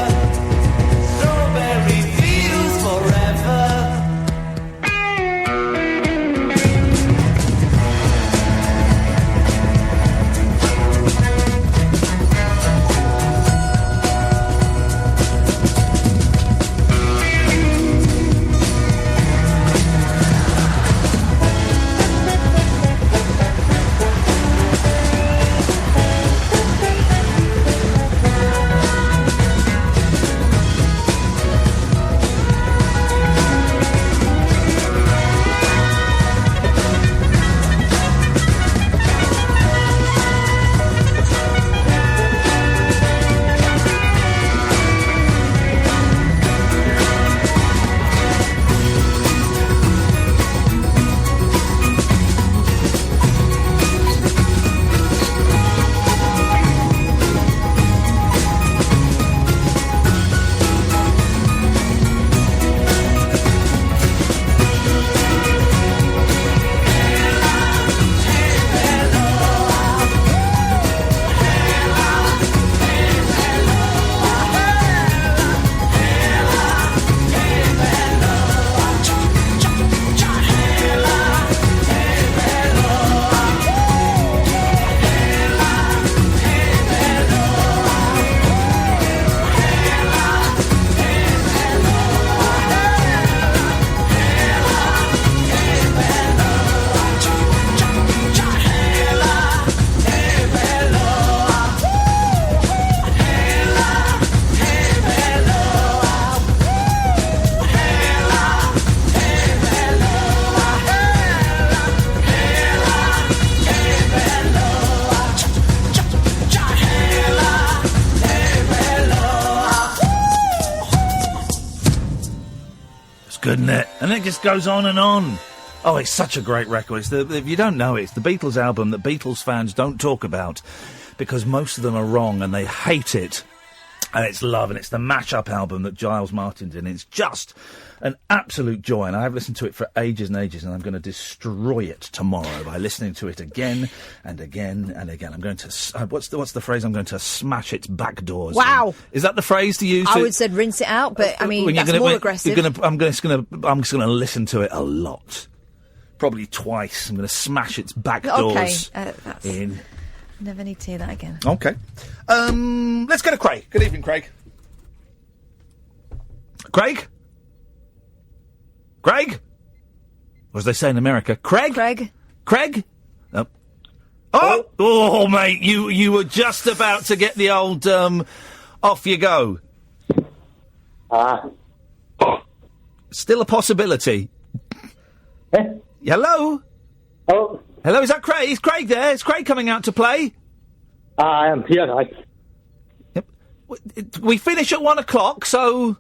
Strawberry fields forever. good, isn't it? And it just goes on and on. Oh, it's such a great record. If you don't know it, it's the Beatles album that Beatles fans don't talk about because most of them are wrong and they hate it. And it's love, and it's the Mash-Up album that Giles Martin's in. It's just an absolute joy, and I have listened to it for ages and ages, and I'm going to destroy it tomorrow by listening to it again and again and again. I'm going to... what's the phrase? I'm going to smash its back doors. Wow. Is that the phrase to use? I would say rinse it out, but, I mean, that's more aggressive. I'm just going to listen to it a lot. Probably twice. I'm going to smash its back doors in. Never need to hear that again. Okay. Let's go to Craig. Good evening, Craig. Craig? Craig? Or as they say in America, Craig? Craig? Oh. Oh, mate, you were just about to get the old, off you go. Still a possibility. Hello? Oh. Hello, is that Craig? Is Craig there? Is Craig coming out to play? I am here, Yep. We finish at 1 o'clock, so...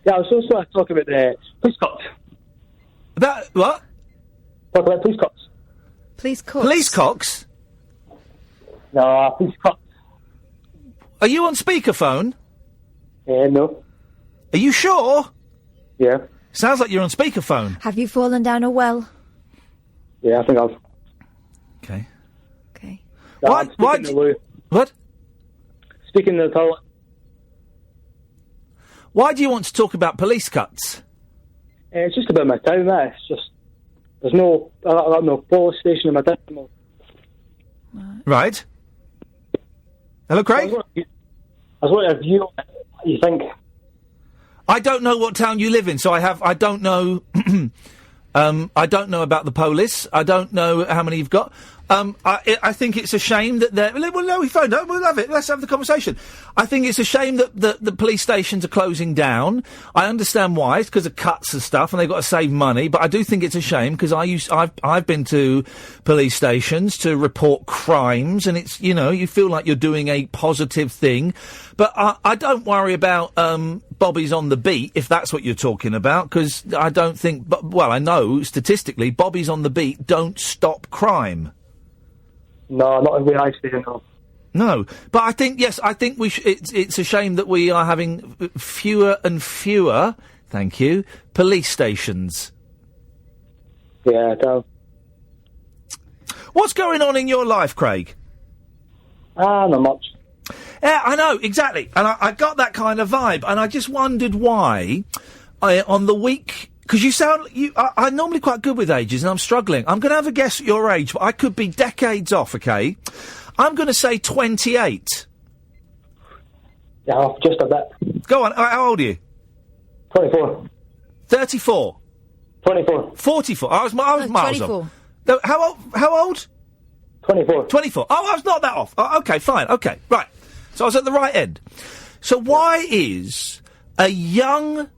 Yeah, I was also going to talk about the police cops. That, what? Talk about police cops. Police cops? Police cocks? No, police cops. Are you on speakerphone? No. Are you sure? Yeah. Sounds like you're on speakerphone. Have you fallen down a well? Yeah, I think I've... Okay. Okay. What? What? Speaking of the toilet. Why do you want to talk about police cuts? It's just about my town, that. It's just... I've got no police station in my town anymore. Right. Hello, Craig? I was wanting a view on what you think. I don't know what town you live in, so I don't know... I don't know about the police. I don't know how many you've got. I think it's a shame that they're... Well, no, we phoned up. We'll have it. Let's have the conversation. I think it's a shame that the police stations are closing down. I understand why. It's because of cuts and stuff, and they've got to save money. But I do think it's a shame, because I've been to police stations to report crimes, and it's, you feel like you're doing a positive thing. But I don't worry about Bobby's on the beat, if that's what you're talking about, because I don't think... Well, I know, statistically, Bobby's on the beat don't stop crime. No, not in the I station, no. No, but I think it's a shame that we are having fewer and fewer, thank you, police stations. Yeah, I know. What's going on in your life, Craig? Not much. Yeah, I know, exactly. And I got that kind of vibe, and I just wondered why, on the week... Because I'm normally quite good with ages, and I'm struggling. I'm going to have a guess at your age, but I could be decades off, okay? I'm going to say 28. Yeah, just a bit. Go on, how old are you? 24. 34? 24. 44? I was miles 24. off. No, how old? 24. 24. Oh, I was not that off. Oh, okay, fine, okay, right. So I was at the right end. So why is a young...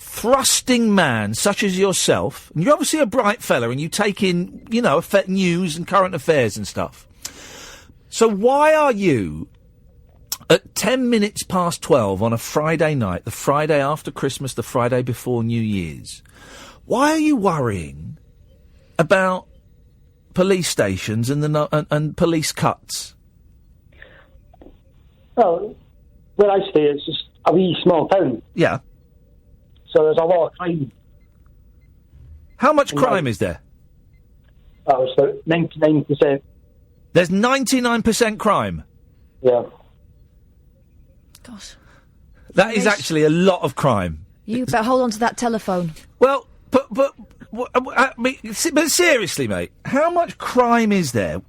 thrusting man such as yourself, and you're obviously a bright fella and you take in, news and current affairs and stuff. So why are you, at 10 minutes past 12 on a Friday night, the Friday after Christmas, the Friday before New Year's, why are you worrying about police stations and police cuts? Well, where I stay, it's just a wee small town. Yeah. So there's a lot of crime. How much crime is there? Oh, it's about 99%. There's 99% crime? Yeah. Gosh. That is actually a lot of crime. You better hold on to that telephone. Well, but seriously, mate, how much crime is there?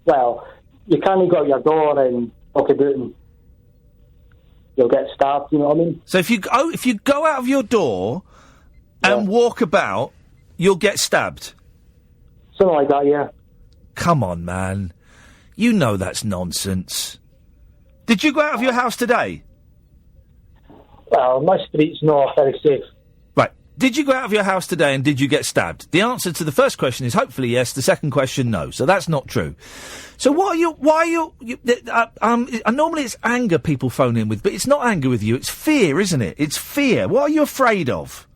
Well, you can't go out your door and walk about and you'll get stabbed, you know what I mean? So if you go out of your door and walk about, you'll get stabbed? Something like that, yeah. Come on, man. You know that's nonsense. Did you go out of your house today? Well, my street's not very safe. Right. did you go out of your house today and did you get stabbed? The answer to the first question is hopefully yes. The second question, no. So that's not true. So normally it's anger people phone in with, but it's not anger with you. It's fear, isn't it? It's fear. What are you afraid of?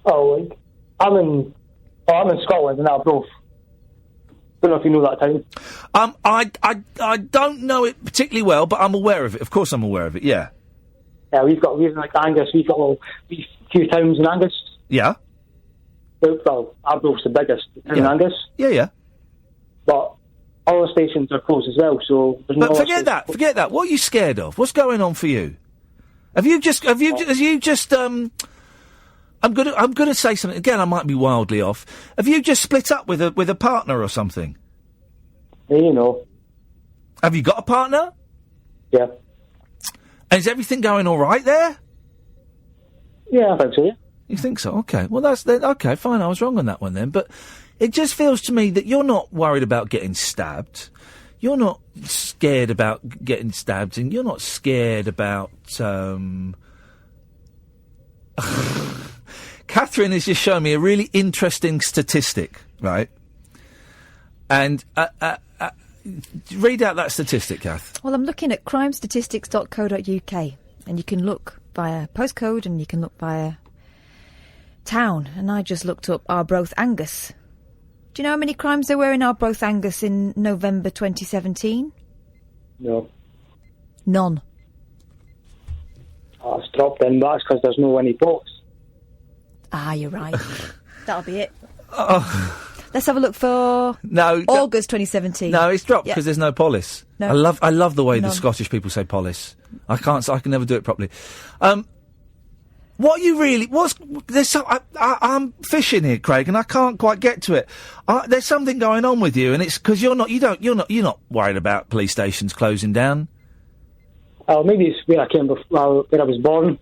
Oh, I'm in Scotland and Arbroath. Don't know if you know that town. I don't know it particularly well, but I'm aware of it. Of course, I'm aware of it. Yeah. Yeah, we've like Angus. We've got a few towns in Angus. Yeah. Well, Arbroath's the biggest town in Angus. Yeah. But all the stations are closed as well, so there's no. But forget that. What are you scared of? What's going on for you? I'm gonna say something again. I might be wildly off. Have you just split up with a partner or something? Yeah, you know. Have you got a partner? Yeah. And is everything going all right there? Yeah, I think so. Yeah. You think so? Okay. Well, okay. Fine. I was wrong on that one then. But it just feels to me that you're not worried about getting stabbed. You're not scared about getting stabbed, and you're not scared about. Catherine has just shown me a really interesting statistic, right? And read out that statistic, Kath. Well, I'm looking at crimestatistics.co.uk, and you can look via postcode and you can look via town. And I just looked up Arbroath Angus. Do you know how many crimes there were in Arbroath Angus in November 2017? No. None. Oh, it's dropped in, but that's because there's no any boats. Ah, you're right. That'll be it. Oh. Let's have a look for August 2017. No, it's dropped because there's no polis. No. I love the way the None. Scottish people say polis. I can never do it properly. What you really I'm fishing here, Craig, and I can't quite get to it. There's something going on with you, and it's because you're not worried about police stations closing down. Oh, maybe it's where I came before, where I was born.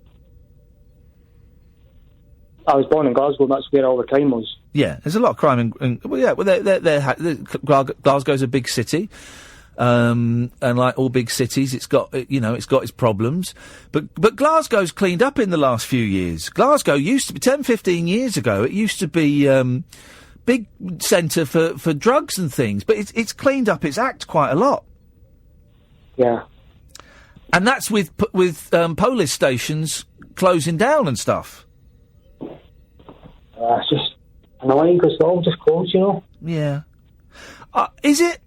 I was born in Glasgow, and that's where all the crime was. Yeah, there's a lot of crime Glasgow's a big city, and like all big cities, it's got its problems. But Glasgow's cleaned up in the last few years. Glasgow used to be 10, 15 years ago. It used to be big centre for drugs and things, but it's cleaned up its act quite a lot. Yeah, and that's with police stations closing down and stuff. It's just annoying because they're all just closed, you know. Yeah. Is it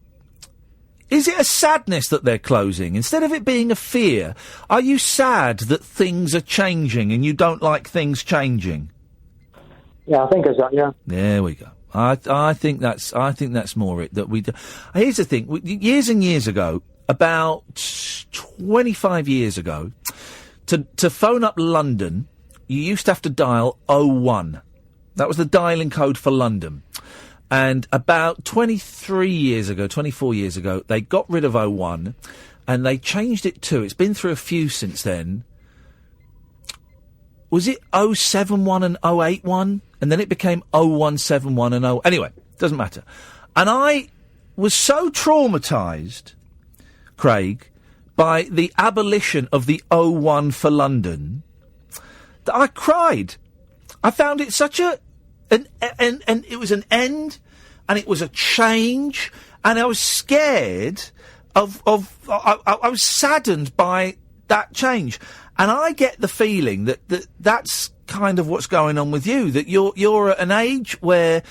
a sadness that they're closing instead of it being a fear? Are you sad that things are changing and you don't like things changing? Yeah, I think it's that. Yeah. There we go. I think that's more it that we do. Here's the thing: years and years ago, about 25 years ago, to phone up London, you used to have to dial 01. That was the dialing code for London. And about 24 years ago, they got rid of 01 and they changed it to, it's been through a few since then. Was it 071 and 081? And then it became 0171 and 0... Anyway, doesn't matter. And I was so traumatised, Craig, by the abolition of the 01 for London that I cried. I found it such and it was an end, and it was a change, and I was scared I was saddened by that change, and I get the feeling that's kind of what's going on with you, that you're at an age where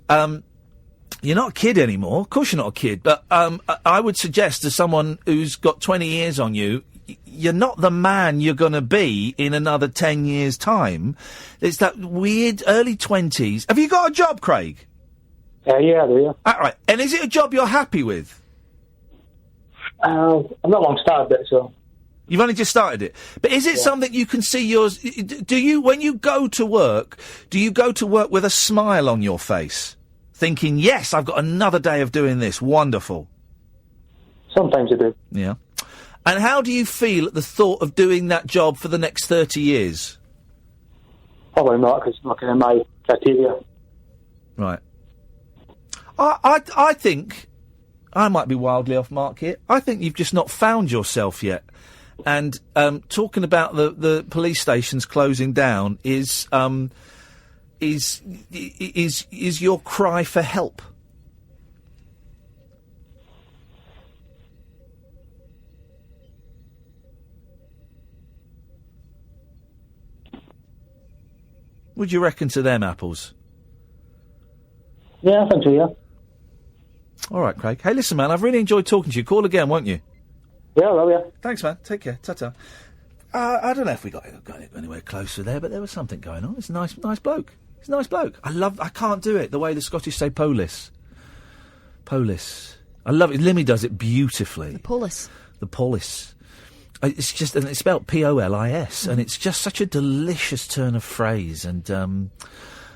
you're not a kid anymore. Of course you're not a kid, but I would suggest to someone who's got 20 years on you, you're not the man you're going to be in another 10 years' time. It's that weird early 20s. Have you got a job, Craig? Yeah, I do, yeah. All right. And is it a job you're happy with? I'm not long started it, so... You've only just started it. But is it something you can see yours... when you go to work, do you go to work with a smile on your face? Thinking, yes, I've got another day of doing this. Wonderful. Sometimes I do. Yeah. And how do you feel at the thought of doing that job for the next 30 years? Probably not, because it's not in my criteria. Right. I think, I might be wildly off mark here, I think you've just not found yourself yet. And talking about the police stations closing down is is your cry for help? Would you reckon to them, Apples? Yeah, I think so, yeah. All right, Craig. Hey, listen, man, I've really enjoyed talking to you. Call again, won't you? Yeah, I will, yeah. Thanks, man. Take care. Ta-ta. I don't know if we got anywhere closer there, but there was something going on. It's a nice bloke. He's a nice bloke. I can't do it, the way the Scottish say polis. Polis. I love it. Limmy does it beautifully. The polis. The polis. It's just, and it's spelled P-O-L-I-S, and it's just such a delicious turn of phrase, and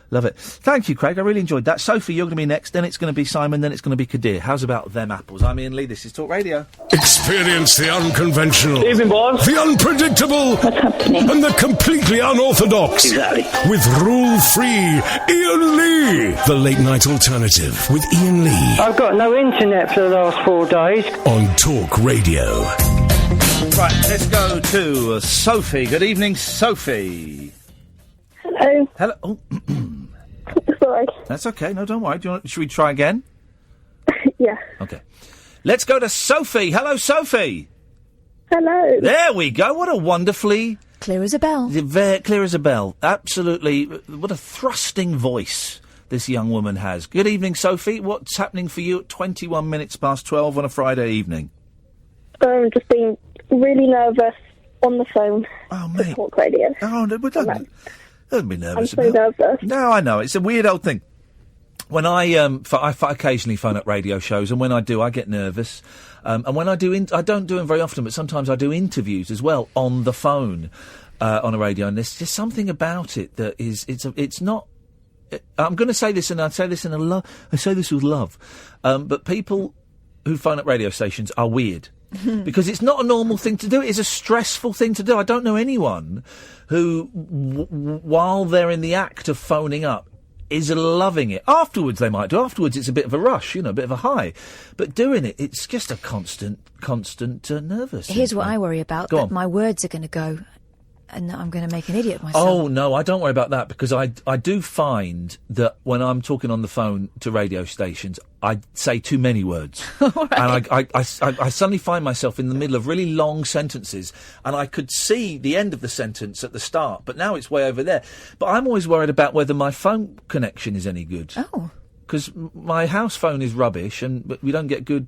love it. Thank you, Craig. I really enjoyed that. Sophie, you're going to be next, then it's going to be Simon, then it's going to be Kadir. How's about them apples? I'm Iain Lee, this is Talk Radio. Experience the unconventional, Evening, boss. the unpredictable, and the completely unorthodox. Exactly. With rule-free Iain Lee. The Late Night Alternative with Iain Lee. I've got no internet for the last 4 days. On Talk Radio. Right, let's go to Sophie. Good evening, Sophie. Hello. Hello. Oh. Sorry. That's okay. No, don't worry. Should we try again? Yeah. Okay. Let's go to Sophie. Hello, Sophie. Hello. There we go. What a wonderfully... Clear as a bell. Very clear as a bell. Absolutely. What a thrusting voice this young woman has. Good evening, Sophie. What's happening for you at 21 minutes past 12 on a Friday evening? Just being really nervous on the phone. Oh, mate. Talk Radio. Oh, no, but don't be nervous. I'm so nervous. No, I know. It's a weird old thing. When I occasionally phone up radio shows, and when I do, I get nervous. And when I do, I don't do them very often, but sometimes I do interviews as well on the phone, on a radio, and there's just something about it that it's not. I'm going to say this, and I say this with love. But people who phone up radio stations are weird. Because it's not a normal thing to do. It's a stressful thing to do. I don't know anyone who, while they're in the act of phoning up, is loving it. Afterwards, they might do. Afterwards, it's a bit of a rush, a bit of a high. But doing it, it's just a constant nervous. Here's what I worry about, that my words are going to go and that I'm going to make an idiot of myself. Oh, no, I don't worry about that, because I do find that when I'm talking on the phone to radio stations, I say too many words. Right. And I suddenly find myself in the middle of really long sentences, and I could see the end of the sentence at the start, but now it's way over there. But I'm always worried about whether my phone connection is any good. Oh. Because my house phone is rubbish, but we don't get good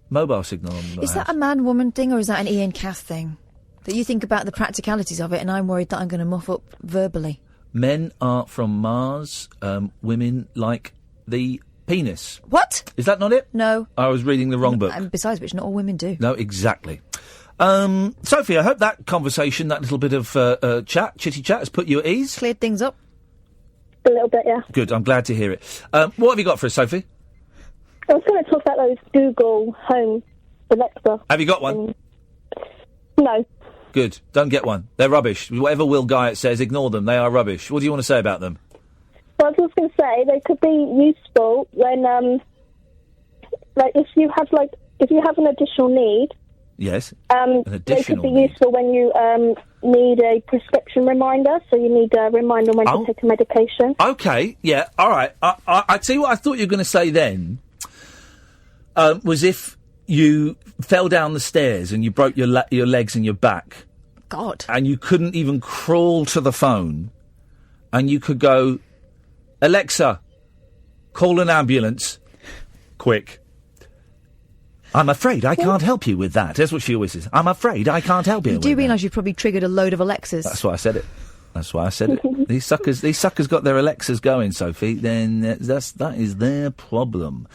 mobile signal on the Is house. that a man-woman thing, or is that an Ian Cath thing? That you think about the practicalities of it, and I'm worried that I'm going to muff up verbally. Men are from Mars, women like the penis. What? Is that not it? No. I was reading the wrong book. And besides which, not all women do. No, exactly. Sophie, I hope that conversation, that little bit of chitty chat has put you at ease. Cleared things up. A little bit, yeah. Good, I'm glad to hear it. What have you got for us, Sophie? I was going to talk about those Google Home Alexa. Have you got one? No. Good, don't get one. They're rubbish. Whatever Will Guyatt says, ignore them. They are rubbish. What do you want to say about them? Well, I was just going to say they could be useful when, if you have an additional need. Yes. They could be useful when you need a prescription reminder. So you need a reminder when to take a medication. Okay. Yeah. All right. I tell you what I thought you were going to say then. Was if you fell down the stairs and you broke your legs and your back. God. And you couldn't even crawl to the phone, and you could go, Alexa, call an ambulance, quick. I'm afraid I can't help you with that. That's what she always says. I'm afraid I can't help you. You do realise you've probably triggered a load of Alexas. That's why I said it. That's why I said it. These suckers got their Alexas going, Sophie. Then that is their problem.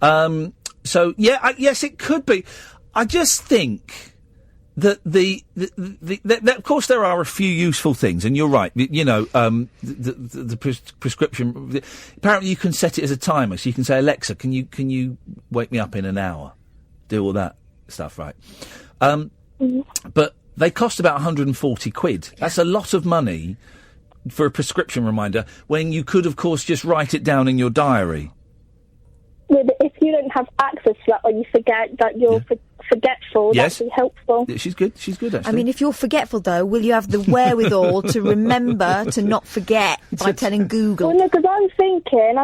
So yeah, yes, it could be. I just think that that of course there are a few useful things, and you're right. The prescription. Apparently, you can set it as a timer, so you can say, Alexa, can you wake me up in an hour? Do all that stuff, right? But they cost about 140 quid. Yeah. That's a lot of money for a prescription reminder when you could, of course, just write it down in your diary. If you don't have access to that, or you forget that you're forgetful, Yes. that'd be helpful. Yeah, she's good. She's good, actually. I mean, if you're forgetful, though, will you have the wherewithal to remember to not forget by telling Google? Well, no, because I'm thinking,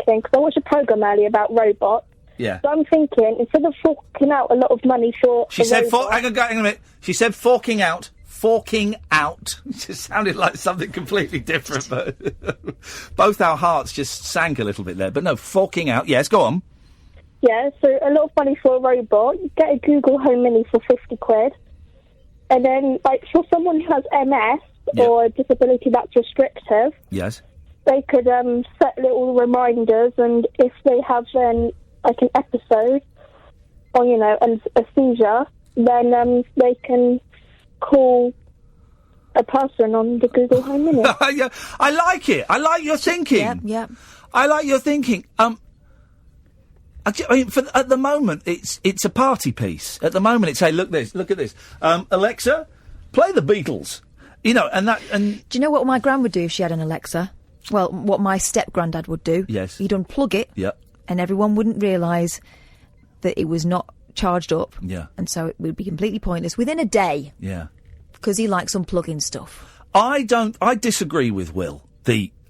because I watched a programme earlier about robots. Yeah. So I'm thinking, instead of forking out a lot of money for She a said, robot, hang on a minute. She said forking out. Forking out. It just sounded like something completely different, but both our hearts just sank a little bit there. But no, forking out. Yes, go on. yeah, so a lot of money for a robot. You get a Google Home Mini for 50 quid. And then, like, for someone who has MS or a disability that's restrictive, Yes. they could set little reminders, and if they have then, like, an episode or, you know, a seizure, then they can call a person on the Google Home Mini. Yeah, I like it. I like your thinking. Yeah. I like your thinking. I mean, at the moment, it's a party piece. At the moment, it's, hey, look at this. Alexa, play the Beatles. You know, and do you know what my gran would do if she had an Alexa? Well, what my step-granddad would do. Yes. He'd unplug it. Yeah. And everyone wouldn't realise that it was not charged up. Yeah. And so it would be completely pointless within a day. Yeah. Because he likes unplugging stuff. I disagree with Will,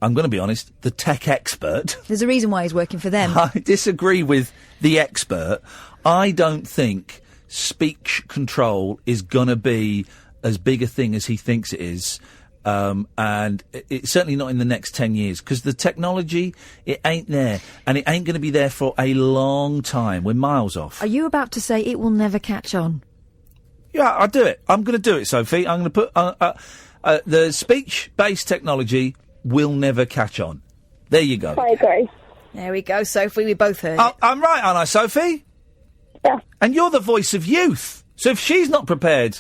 I'm going to be honest, the tech expert. There's a reason why he's working for them. I disagree with the expert. I don't think speech control is going to be as big a thing as he thinks it is. And it's certainly not in the next 10 years, because the technology, it ain't there, and it ain't going to be there for a long time. We're miles off. Are you about to say it will never catch on? Yeah, I'll do it. I'm going to do it, Sophie. I'm going to put the speech-based technology will never catch on. There you go. I agree. There we go, Sophie. We both heard it. I'm right, aren't I, Sophie? Yeah. And you're the voice of youth. So if she's not prepared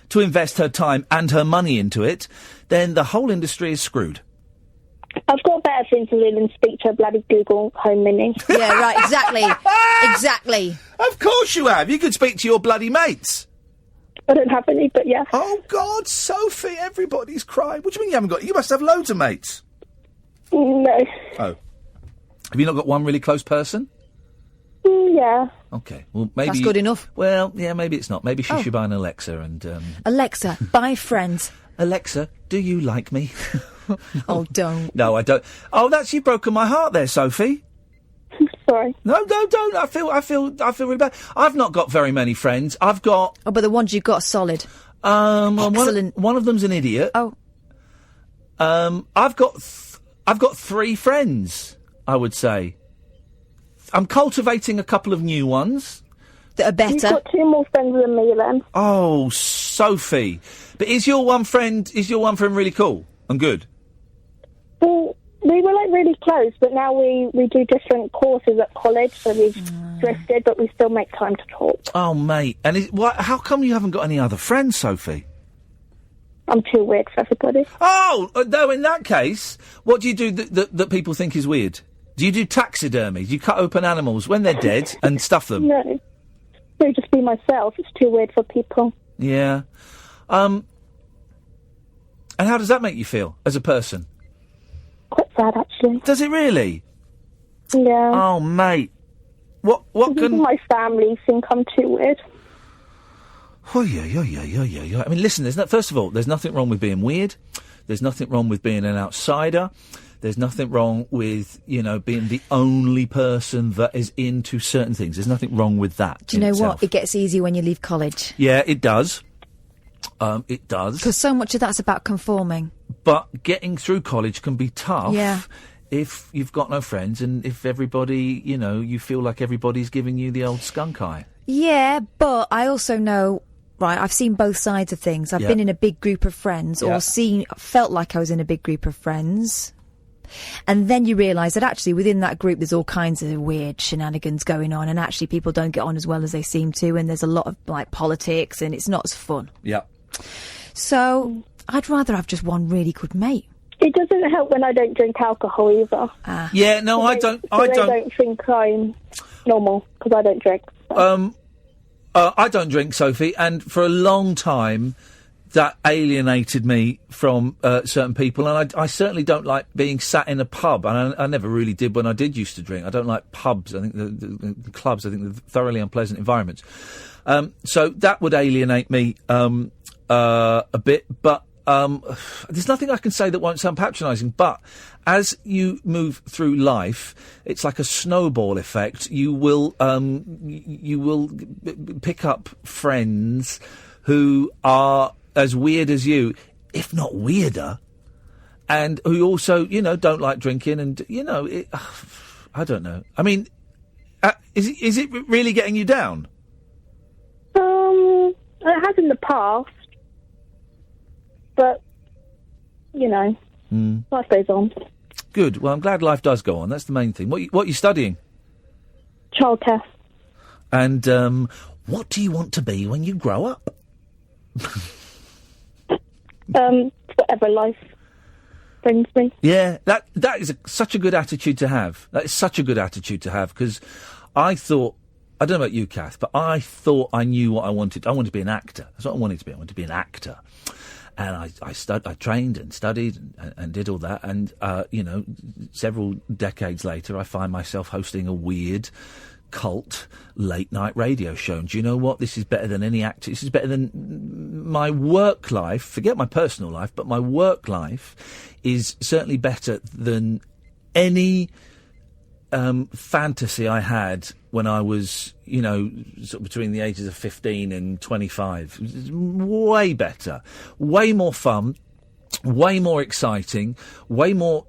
to invest her time and her money into it, then the whole industry is screwed. I've got better things to do than speak to a bloody Google Home Mini. Yeah, right, exactly. Exactly. Of course you have. You could speak to your bloody mates. I don't have any, but yeah. Oh, God, Sophie, everybody's crying. What do you mean you haven't got... You must have loads of mates. No. Oh. Have you not got one really close person? Yeah. Okay, well, maybe... That's good enough. Well, yeah, maybe it's not. Maybe she should buy an Alexa and... Alexa, buy friends. Alexa, do you like me? Oh, don't. No, I don't. Oh, you've broken my heart there, Sophie. Sorry. No, don't. I feel really bad. I've not got very many friends. I've got... Oh, but the ones you've got are solid. Excellent. One of them's an idiot. Oh. I've got 3 friends, I would say. I'm cultivating a couple of new ones. That are better. You've got 2 more friends than me, then. Oh, Sophie. But is your one friend really cool and good? Well, we were, like, really close, but now we do different courses at college, so we've drifted, but we still make time to talk. Oh, mate. And how come you haven't got any other friends, Sophie? I'm too weird for everybody. Oh, no, in that case, what do you do that people think is weird? Do you do taxidermy? Do you cut open animals when they're dead and stuff them? No. No, just be myself. It's too weird for people. Yeah. And how does that make you feel as a person? Quite sad, actually. Does it really? Yeah. Oh, mate. What Even my family think I'm too weird. Oh, yeah. I mean, listen, first of all, there's nothing wrong with being weird. There's nothing wrong with being an outsider. There's nothing wrong with, being the only person that is into certain things. There's nothing wrong with that. Do you know what? It gets easier when you leave college. Yeah, it does. It does. Because so much of that's about conforming. But getting through college can be tough. Yeah. If you've got no friends and if everybody, you feel like everybody's giving you the old skunk eye. Yeah, but I also know... Right, I've seen both sides of things. I've been in a big group of friends or felt like I was in a big group of friends. And then you realise that actually within that group there's all kinds of weird shenanigans going on, and actually people don't get on as well as they seem to, and there's a lot of politics, and it's not as fun. Yeah. So I'd rather have just one really good mate. It doesn't help when I don't drink alcohol either. Yeah, no, I don't. I don't think I'm normal because I don't drink. I don't drink, Sophie, and for a long time, that alienated me from certain people, and I certainly don't like being sat in a pub, and I never really did when I did used to drink. I don't like pubs. I think the clubs, I think they're thoroughly unpleasant environments. So that would alienate me a bit, but there's nothing I can say that won't sound patronising, but as you move through life, it's like a snowball effect. You will pick up friends who are as weird as you, if not weirder, and who also, don't like drinking, and, I don't know. I mean, is it really getting you down? It has in the past, but, life goes on. Good. Well, I'm glad life does go on. That's the main thing. What are you studying? Childcare. And what do you want to be when you grow up? Whatever life brings me. Yeah, that is such a good attitude to have. That is such a good attitude to have, because I don't know about you, Kath, but I thought I knew what I wanted. I wanted to be an actor. That's what I wanted to be. I wanted to be an actor. And I trained and studied and did all that. And, several decades later, I find myself hosting a weird cult late-night radio show. And do you know what? This is better than any actor. This is better than my work life. Forget my personal life, but my work life is certainly better than any fantasy I had when I was, sort of between the ages of 15 and 25. It's way better, way more fun, way more exciting, way more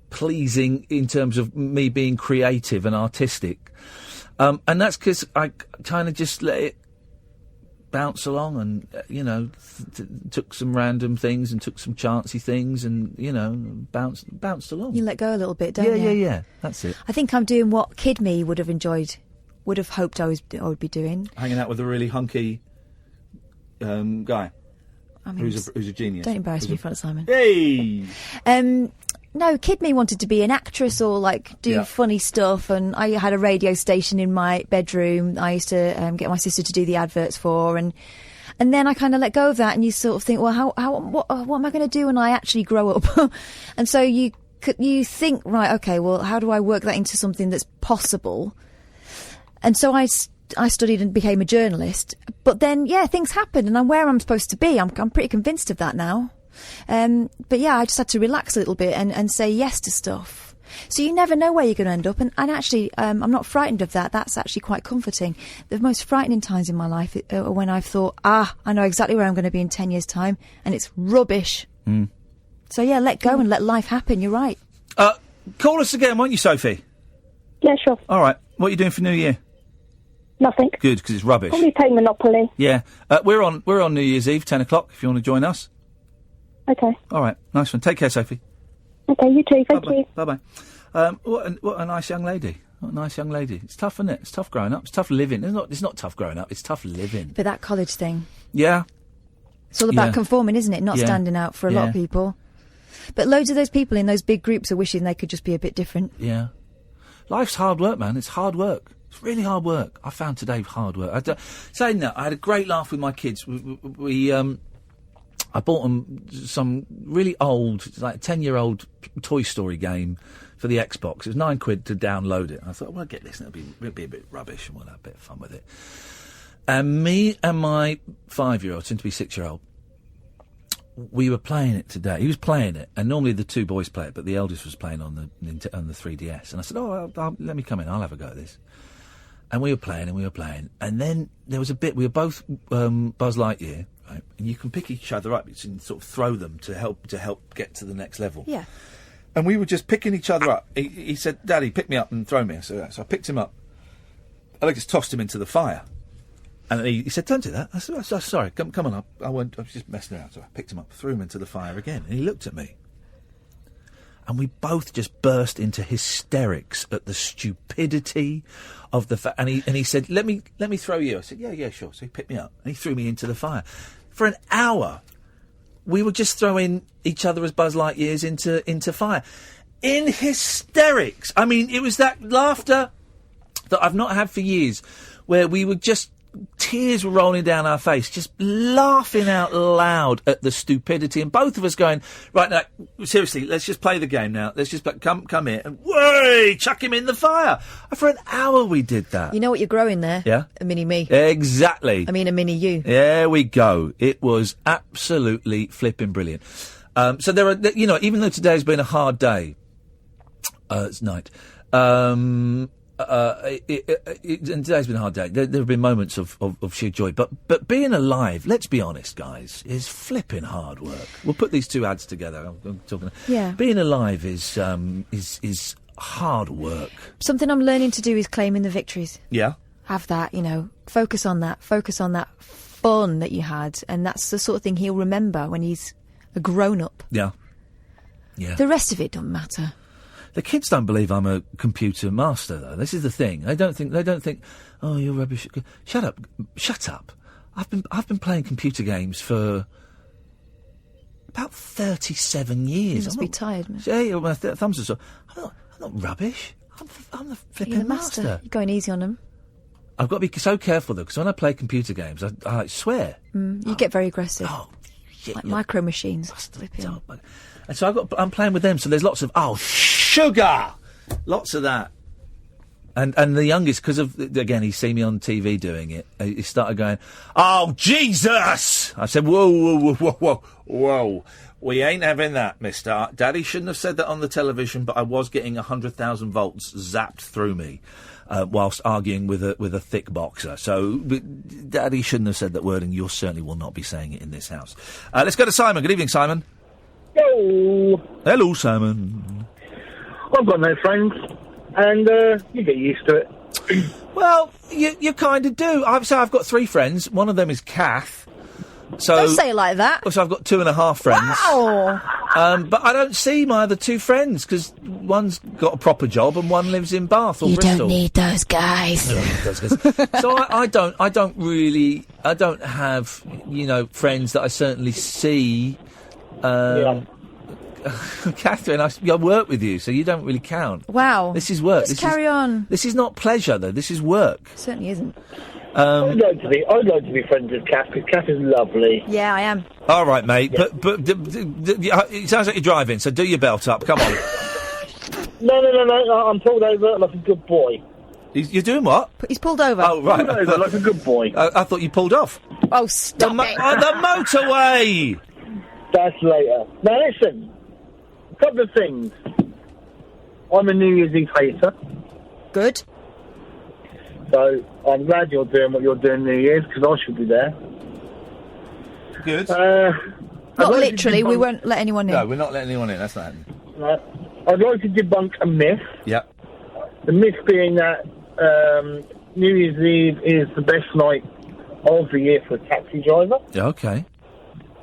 pleasing in terms of me being creative and artistic. And that's because I kind of just let it bounce along and, took some random things and took some chancy things and, bounced along. You let go a little bit, don't you? Yeah. That's it. I think I'm doing what Kid Me would have enjoyed, would have hoped I would be doing. Hanging out with a really hunky guy. I mean, who's a genius. Don't embarrass me in front of Simon. Hey! No, Kid Me wanted to be an actress or, do funny stuff, and I had a radio station in my bedroom I used to get my sister to do the adverts for, and then I kind of let go of that, and you sort of think, well, what am I going to do when I actually grow up? And so you think, right, okay, well, how do I work that into something that's possible? And so I studied and became a journalist, but then, things happened, and I'm where I'm supposed to be. I'm pretty convinced of that now. But I just had to relax a little bit and say yes to stuff. So you never know where you're going to end up, and actually, I'm not frightened of that. That's actually quite comforting. The most frightening times in my life are when I've thought, I know exactly where I'm going to be in 10 years' time, and it's rubbish. Mm. So let go and let life happen. You're right. Call us again, won't you, Sophie? Yeah, sure. All right. What are you doing for New Year? Nothing. Good, because it's rubbish. Probably playing Monopoly. Yeah. We're on New Year's Eve, 10 o'clock, if you want to join us. Okay. All right. Nice one. Take care, Sophie. Okay, you too. Thank you. Bye-bye. What a nice young lady. What a nice young lady. It's tough, isn't it? It's tough growing up. It's tough living. It's not tough growing up. It's tough living. But that college thing. Yeah. It's all about conforming, isn't it? Not standing out for a lot of people. But loads of those people in those big groups are wishing they could just be a bit different. Yeah. Life's hard work, man. It's hard work. It's really hard work. I found today hard work. Saying that, I had a great laugh with my kids. I bought them some really old, 10-year-old Toy Story game for the Xbox. It was £9 to download it. And I thought, well, I'll get this and it'll be a bit rubbish and we'll have a bit of fun with it. And me and my 5-year-old, soon to be 6-year-old, we were playing it today. He was playing it, and normally the two boys play it, but the eldest was playing on the 3DS. And I said, let me come in, I'll have a go at this. And we were playing, and then there was a bit, we were both Buzz Lightyear, right? And you can pick each other up and sort of throw them to help get to the next level. Yeah. And we were just picking each other up. He said, Daddy, pick me up and throw me. So I picked him up. I just tossed him into the fire. And he said, don't do that. I said, sorry, come on, I was just messing around. So I picked him up, threw him into the fire again. And he looked at me. And we both just burst into hysterics at the stupidity of the and he said, let me throw you. I said, yeah, sure. So he picked me up and he threw me into the fire. For an hour, we were just throwing each other as Buzz Lightyears into fire. In hysterics. I mean, it was that laughter that I've not had for years, where we would just tears were rolling down our face, just laughing out loud at the stupidity, and both of us going, right, now, seriously, let's just play the game now. Let's just come here, and way, chuck him in the fire. And for an hour we did that. You know what you're growing there? Yeah? A mini me. Exactly. I mean, a mini you. There we go. It was absolutely flipping brilliant. So there are, even though today's been a hard day, it's night, and today's been a hard day. There have been moments of sheer joy, but being alive, let's be honest, guys, is flipping hard work. We'll put these two ads together. I'm talking. Yeah. Being alive is hard work. Something I'm learning to do is claiming the victories. Yeah. Have that, focus on that fun that you had, and that's the sort of thing he'll remember when he's a grown-up. Yeah. Yeah. The rest of it don't matter. The kids don't believe I'm a computer master, though. This is the thing. They don't think, oh, you're rubbish. Shut up. I've been playing computer games for about 37 years. You must be tired, man. Yeah, my thumbs are so. I'm not rubbish. I'm the flipping master. You're going easy on them. I've got to be so careful, though, because when I play computer games, I swear. You get very aggressive. Oh, shit. Like micro machines. And so I'm playing with them, so there's lots of, sugar! Lots of that. And the youngest, because of, again, he's seen me on TV doing it, he started going, oh, Jesus! I said, whoa. We ain't having that, mister. Daddy shouldn't have said that on the television, but I was getting 100,000 volts zapped through me whilst arguing with a thick boxer. So, Daddy shouldn't have said that word, and you certainly will not be saying it in this house. Let's go to Simon. Good evening, Simon. Hello, Simon. I've got no friends, and you get used to it. Well, you kind of do. I've got 3 friends. One of them is Kath. So, don't say it like that. So I've got 2.5 friends. Wow. But I don't see my other 2 friends, because one's got a proper job and one lives in Bath or Bristol. You don't need those guys. So I don't have, friends that I certainly see. Catherine, I work with you, so you don't really count. Wow. This is work. Carry on. This is not pleasure, though. This is work. It certainly isn't. I'd like to be friends with Kath, because Kath is lovely. Yeah, I am. All right, mate. Yeah. But it sounds like you're driving, so do your belt up. Come on. No. I'm pulled over like a good boy. You're doing what? He's pulled over. Oh, right. Pulled over like a good boy. I thought you pulled off. Oh, stop it. The motorway! That's later. Now, listen. A couple of things. I'm a New Year's Eve hater. Good. So, I'm glad you're doing what you're doing New Year's, because I should be there. Good. Not literally, we won't let anyone in. No, we're not letting anyone in, that's not happening. I'd like to debunk a myth. Yeah. The myth being that New Year's Eve is the best night of the year for a taxi driver. Yeah, okay.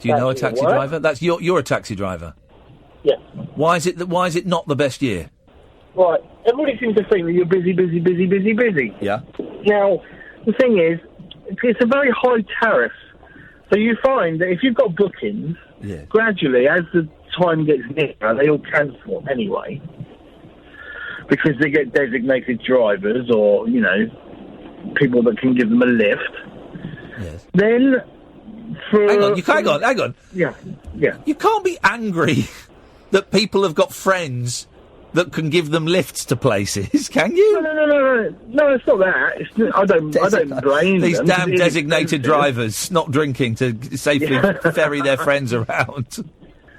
Do you know a taxi driver? That's you're a taxi driver. Yeah. Why is it not the best year? Right. Everybody seems to think that you're busy. Yeah. Now, the thing is, it's a very high tariff. So you find that if you've got bookings, gradually, as the time gets nearer, they all cancel anyway. Because they get designated drivers or, people that can give them a lift. Yes. Then, Hang on. Yeah. You can't be angry that people have got friends that can give them lifts to places, can you? No, it's not that. I don't blame these them. damn designated drivers not drinking to safely ferry their friends around.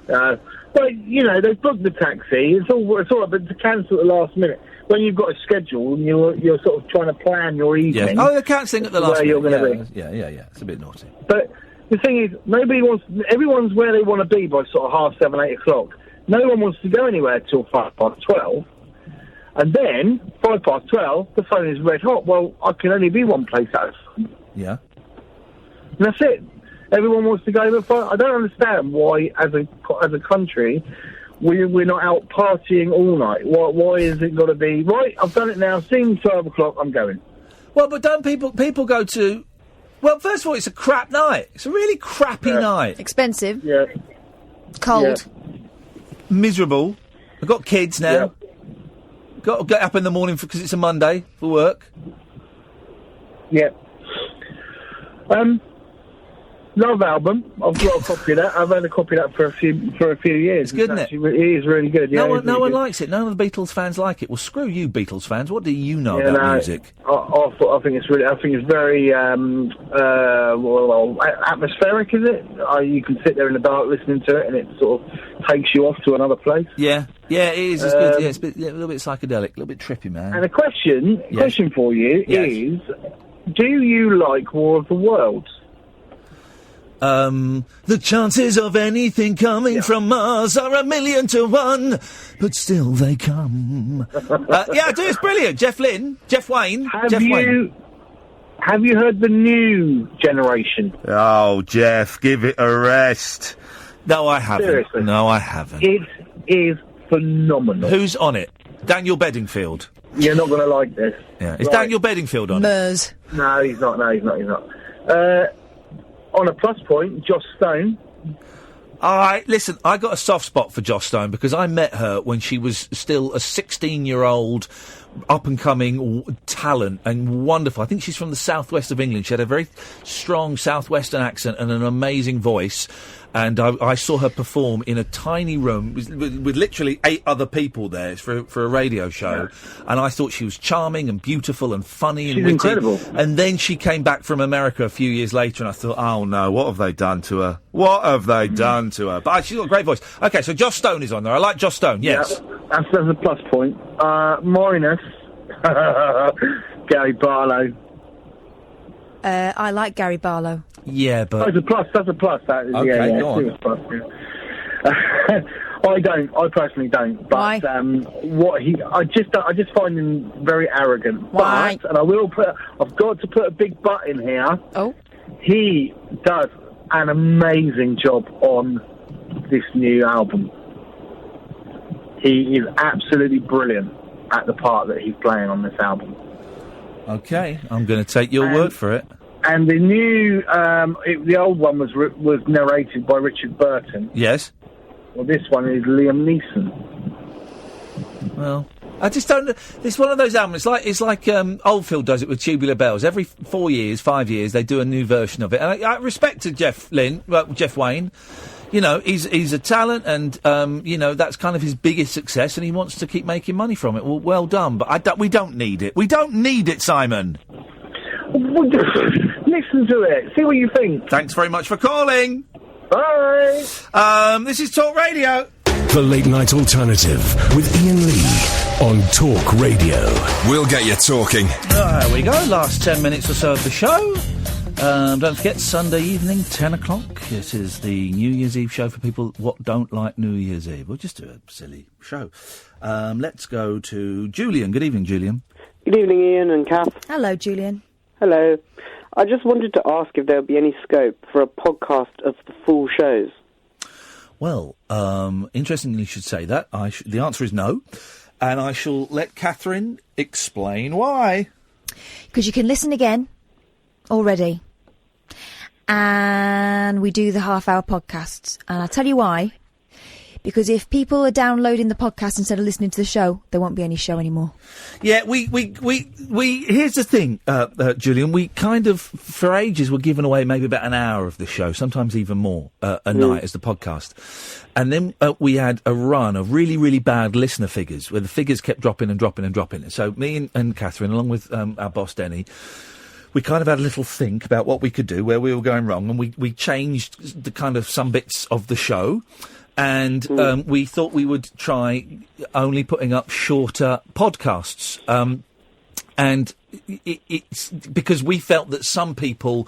But they've booked the taxi. It's all right, but to cancel at the last minute when you've got a schedule and you're sort of trying to plan your evening. Yeah. Oh, they're cancelling at the last minute. You're going to be. Yeah. It's a bit naughty. But the thing is, everyone's where they want to be by sort of 7:30, 8 o'clock. No one wants to go anywhere till 12:05. And then, 12:05, the phone is red hot. Well, I can only be one place at a time. Yeah. And that's it. Everyone wants to go to 5. I don't understand why, as a country, we're not out partying all night. Why is it got to be, right, I've done it now, seen 12 o'clock, I'm going. Well, but don't people go to... Well, first of all, it's a crap night. It's a really crappy night. Expensive. Yeah. Cold. Yeah. Miserable. I've got kids now. Yeah. Got to get up in the morning because it's a Monday for work. Yeah. Love album. I've got a copy of that. I've had a copy of that for a few years. It's good, isn't it? It is really good. Yeah, No one likes it. None of the Beatles fans like it. Well, screw you, Beatles fans. What do you know Yeah, about no, music? I think it's really. I think it's very atmospheric. Is it? You can sit there in the dark listening to it, and it sort of takes you off to another place. Yeah, it is. It's good. Yeah, it's a little bit psychedelic, a little bit trippy, man. And a question for you is: do you like War of the Worlds? The chances of anything coming from Mars are 1,000,000 to 1, but still they come. Yeah, I do. It's brilliant. Jeff Wayne. Have you heard the new generation? Oh, Jeff, give it a rest. No, I haven't. Seriously? No, I haven't. It is phenomenal. Who's on it? Daniel Bedingfield. You're not going to like this. Yeah, is Daniel Bedingfield on it? No, he's not. No, he's not. On a plus point, Joss Stone. All right, listen, I got a soft spot for Joss Stone because I met her when she was still a 16-year-old up-and-coming talent and wonderful. I think she's from the southwest of England. She had a very strong southwestern accent and an amazing voice. And I saw her perform in a tiny room with literally 8 other people there for a radio show. Yeah. And I thought she was charming and beautiful and funny and She's witty. Incredible. And then she came back from America a few years later and I thought, oh no, what have they done to her? What have they done to her? But she's got a great voice. Okay, so Joss Stone is on there. I like Joss Stone, yes. Yeah, that's a plus point. Minus Gary Barlow. I like Gary Barlow. Yeah, but... That's a plus. That is, okay, go on. Plus, yeah. I personally don't. But Why? I just find him very arrogant. Why? But, and I've got to put a big but in here. Oh. He does an amazing job on this new album. He is absolutely brilliant at the part that he's playing on this album. Okay, I'm going to take your word for it. And the new, the old one was narrated by Richard Burton. Yes. Well, this one is Liam Neeson. Well, I just don't. It's one of those albums. It's like Oldfield does it with Tubular Bells. Every 5 years, they do a new version of it. And I respect to Jeff Wayne. You know, he's a talent, and you know that's kind of his biggest success, and he wants to keep making money from it. Well done, but we don't need it. We don't need it, Simon. Listen to it. See what you think. Thanks very much for calling. Bye. This is Talk Radio. The Late Night Alternative with Iain Lee on Talk Radio. We'll get you talking. There we go. Last 10 minutes or so of the show. Don't forget, Sunday evening, 10 o'clock. This is the New Year's Eve show for people what don't like New Year's Eve. We'll just do a silly show. Let's go to Julian. Good evening, Julian. Good evening, Ian and Kath. Hello, Julian. Hello. I just wanted to ask if there would be any scope for a podcast of the full shows. Well, interestingly you should say that. The answer is no. And I shall let Catherine explain why. Because you can listen again already. And we do the half-hour podcasts. And I'll tell you why. Because if people are downloading the podcast instead of listening to the show, there won't be any show anymore. Yeah, we here's the thing, Julian, we kind of, for ages, were giving away maybe about an hour of the show, sometimes even more, a night as the podcast. And then we had a run of really, really bad listener figures, where the figures kept dropping and dropping and dropping. So me and Catherine, along with our boss, Denny, we kind of had a little think about what we could do, where we were going wrong, and we changed the kind of some bits of the show. And we thought we would try only putting up shorter podcasts. And it's because we felt that some people,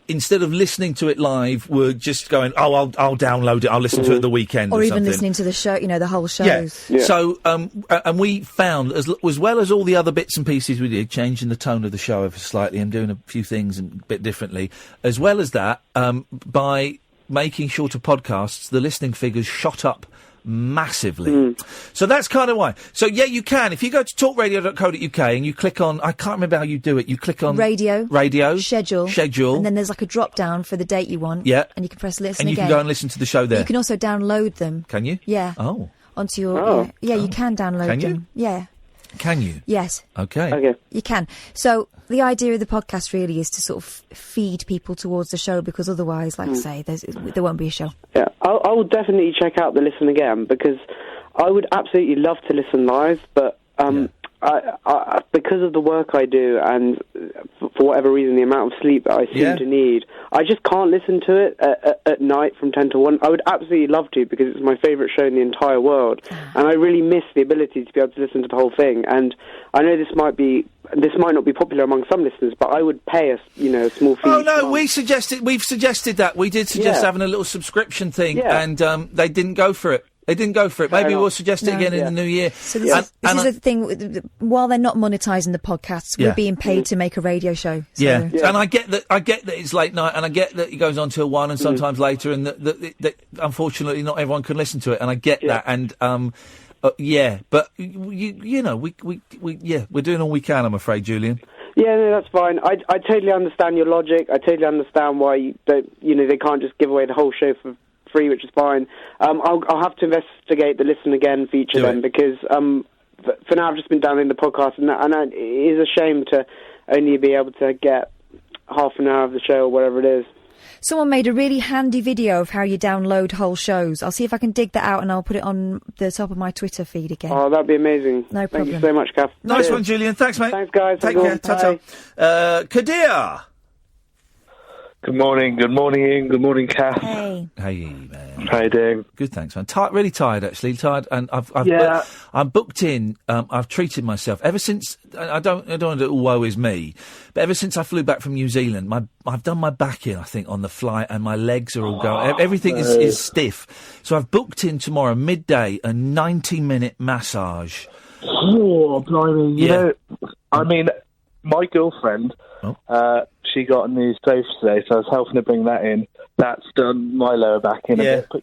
instead of listening to it live, were just going, I'll download it, I'll listen to it at the weekend or even something. Listening to the show, the whole shows. Yeah. So, and we found, as well as all the other bits and pieces we did, changing the tone of the show ever slightly and doing a few things a bit differently, as well as that, by making shorter podcasts, the listening figures shot up massively. So that's kind of why. So yeah, you can. If you go to talkradio.co.uk and you click on, I can't remember how you do it, you click on Radio, Schedule. And then there's like a drop down for the date you want. Yeah. And you can press listen and you again. can go and listen to the show there. You can also download them. Can you? Yeah. Oh. Onto your, you can download can them. You? Yeah. Can you? Yes. Okay. You can. So the idea of the podcast really is to sort of feed people towards the show, because otherwise, like I say, there won't be a show. Yeah, I will definitely check out the Listen Again, because I would absolutely love to listen live, but I because of the work I do and for whatever reason the amount of sleep that I seem to need, I just can't listen to it at night from 10 to 1. I would absolutely love to, because it's my favourite show in the entire world, and I really miss the ability to be able to listen to the whole thing. And I know this might not be popular among some listeners, but I would pay a small fee. Oh no, we've suggested that. We did suggest having a little subscription thing, and they didn't go for it. They didn't go for it. Maybe we'll suggest it again in the new year. So this is the thing. While they're not monetising the podcasts, we're being paid to make a radio show. So. Yeah, and I get that. I get that it's late night, and I get that it goes on till 1 and sometimes later, and that unfortunately not everyone can listen to it. And I get that. And but we're doing all we can. I'm afraid, Julian. Yeah, no, that's fine. I totally understand your logic. I totally understand why they can't just give away the whole show for free, which is fine. I'll have to investigate the Listen Again feature then, because for now I've just been downloading the podcast, and it is a shame to only be able to get half an hour of the show or whatever it is. Someone made a really handy video of how you download whole shows. I'll see if I can dig that out, and I'll put it on the top of my Twitter feed again. Oh, that'd be amazing. No problem. Thank you so much, Kath. Nice one, Julian. Thanks, mate. Thanks, guys. Take care. Ta-ta. Kadir. Good morning, Ian. Good morning, Kath. Hey, man. How you doing? Good, thanks, man. Really tired, actually. And I'm booked in. I've treated myself ever since. I don't want to. Woe is me, but ever since I flew back from New Zealand, I've done my back in, I think, on the flight, and my legs are all going. Everything is stiff. So I've booked in tomorrow midday a 90-minute massage. Oh, blimey! You know, I mean, my girlfriend. She got a new sofa today, so I was helping her bring that in. That's done my lower back in a bit. But,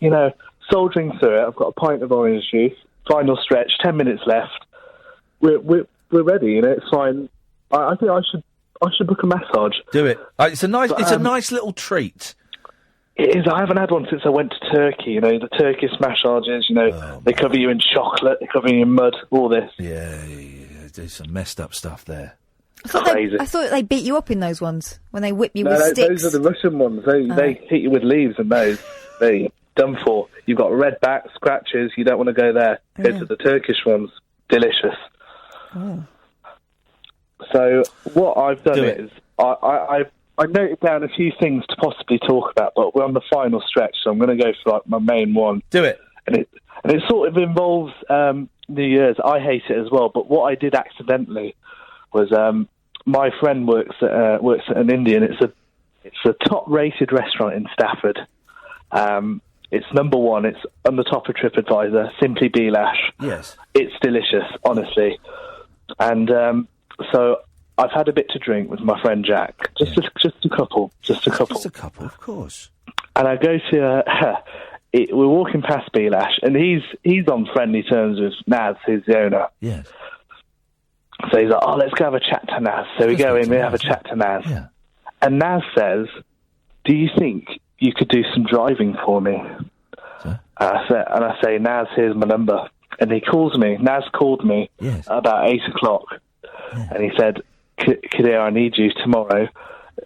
soldiering through it, I've got a pint of orange juice, final stretch, 10 minutes left. We're ready, it's fine. I think I should book a massage. Do it. It's a nice little treat. It is. I haven't had one since I went to Turkey. The Turkish massages, they cover you in chocolate, they cover you in mud, all this. Yeah, there's some messed up stuff there. I thought they beat you up in those ones when they whip you with sticks. Those are the Russian ones. They hit you with leaves, and those they done for. You've got red back scratches. You don't want to go there. Go to the Turkish ones. Delicious. Oh. So what I've done is I noted down a few things to possibly talk about, but we're on the final stretch, so I'm going to go for my main one. Do it. And it sort of involves New Year's. I hate it as well, but what I did accidentally was my friend works at an Indian. It's a top-rated restaurant in Stafford. It's number one. It's on the top of TripAdvisor. Simply Belash. Yes, it's delicious, honestly. And so I've had a bit to drink with my friend Jack. Just a couple. Just a couple, of course. And I go to. We're walking past Belash, and he's on friendly terms with Naz, who's the owner. Yes. So he's like, let's go have a chat to Naz. So we go in, we have a chat to Naz. Yeah. And Naz says, do you think you could do some driving for me? So? And I say, Naz, here's my number. And he calls me. Naz called me about 8 o'clock. Yeah. And he said, Kadir, I need you tomorrow.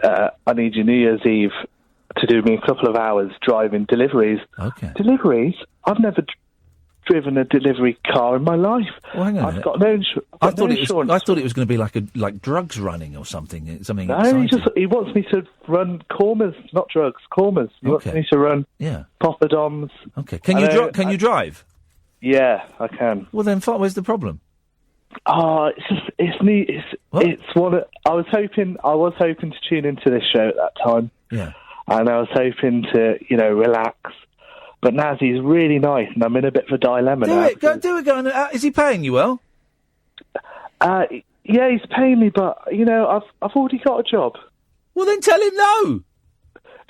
I need you New Year's Eve to do me a couple of hours driving deliveries. Okay. Deliveries? I've never driven a delivery car in my life. Well, hang on I've got no insurance. I thought it was going to be like drugs running or something. Something. No, exciting. he wants me to run cormers, not drugs, cormers. He wants me to run poppadoms. Okay. Can you drive? Yeah, I can. Well, then, where's the problem? It's neat. It's one. I was hoping to tune into this show at that time. Yeah. And I was hoping to, relax. But Nazi's really nice, and I'm in a bit of a dilemma now. Do it. Go. Is he paying you well? Yeah, he's paying me, but I've already got a job. Well, then tell him no.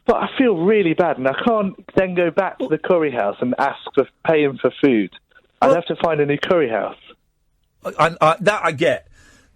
But I feel really bad, and I can't then go back to the curry house and ask for paying for food. I'd have to find a new curry house. That I get.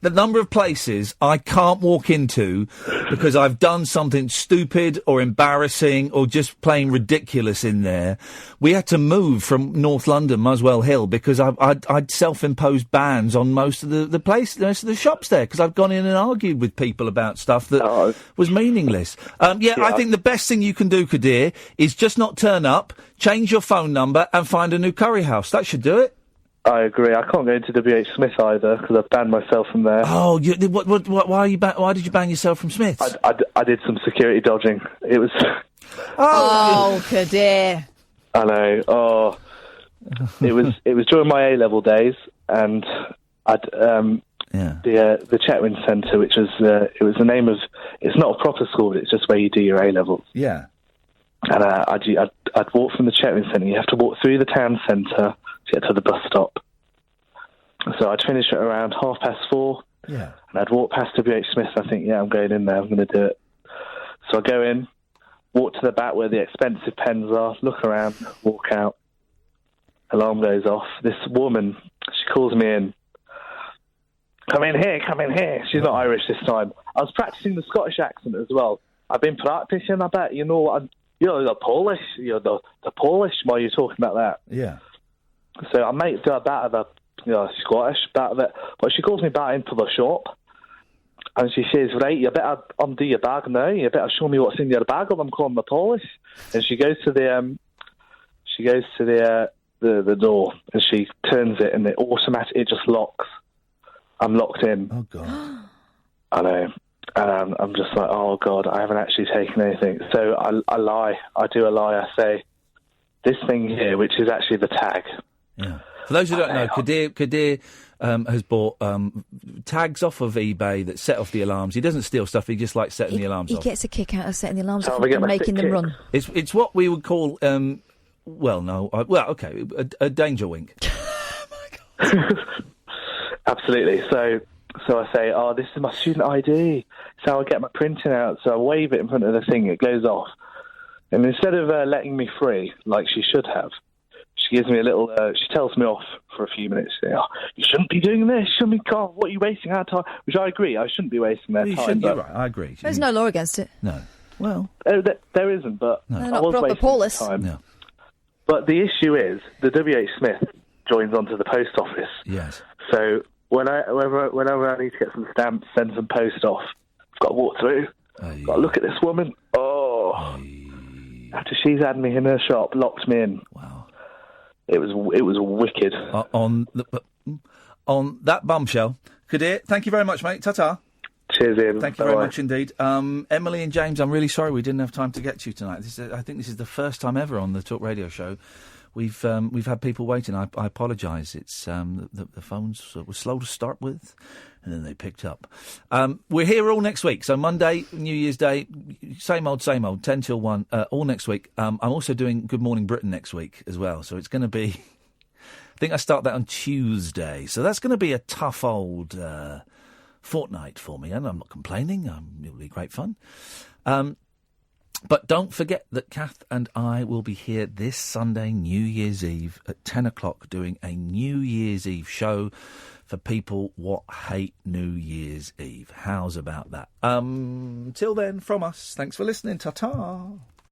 the number of places I can't walk into because I've done something stupid or embarrassing or just plain ridiculous in there. We had to move from North London, Muswell Hill, because I'd self-imposed bans on most of the shops there because I've gone in and argued with people about stuff that was meaningless. I think the best thing you can do, Kadir, is just not turn up, change your phone number and find a new curry house. That should do it. I agree. I can't go into WH Smith either because I've banned myself from there. Oh, why did you ban yourself from Smith's? I did some security dodging. It was... Oh, Kadir. I know. Oh, it was during my A-level days, and the Chetwynd Centre, which was it was the name of. It's not a proper school, but it's just where you do your A-levels. Yeah. And I'd walk from the Chetwynd Centre. You have to walk through the town centre to get to the bus stop. So I'd finish at around 4:30. Yeah. And I'd walk past WH Smith. I think, I'm going in there. I'm going to do it. So I go in, walk to the back where the expensive pens are, look around, walk out. Alarm goes off. This woman, she calls me in. Come in here. She's not Irish this time. I was practicing the Scottish accent as well. I've been practicing, I bet. You know what? You're the Polish. You're the Polish while you're talking about that. Yeah. So I might do a bit of the Scottish bit of it. But she calls me back into the shop. And she says, right, you better undo your bag now. You better show me what's in your bag or I'm calling the police. And she goes to the door and she turns it and it just locks. I'm locked in. Oh, God. I know. And I'm just like, oh, God, I haven't actually taken anything. So I lie. I do a lie. I say, this thing here, which is actually the tag. Yeah. For those who don't know, Kadir has bought tags off of eBay that set off the alarms. He doesn't steal stuff. He just likes setting the alarms off. He gets a kick out of setting the alarms off and making them run. It's what we would call, a danger wink. Oh, my God. Absolutely. So I say, oh, this is my student ID. So I get my printing out. So I wave it in front of the thing. It goes off. And instead of letting me free, like she should have, she gives me a little, she tells me off for a few minutes. Saying, oh, you shouldn't be doing this. God, what are you wasting our time? Which I agree. I shouldn't be wasting their time. You're right. I agree. There's no law against it. No. Well. There isn't, but no. I Not was proper wasting Paulus. time. No. But the issue is, the WH Smith joins onto the post office. Yes. So whenever I need to get some stamps, send some post off, I've got to walk through. Got to look at this woman. Oh. After she's had me in her shop, locked me in. Wow. It was wicked. On that bombshell, Kadir, thank you very much, mate. Ta-ta. Cheers, Ian. Thank you very much indeed. Emily and James, I'm really sorry we didn't have time to get to you tonight. I think this is the first time ever on the Talk Radio show we've had people waiting. I apologise. It's the phones were slow to start with, and then they picked up. We're here all next week. So Monday, New Year's Day, same old, 10 till 1, all next week. I'm also doing Good Morning Britain next week as well. So it's going to be, I think I start that on Tuesday. So that's going to be a tough old fortnight for me, and I'm not complaining. It'll be great fun. But don't forget that Kath and I will be here this Sunday, New Year's Eve, at 10 o'clock, doing a New Year's Eve show for people what hate New Year's Eve. How's about that? Till then, from us, thanks for listening. Ta-ta.